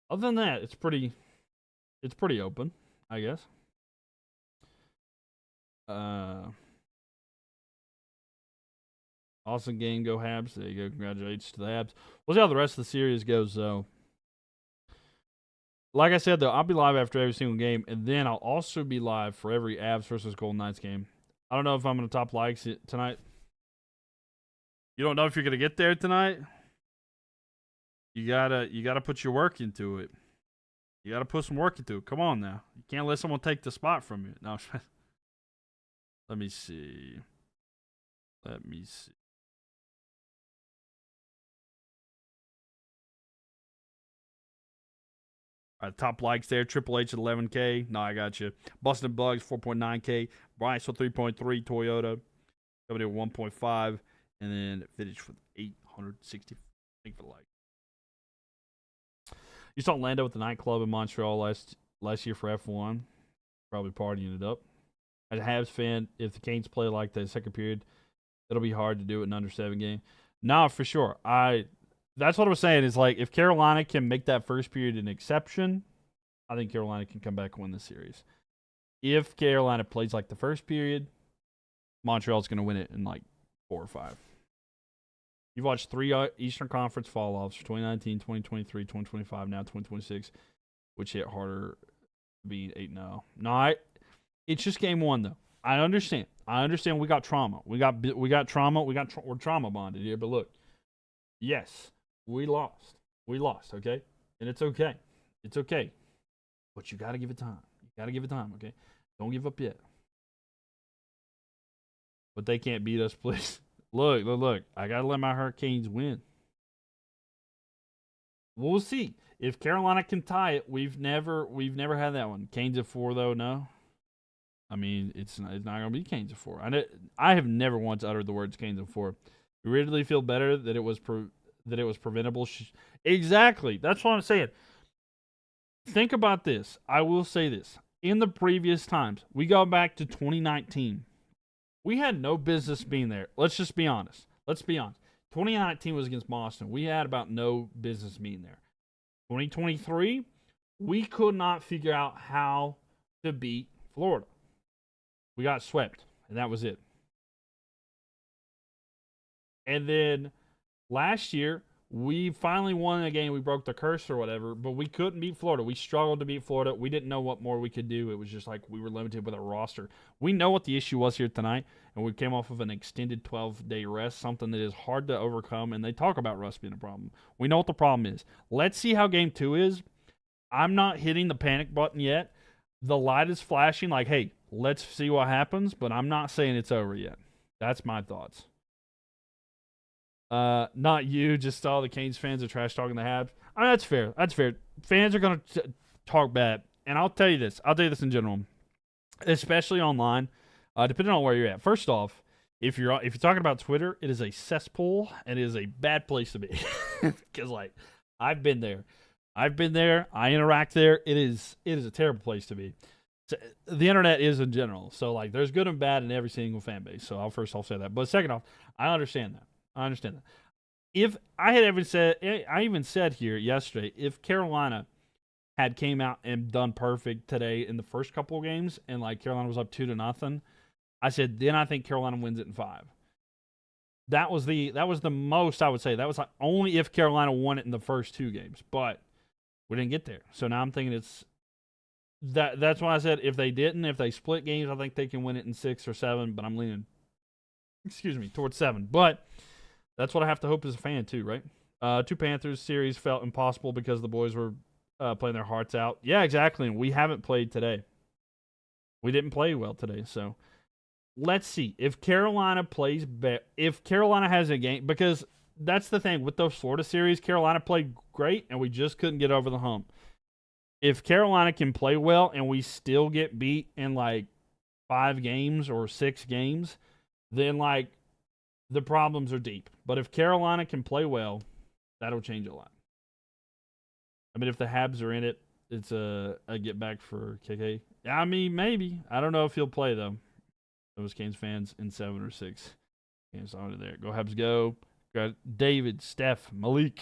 other than that, it's pretty open, I guess. Awesome game, go Habs. There you go. Congratulations to the Habs. We'll see how the rest of the series goes, though. Like I said, though, I'll be live after every single game, and then I'll also be live for every Avs versus Golden Knights game. I don't know if I'm going to top likes tonight. You don't know if you're going to get there tonight? You gotta put your work into it. You gotta put some work into it. Come on now. You can't let someone take the spot from you. No. Let me see. All right, top likes there. Triple H at 11K. No, I got you. Boston Bugs 4.9K. Bryce with 3.3. Toyota coming in 1.5, and then finish with 860. Thank for the like. You saw Lando at the nightclub in Montreal last year for F1. Probably partying it up. As a Habs fan, if the Canes play like the second period, it'll be hard to do it in under 7 game. No, for sure. That's what I was saying. Is like if Carolina can make that first period an exception, I think Carolina can come back and win the series. If Carolina plays like the first period, Montreal's going to win it in like 4 or 5. You've watched 3 Eastern Conference fall-offs for 2019, 2023, 2025, now 2026, which hit harder being 8-0. No, it's just game 1, though. I understand. We got trauma. We got trauma. We're trauma bonded here. But look, yes, we lost. Okay, and it's okay. It's okay. But you got to give it time. Okay? Don't give up yet. But they can't beat us, please. Look. I got to let my Hurricanes win. We'll see. If Carolina can tie it, we've never had that one. Canes at 4, though, no. I mean, it's not going to be Canes at 4. I have never once uttered the words Canes at 4. You really feel better that it was preventable. Exactly. That's what I'm saying. Think about this. I will say this. In the previous times, we go back to 2019. We had no business being there. Let's just be honest. 2019 was against Boston. We had about no business being there. 2023, we could not figure out how to beat Florida. We got swept, and that was it. And then last year, we finally won a game. We broke the curse or whatever, but we couldn't beat Florida. We struggled to beat Florida. We didn't know what more we could do. It was just like we were limited with our roster. We know what the issue was here tonight, and we came off of an extended 12-day rest, something that is hard to overcome, and they talk about rust being a problem. We know what the problem is. Let's see how game 2 is. I'm not hitting the panic button yet. The light is flashing like, hey, let's see what happens, but I'm not saying it's over yet. That's my thoughts. Not you, just all the Canes fans are trash talking the Habs. I mean, that's fair. Fans are going to talk bad. And I'll tell you this in general, especially online, depending on where you're at. First off, if you're talking about Twitter, it is a cesspool and it is a bad place to be. Because, like, I've been there. I interact there. It is a terrible place to be. The internet is in general. So, like, there's good and bad in every single fan base. So, I'll say that. But second off, I understand that. If I even said here yesterday, if Carolina had came out and done perfect today in the first couple of games, and like Carolina was up 2-0, I said then I think Carolina wins it in 5. That was the most I would say. That was like only if Carolina won it in the first 2 games, but we didn't get there. So now I'm thinking it's that's why I said if they split games, I think they can win it in 6 or 7, but I'm leaning towards 7. But that's what I have to hope as a fan too, right? 2 Panthers series felt impossible because the boys were playing their hearts out. Yeah, exactly. And we haven't played today. We didn't play well today, so let's see if Carolina plays better. If Carolina has a game, because that's the thing with those Florida series, Carolina played great and we just couldn't get over the hump. If Carolina can play well and we still get beat in like 5 games or 6 games, then like the problems are deep. But if Carolina can play well, that'll change a lot. I mean, if the Habs are in it, it's a get back for KK. I mean, maybe. I don't know if he'll play though. Those Canes fans in 7 or 6 games on there. Go Habs, go! Got David, Steph, Mylk.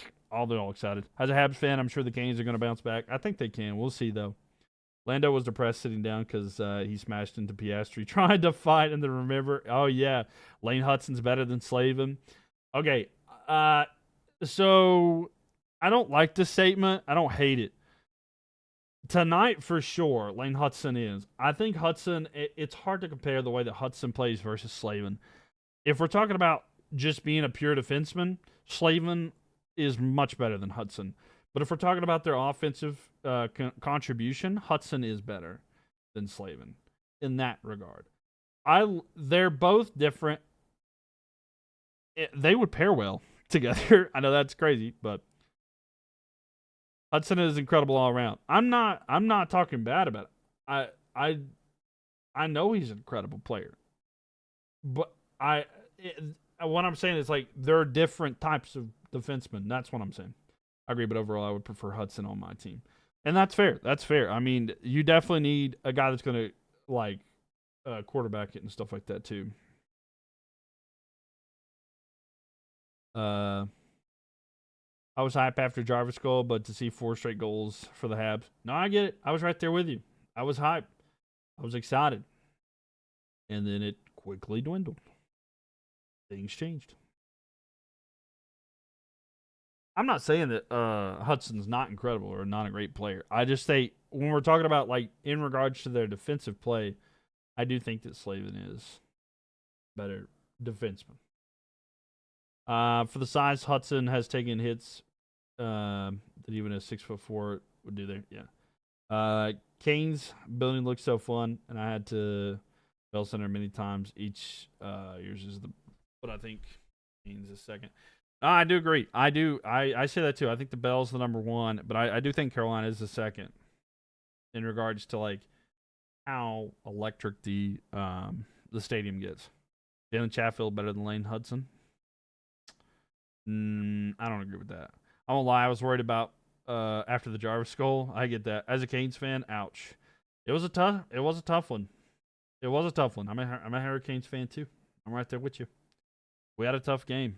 They're all excited. As a Habs fan, I'm sure the Canes are going to bounce back. I think they can. We'll see though. Lando was depressed sitting down because he smashed into Piastri trying to fight, and then remember, oh yeah, Lane Hutson's better than Slavin. Okay, so I don't like this statement. I don't hate it. Tonight, for sure, Lane Hutson is. I think Hutson, it's hard to compare the way that Hutson plays versus Slavin. If we're talking about just being a pure defenseman, Slavin is much better than Hutson. But if we're talking about their offensive contribution, Hutson is better than Slavin in that regard. They're both different. They would pair well together. I know that's crazy, but Hutson is incredible all around. I'm not talking bad about it. I know he's an incredible player, but what I'm saying is like there are different types of defensemen. That's what I'm saying. I agree, but overall, I would prefer Hutson on my team, and that's fair. That's fair. I mean, you definitely need a guy that's going to like quarterback it and stuff like that too. I was hype after Jarvis goal, but to see 4 straight goals for the Habs. No, I get it. I was right there with you. I was hyped. I was excited. And then it quickly dwindled. Things changed. I'm not saying that Hudson's not incredible or not a great player. I just say when we're talking about like in regards to their defensive play, I do think that Slavin is better defenseman. For the size, Hutson has taken hits that even a 6'4" would do there. Yeah. Canes building looks so fun, and I had to Bell Center many times. Each yours is but I think Canes is second. I do agree. I say that too. I think the Bell's the number 1, but I do think Carolina is the second in regards to like how electric the stadium gets. Jalen Chatfield better than Lane Hudson. I don't agree with that. I won't lie. I was worried about after the Jarvis goal. I get that. As a Canes fan, ouch. It was a tough one. It was a tough one. I'm a Hurricanes fan too. I'm right there with you. We had a tough game.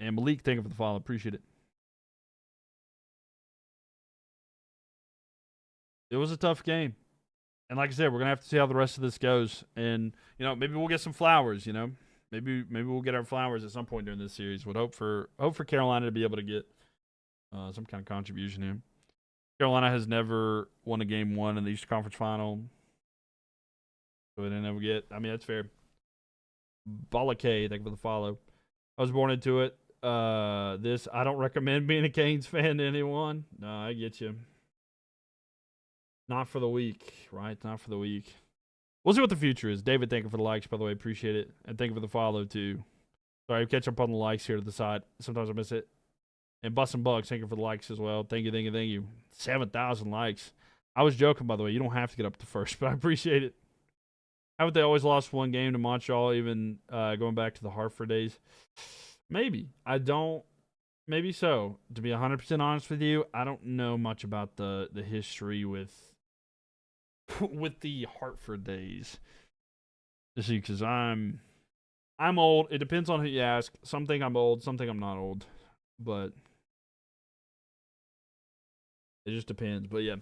And Mylk, thank you for the follow. Appreciate it. It was a tough game. And like I said, we're going to have to see how the rest of this goes. And, maybe we'll get some flowers, Maybe we'll get our flowers at some point during this series. Would hope for Carolina to be able to get some kind of contribution here. Carolina has never won a game 1 in the Eastern Conference Final. So they didn't ever get. I mean, that's fair. Balake, thank you for the follow. I was born into it. I don't recommend being a Canes fan to anyone. No, I get you. Not for the week, right? Not for the week. We'll see what the future is. David, thank you for the likes, by the way. Appreciate it. And thank you for the follow, too. Sorry, catch up on the likes here to the side. Sometimes I miss it. And Bustin' Bugs, thank you for the likes as well. Thank you. 7,000 likes. I was joking, by the way. You don't have to get up to first, but I appreciate it. Haven't they always lost 1 game to Montreal, even going back to the Hartford days? Maybe. I don't. Maybe so. To be 100% honest with you, I don't know much about the history with the Hartford days. You see, because I'm old. It depends on who you ask. Some think I'm old. Some think I'm not old. But it just depends. But yeah,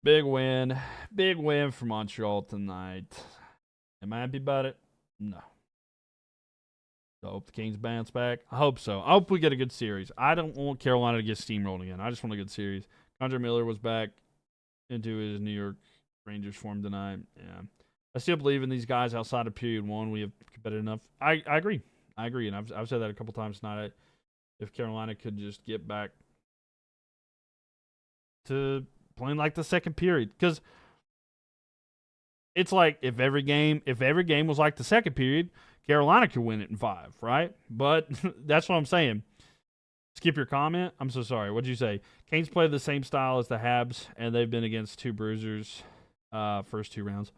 big win for Montreal tonight. Am I happy about it? No. I hope the Kings bounce back. I hope so. I hope we get a good series. I don't want Carolina to get steamrolled again. I just want a good series. Condre Miller was back into his New York Rangers form tonight. Yeah. I still believe in these guys outside of period one. We have competitive enough. I agree. I agree. And I've said that a couple times tonight. If Carolina could just get back to playing like the second period. Because it's like if every game was like the second period, Carolina could win it in 5, right? But that's what I'm saying. Skip your comment. I'm so sorry. What'd you say? Canes play the same style as the Habs, and they've been against 2 bruisers first 2 rounds.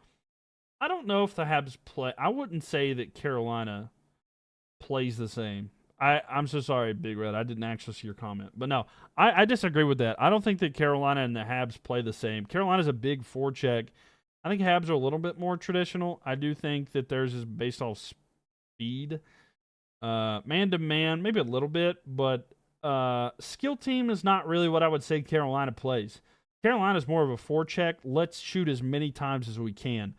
I don't know if the Habs play. I wouldn't say that Carolina plays the same. I'm so sorry, Big Red. I didn't actually see your comment. But no, I disagree with that. I don't think that Carolina and the Habs play the same. Carolina's a big forecheck. I think Habs are a little bit more traditional. I do think that theirs is based off speed. Man-to-man, maybe a little bit. But skill team is not really what I would say Carolina plays. Carolina's more of a forecheck. Let's shoot as many times as we can.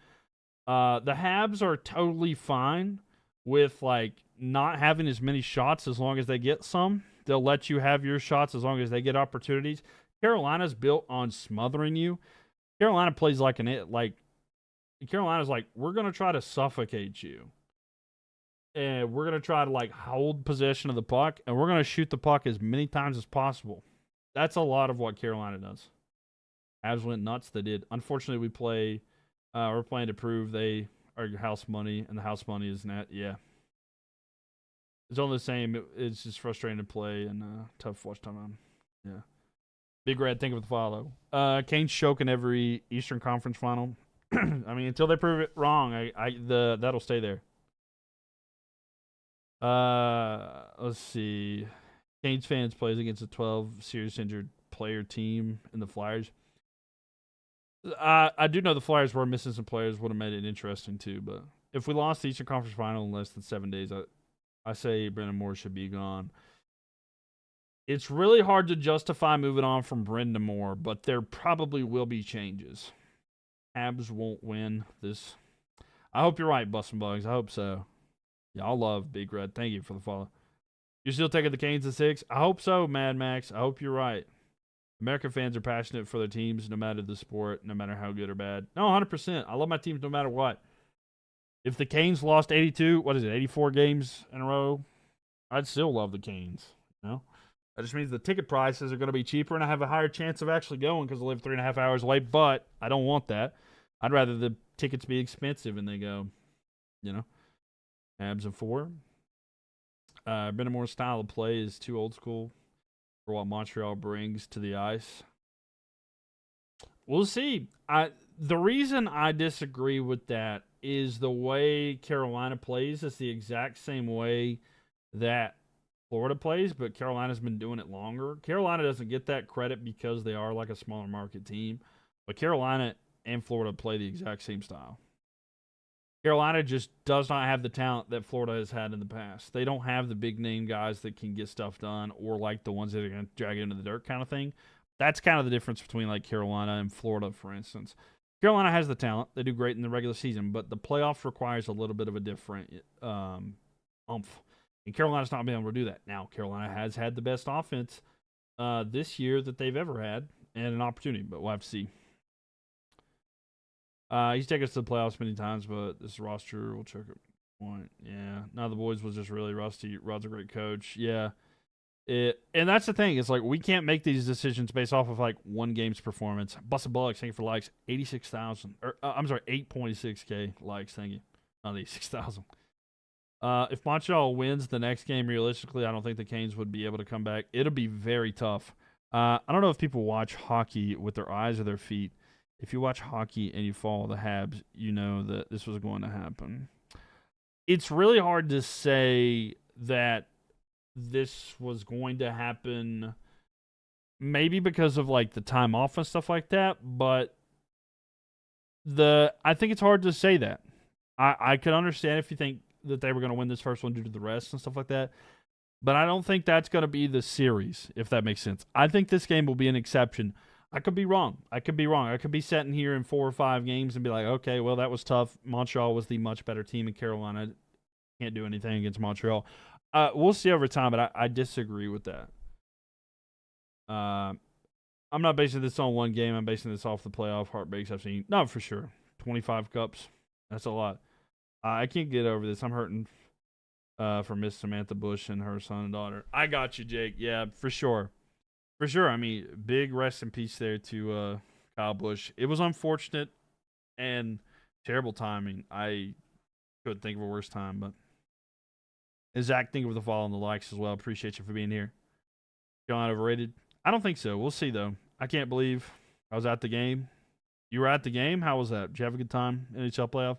The Habs are totally fine with like not having as many shots as long as they get some. They'll let you have your shots as long as they get opportunities. Carolina's built on smothering you. Carolina plays Carolina's like, we're going to try to suffocate you. And we're going to try to like hold possession of the puck, and we're going to shoot the puck as many times as possible. That's a lot of what Carolina does. Habs went nuts. They did. Unfortunately, we're playing to prove they are house money, and the house money is net. Yeah. It's all the same. It's just frustrating to play and tough watch time on. Yeah. Big Red, thank you for the follow. Canes choke in every Eastern Conference final. I mean, until they prove it wrong, that'll stay there. Let's see. Canes fans plays against a 12 serious injured player team in the Flyers. I do know the Flyers were missing some players, would have made it interesting too. But if we lost the Eastern Conference Final in less than 7 days, I say Brendan Moore should be gone. It's really hard to justify moving on from Brendan Moore, but there probably will be changes. Habs won't win this. I hope you're right, Bustin' Bugs. I hope so. Y'all love Big Red. Thank you for the follow. You're still taking the Canes at 6? I hope so, Mad Max. I hope you're right. American fans are passionate for their teams no matter the sport, no matter how good or bad. No, 100%. I love my teams no matter what. If the Canes lost 84 games in a row, I'd still love the Canes. You know? That just means the ticket prices are going to be cheaper, and I have a higher chance of actually going because I live 3.5 hours away, but I don't want that. I'd rather the tickets be expensive and they go, Habs and 4. Brendan Moore's style of play is too old school for what Montreal brings to the ice. We'll see. The reason I disagree with that is the way Carolina plays is the exact same way that Florida plays, but Carolina's been doing it longer. Carolina doesn't get that credit because they are like a smaller market team, but Carolina and Florida play the exact same style. Carolina just does not have the talent that Florida has had in the past. They don't have the big name guys that can get stuff done or like the ones that are going to drag it into the dirt kind of thing. That's kind of the difference between like Carolina and Florida, for instance. Carolina has the talent. They do great in the regular season, but the playoffs requires a little bit of a different oomph. And Carolina's not been able to do that. Now, Carolina has had the best offense this year that they've ever had and an opportunity, but we'll have to see. He's taken us to the playoffs many times, but this roster will check a point. Yeah, none of the boys was just really rusty. Rod's a great coach. Yeah. And that's the thing. It's like we can't make these decisions based off of like one game's performance. Busted Bullocks, thank you for likes. 86,000. I'm sorry, 8.6K likes. Thank you. Not 86,000. If Montreal wins the next game, realistically, I don't think the Canes would be able to come back. It'll be very tough. I don't know if people watch hockey with their eyes or their feet. If you watch hockey and you follow the Habs, you know that this was going to happen. It's really hard to say that this was going to happen maybe because of like the time off and stuff like that, but I think it's hard to say that. I could understand if you think that they were going to win this first one due to the rest and stuff like that, but I don't think that's going to be the series, if that makes sense. I think this game will be an exception. I could be wrong. I could be wrong. I could be sitting here in 4 or 5 games and be like, okay, well, that was tough. Montreal was the much better team, in Carolina can't do anything against Montreal. We'll see over time, but I disagree with that. I'm not basing this on one game. I'm basing this off the playoff heartbreaks I've seen. No, for sure. 25 cups. That's a lot. I can't get over this. I'm hurting for Miss Samantha Bush and her son and daughter. I got you, Jake. Yeah, for sure. For sure. I mean, big rest in peace there to Kyle Busch. It was unfortunate and terrible timing. I couldn't think of a worse time, but Zach, thank you for the follow and the likes as well. Appreciate you for being here. John, overrated? I don't think so. We'll see, though. I can't believe I was at the game. You were at the game? How was that? Did you have a good time? NHL playoff?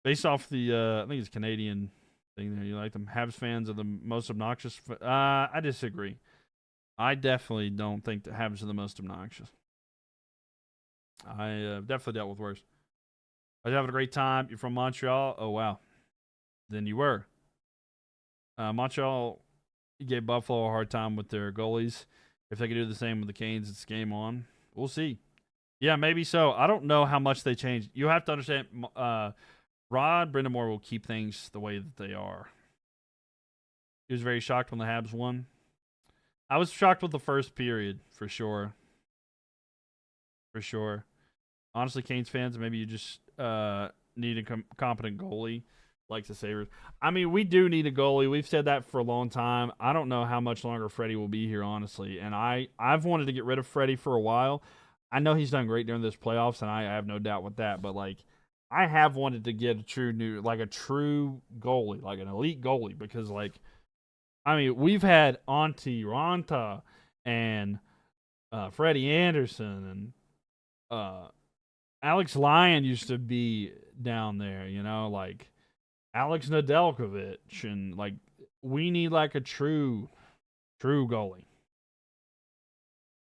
Based off the, I think it's Canadian thing there. You like them? Habs fans are the most obnoxious. I disagree. I definitely don't think the Habs are the most obnoxious. I definitely dealt with worse. I was having a great time. You're from Montreal? Oh, wow. Then you were. Montreal gave Buffalo a hard time with their goalies. If they could do the same with the Canes, it's game on. We'll see. Yeah, maybe so. I don't know how much they changed. You have to understand, Brendan Moore will keep things the way that they are. He was very shocked when the Habs won. I was shocked with the first period, for sure. For sure. Honestly, Canes fans, maybe you just need a competent goalie like the Sabres. I mean, we do need a goalie. We've said that for a long time. I don't know how much longer Freddie will be here, honestly. And I've wanted to get rid of Freddie for a while. I know he's done great during this playoffs, and I have no doubt with that. But, like, I have wanted to get a true goalie, like an elite goalie, because, like, I mean, we've had Antti Ranta and Freddie Anderson and Alex Lyon used to be down there, you know, like Alex Nedeljkovic, and like we need like a true goalie.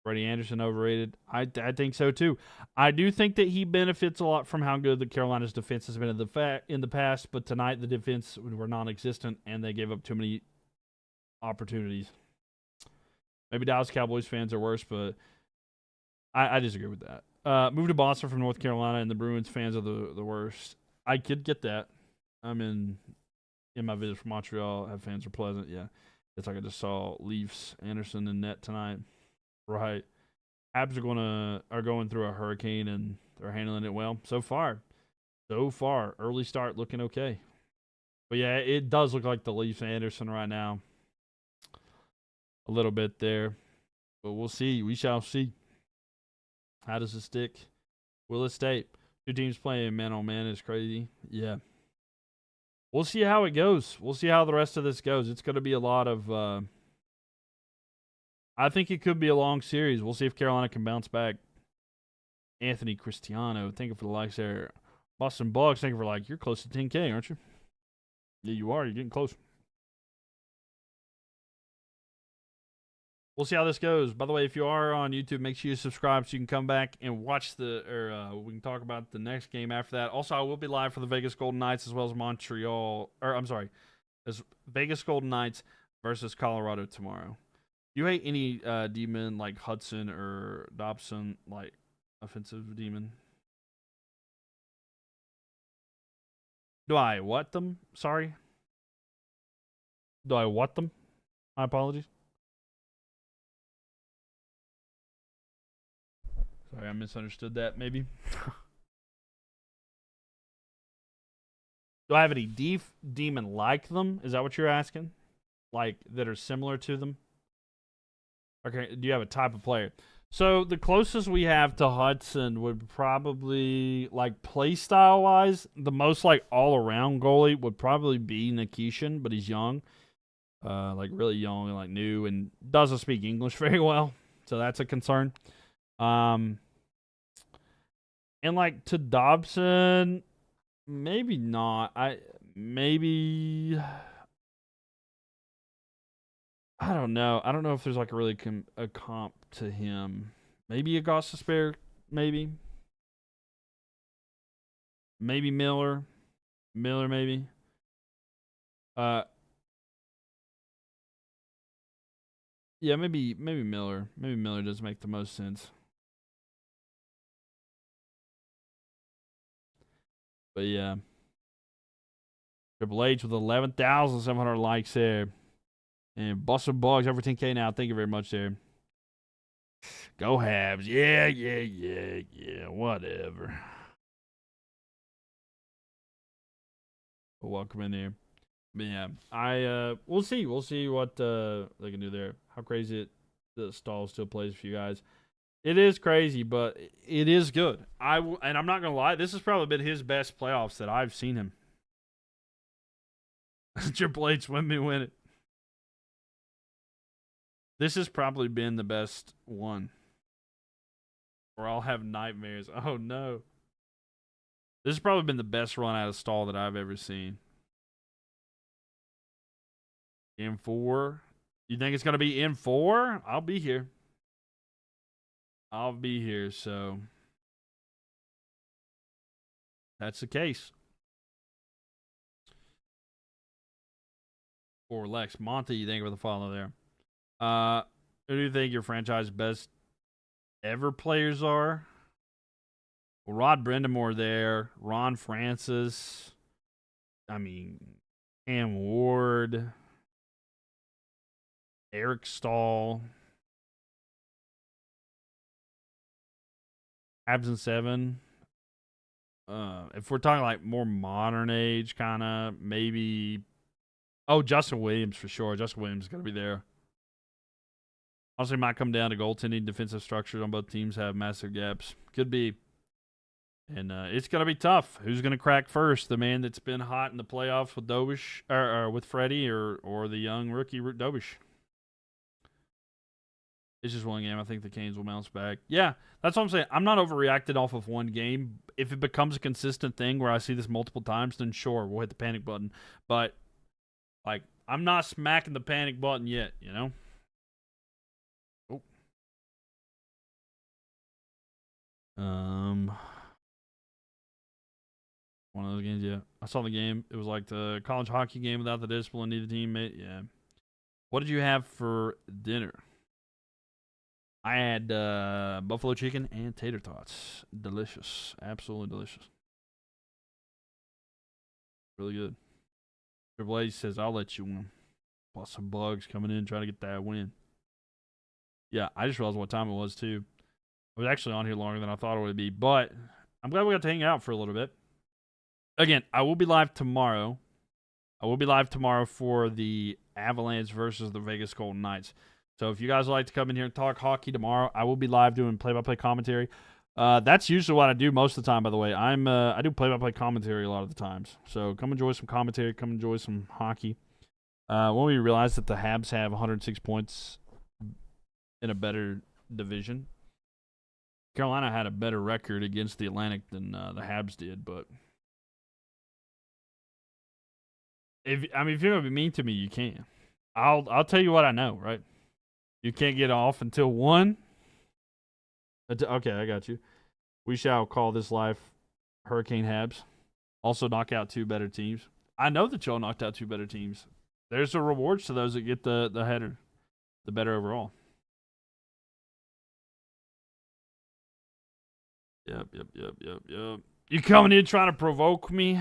Freddie Anderson overrated? I think so too. I do think that he benefits a lot from how good the Carolina's defense has been in the past, but tonight the defense were non-existent and they gave up too many opportunities. Maybe Dallas Cowboys fans are worse, but I disagree with that. Moved to Boston from North Carolina, and the Bruins fans are the worst. I could get that. I'm in my visit from Montreal. Have fans are pleasant. Yeah, it's like I just saw Leafs, Anderson, and net tonight. Right. Habs are going through a hurricane, and they're handling it well so far. Early start looking okay. But yeah, it does look like the Leafs, Anderson right now. A little bit there, but we'll see. We shall see. How does it stick? Will it stay? 2 teams playing man on man is crazy. Yeah. We'll see how it goes. We'll see how the rest of this goes. It's going to be a lot of. I think it could be a long series. We'll see if Carolina can bounce back. Anthony Cristiano, thank you for the likes there. Boston Bucks, thank you for you're close to 10K, aren't you? Yeah, you are. You're getting close. We'll see how this goes. By the way, if you are on YouTube, make sure you subscribe so you can come back and watch we can talk about the next game after that. Also, I will be live for the Vegas Golden Knights as well as as Vegas Golden Knights versus Colorado tomorrow. You hate any demon like Hudson or Dobson, like offensive demon? Do I what them? Sorry. Do I what them? My apologies. Sorry, I misunderstood that, maybe. Do I have any demon like them? Is that what you're asking? Like, that are similar to them? Okay, do you have a type of player? So, the closest we have to Hudson would probably, like, play style-wise, the most, like, all-around goalie would probably be Nikishin, but he's young. Like, really young and, like, new, and doesn't speak English very well. So, that's a concern. And like to Dobson, maybe not. I don't know. I don't know if there's like a comp to him. Maybe Augusta Spare. Maybe Miller. Maybe. Yeah, maybe Miller. Maybe Miller does make the most sense. But yeah. Triple H with 11,700 likes there. And Bustin' Bugs over 10K now. Thank you very much there. Go Habs. Yeah. Whatever. Welcome in there. But yeah, we'll see. We'll see what they can do there. How crazy the stall still plays for you guys. It is crazy, but it is good. And I'm not gonna lie. This has probably been his best playoffs that I've seen him. Triple H win it. This has probably been the best one. Or I'll have nightmares. Oh no. This has probably been the best run out of stall that I've ever seen. Game 4. You think it's going to be in 4? I'll be here. So that's the case. For Lex. Monty, you think of the follow there. Who do you think your franchise best ever players are? Well, Rod Brindamore there. Ron Francis. Cam Ward. Eric Stahl. Habs and 7. If we're talking like more modern age, kind of maybe. Oh, Justin Williams for sure. Justin Williams is going to be there. Honestly, might come down to goaltending. Defensive structures on both teams have massive gaps. Could be. And it's going to be tough. Who's going to crack first? The man that's been hot in the playoffs with Dobish, or with Freddie, or the young rookie Dobish? It's just one game. I think the Canes will bounce back. Yeah, that's what I'm saying. I'm not overreacted off of one game. If it becomes a consistent thing where I see this multiple times, then sure, we'll hit the panic button. But, like, I'm not smacking the panic button yet, you know? Oh. One of those games, yeah. I saw the game. It was like the college hockey game without the discipline, need a teammate. Yeah. What did you have for dinner? I had buffalo chicken and tater tots. Delicious. Absolutely delicious. Really good. Triple H says, I'll let you win. Plus some bugs coming in trying to get that win. Yeah, I just realized what time it was, too. I was actually on here longer than I thought it would be, but I'm glad we got to hang out for a little bit. Again, I will be live tomorrow. For the Avalanche versus the Vegas Golden Knights. So if you guys would like to come in here and talk hockey tomorrow, I will be live doing play-by-play commentary. That's usually what I do most of the time, by the way. I do play-by-play commentary a lot of the times. So come enjoy some commentary. Come enjoy some hockey. When we realized that the Habs have 106 points in a better division. Carolina had a better record against the Atlantic than the Habs did, but if you're gonna be mean to me, you can. I'll tell you what I know, right? You can't get off until 1. Okay, I got you. We shall call this life Hurricane Habs. Also knock out 2 better teams. I know that y'all knocked out 2 better teams. There's the rewards to those that get the header, the better overall. Yep. You coming in trying to provoke me?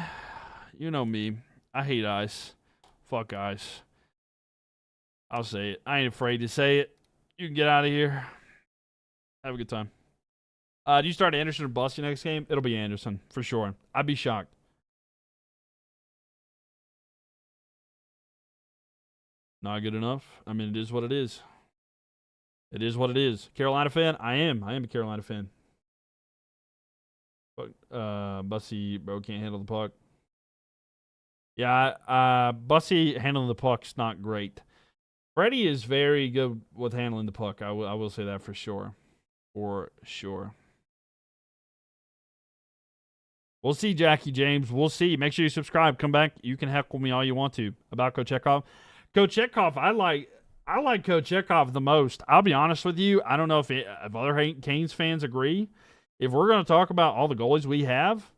You know me. I hate ice. Fuck ice. I'll say it. I ain't afraid to say it. You can get out of here. Have a good time. Do you start Anderson or Busty next game? It'll be Anderson, for sure. I'd be shocked. Not good enough? I mean, it is what it is. It is what it is. Carolina fan? I am a Carolina fan. But Bussy, bro, can't handle the puck. Yeah, Bussy handling the puck's not great. Freddie is very good with handling the puck. I will say that for sure. For sure. We'll see, Jackie James. We'll see. Make sure you subscribe. Come back. You can heckle me all you want to about Coach Chekhov. Coach Chekhov, I like Coach Chekhov the most. I'll be honest with you. I don't know if other Canes fans agree. If we're going to talk about all the goalies we have,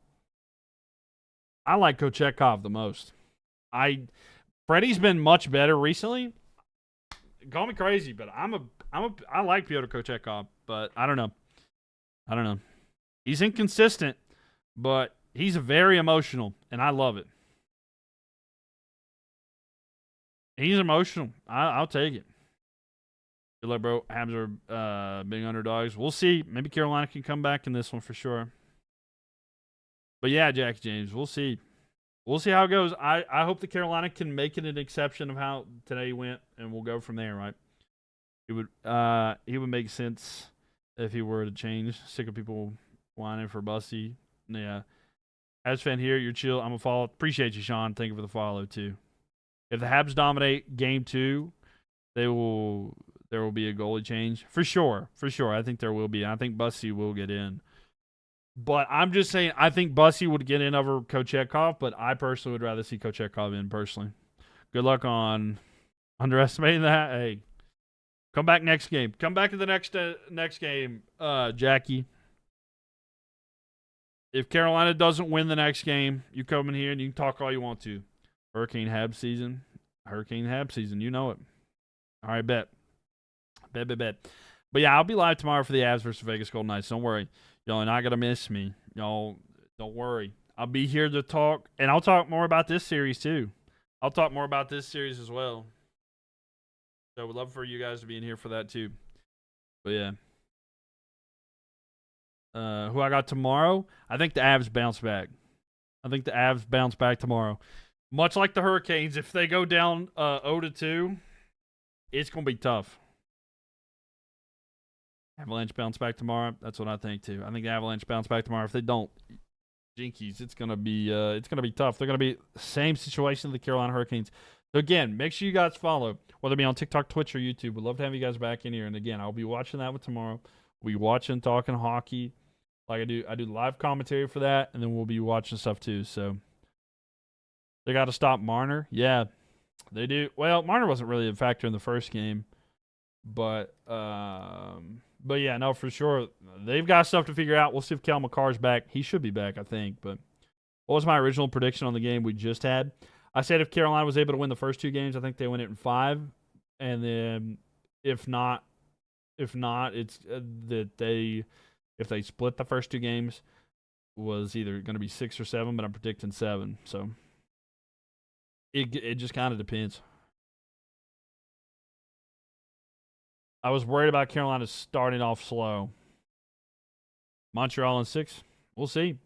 I like Coach Chekhov the most. Freddie's been much better recently. Call me crazy, but I like Pyotr Kochetkov, but I don't know. He's inconsistent, but He's very emotional, and I love it. He's emotional. I'll take it. Good luck, bro. Habs are big underdogs. We'll see. Maybe Carolina can come back in this one for sure. But yeah, Jack James, we'll see. We'll see how it goes. I hope the Carolina can make it an exception of how today went, and we'll go from there, right? He would make sense if he were to change. Sick of people whining for Bussy. Yeah. Habs fan here, you're chill. I'm a follow. Appreciate you, Sean. Thank you for the follow too. If the Habs dominate game 2, there will be a goalie change. For sure. I think there will be. I think Bussy will get in. But I'm just saying, I think Bussy would get in over Kochetkov, but I personally would rather see Kochetkov in personally. Good luck on underestimating that. Hey, come back next game. Come back to the next game, Jackie. If Carolina doesn't win the next game, you come in here and you can talk all you want to. Hurricane Habs season. You know it. All right, bet. But yeah, I'll be live tomorrow for the Avs versus Vegas Golden Knights. Don't worry. Y'all are not going to miss me. Y'all, don't worry. I'll be here to talk, and I'll talk more about this series too. I'll talk more about this series as well. So we'd love for you guys to be in here for that too. But yeah. Who I got tomorrow? I think the Avs bounce back tomorrow. Much like the Hurricanes, if they go down 0-2, it's going to be tough. Avalanche bounce back tomorrow. That's what I think too. I think the Avalanche bounce back tomorrow. If they don't, jinkies, it's gonna be tough. They're gonna be same situation as the Carolina Hurricanes. So again, make sure you guys follow, whether it be on TikTok, Twitch, or YouTube. We'd love to have you guys back in here. And again, I'll be watching that with tomorrow. We'll be watching, talking hockey, like I do. I do live commentary for that, and then we'll be watching stuff too. So they got to stop Marner. Yeah, they do. Well, Marner wasn't really a factor in the first game, but yeah, no, for sure. They've got stuff to figure out. We'll see if Cal McCarr's back. He should be back, I think. But what was my original prediction on the game we just had? I said if Carolina was able to win the first 2 games, I think they win it in 5. And then if not, it's that if they split the first 2 games, was either going to be 6 or 7, but I'm predicting 7. So it just kind of depends. I was worried about Carolina starting off slow. Montreal in 6. We'll see.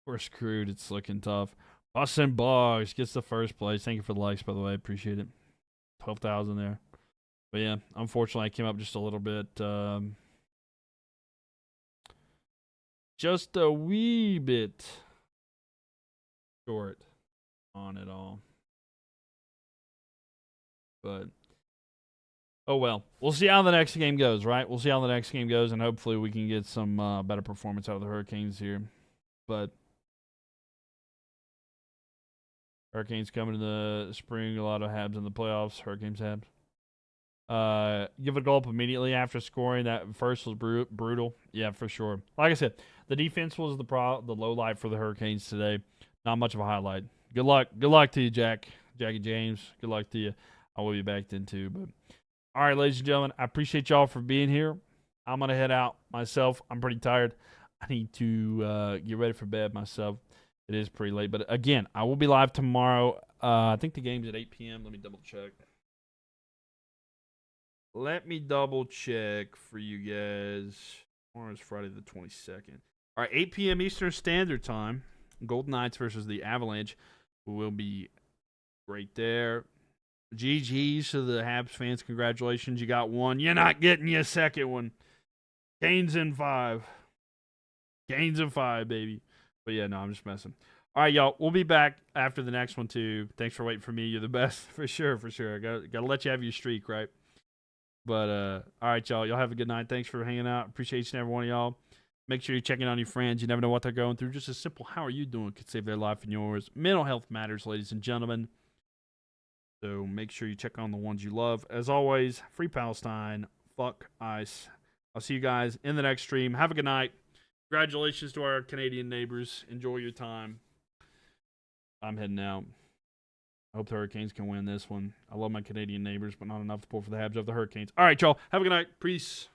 We're screwed. It's looking tough. Austin Boggs gets the first place. Thank you for the likes, by the way. I appreciate it. 12,000 there. But yeah, unfortunately, I came up just a little bit. Just a wee bit short on it all. But oh, well. We'll see how the next game goes, right? We'll see how the next game goes, and hopefully we can get some better performance out of the Hurricanes here. But Hurricanes coming in the spring, a lot of Habs in the playoffs. Hurricanes Habs. Give a goal up immediately after scoring. That first was brutal. Yeah, for sure. Like I said, the defense was the low light for the Hurricanes today. Not much of a highlight. Good luck. Good luck to you, Jackie James. Good luck to you. I will be back then too, but all right, ladies and gentlemen, I appreciate y'all for being here. I'm going to head out myself. I'm pretty tired. I need to get ready for bed myself. It is pretty late. But again, I will be live tomorrow. I think the game's at 8 p.m. Let me double check. For you guys. Tomorrow is Friday the 22nd. All right, 8 p.m. Eastern Standard Time. Golden Knights versus the Avalanche will be right there. GG's to the Habs fans. Congratulations. You got one. You're not getting your second one. Canes in 5. Canes in 5, baby. But yeah, no, I'm just messing. All right, y'all. We'll be back after the next one, too. Thanks for waiting for me. You're the best. For sure. I got to let you have your streak, right? But, all right, y'all. Y'all have a good night. Thanks for hanging out. Appreciate each and every one of y'all. Make sure you're checking on your friends. You never know what they're going through. Just a simple, how are you doing, could save their life and yours. Mental health matters, ladies and gentlemen. So make sure you check on the ones you love. As always, free Palestine. Fuck ICE. I'll see you guys in the next stream. Have a good night. Congratulations to our Canadian neighbors. Enjoy your time. I'm heading out. I hope the Hurricanes can win this one. I love my Canadian neighbors, but not enough to pull for the Habs of the Hurricanes. All right, y'all. Have a good night. Peace.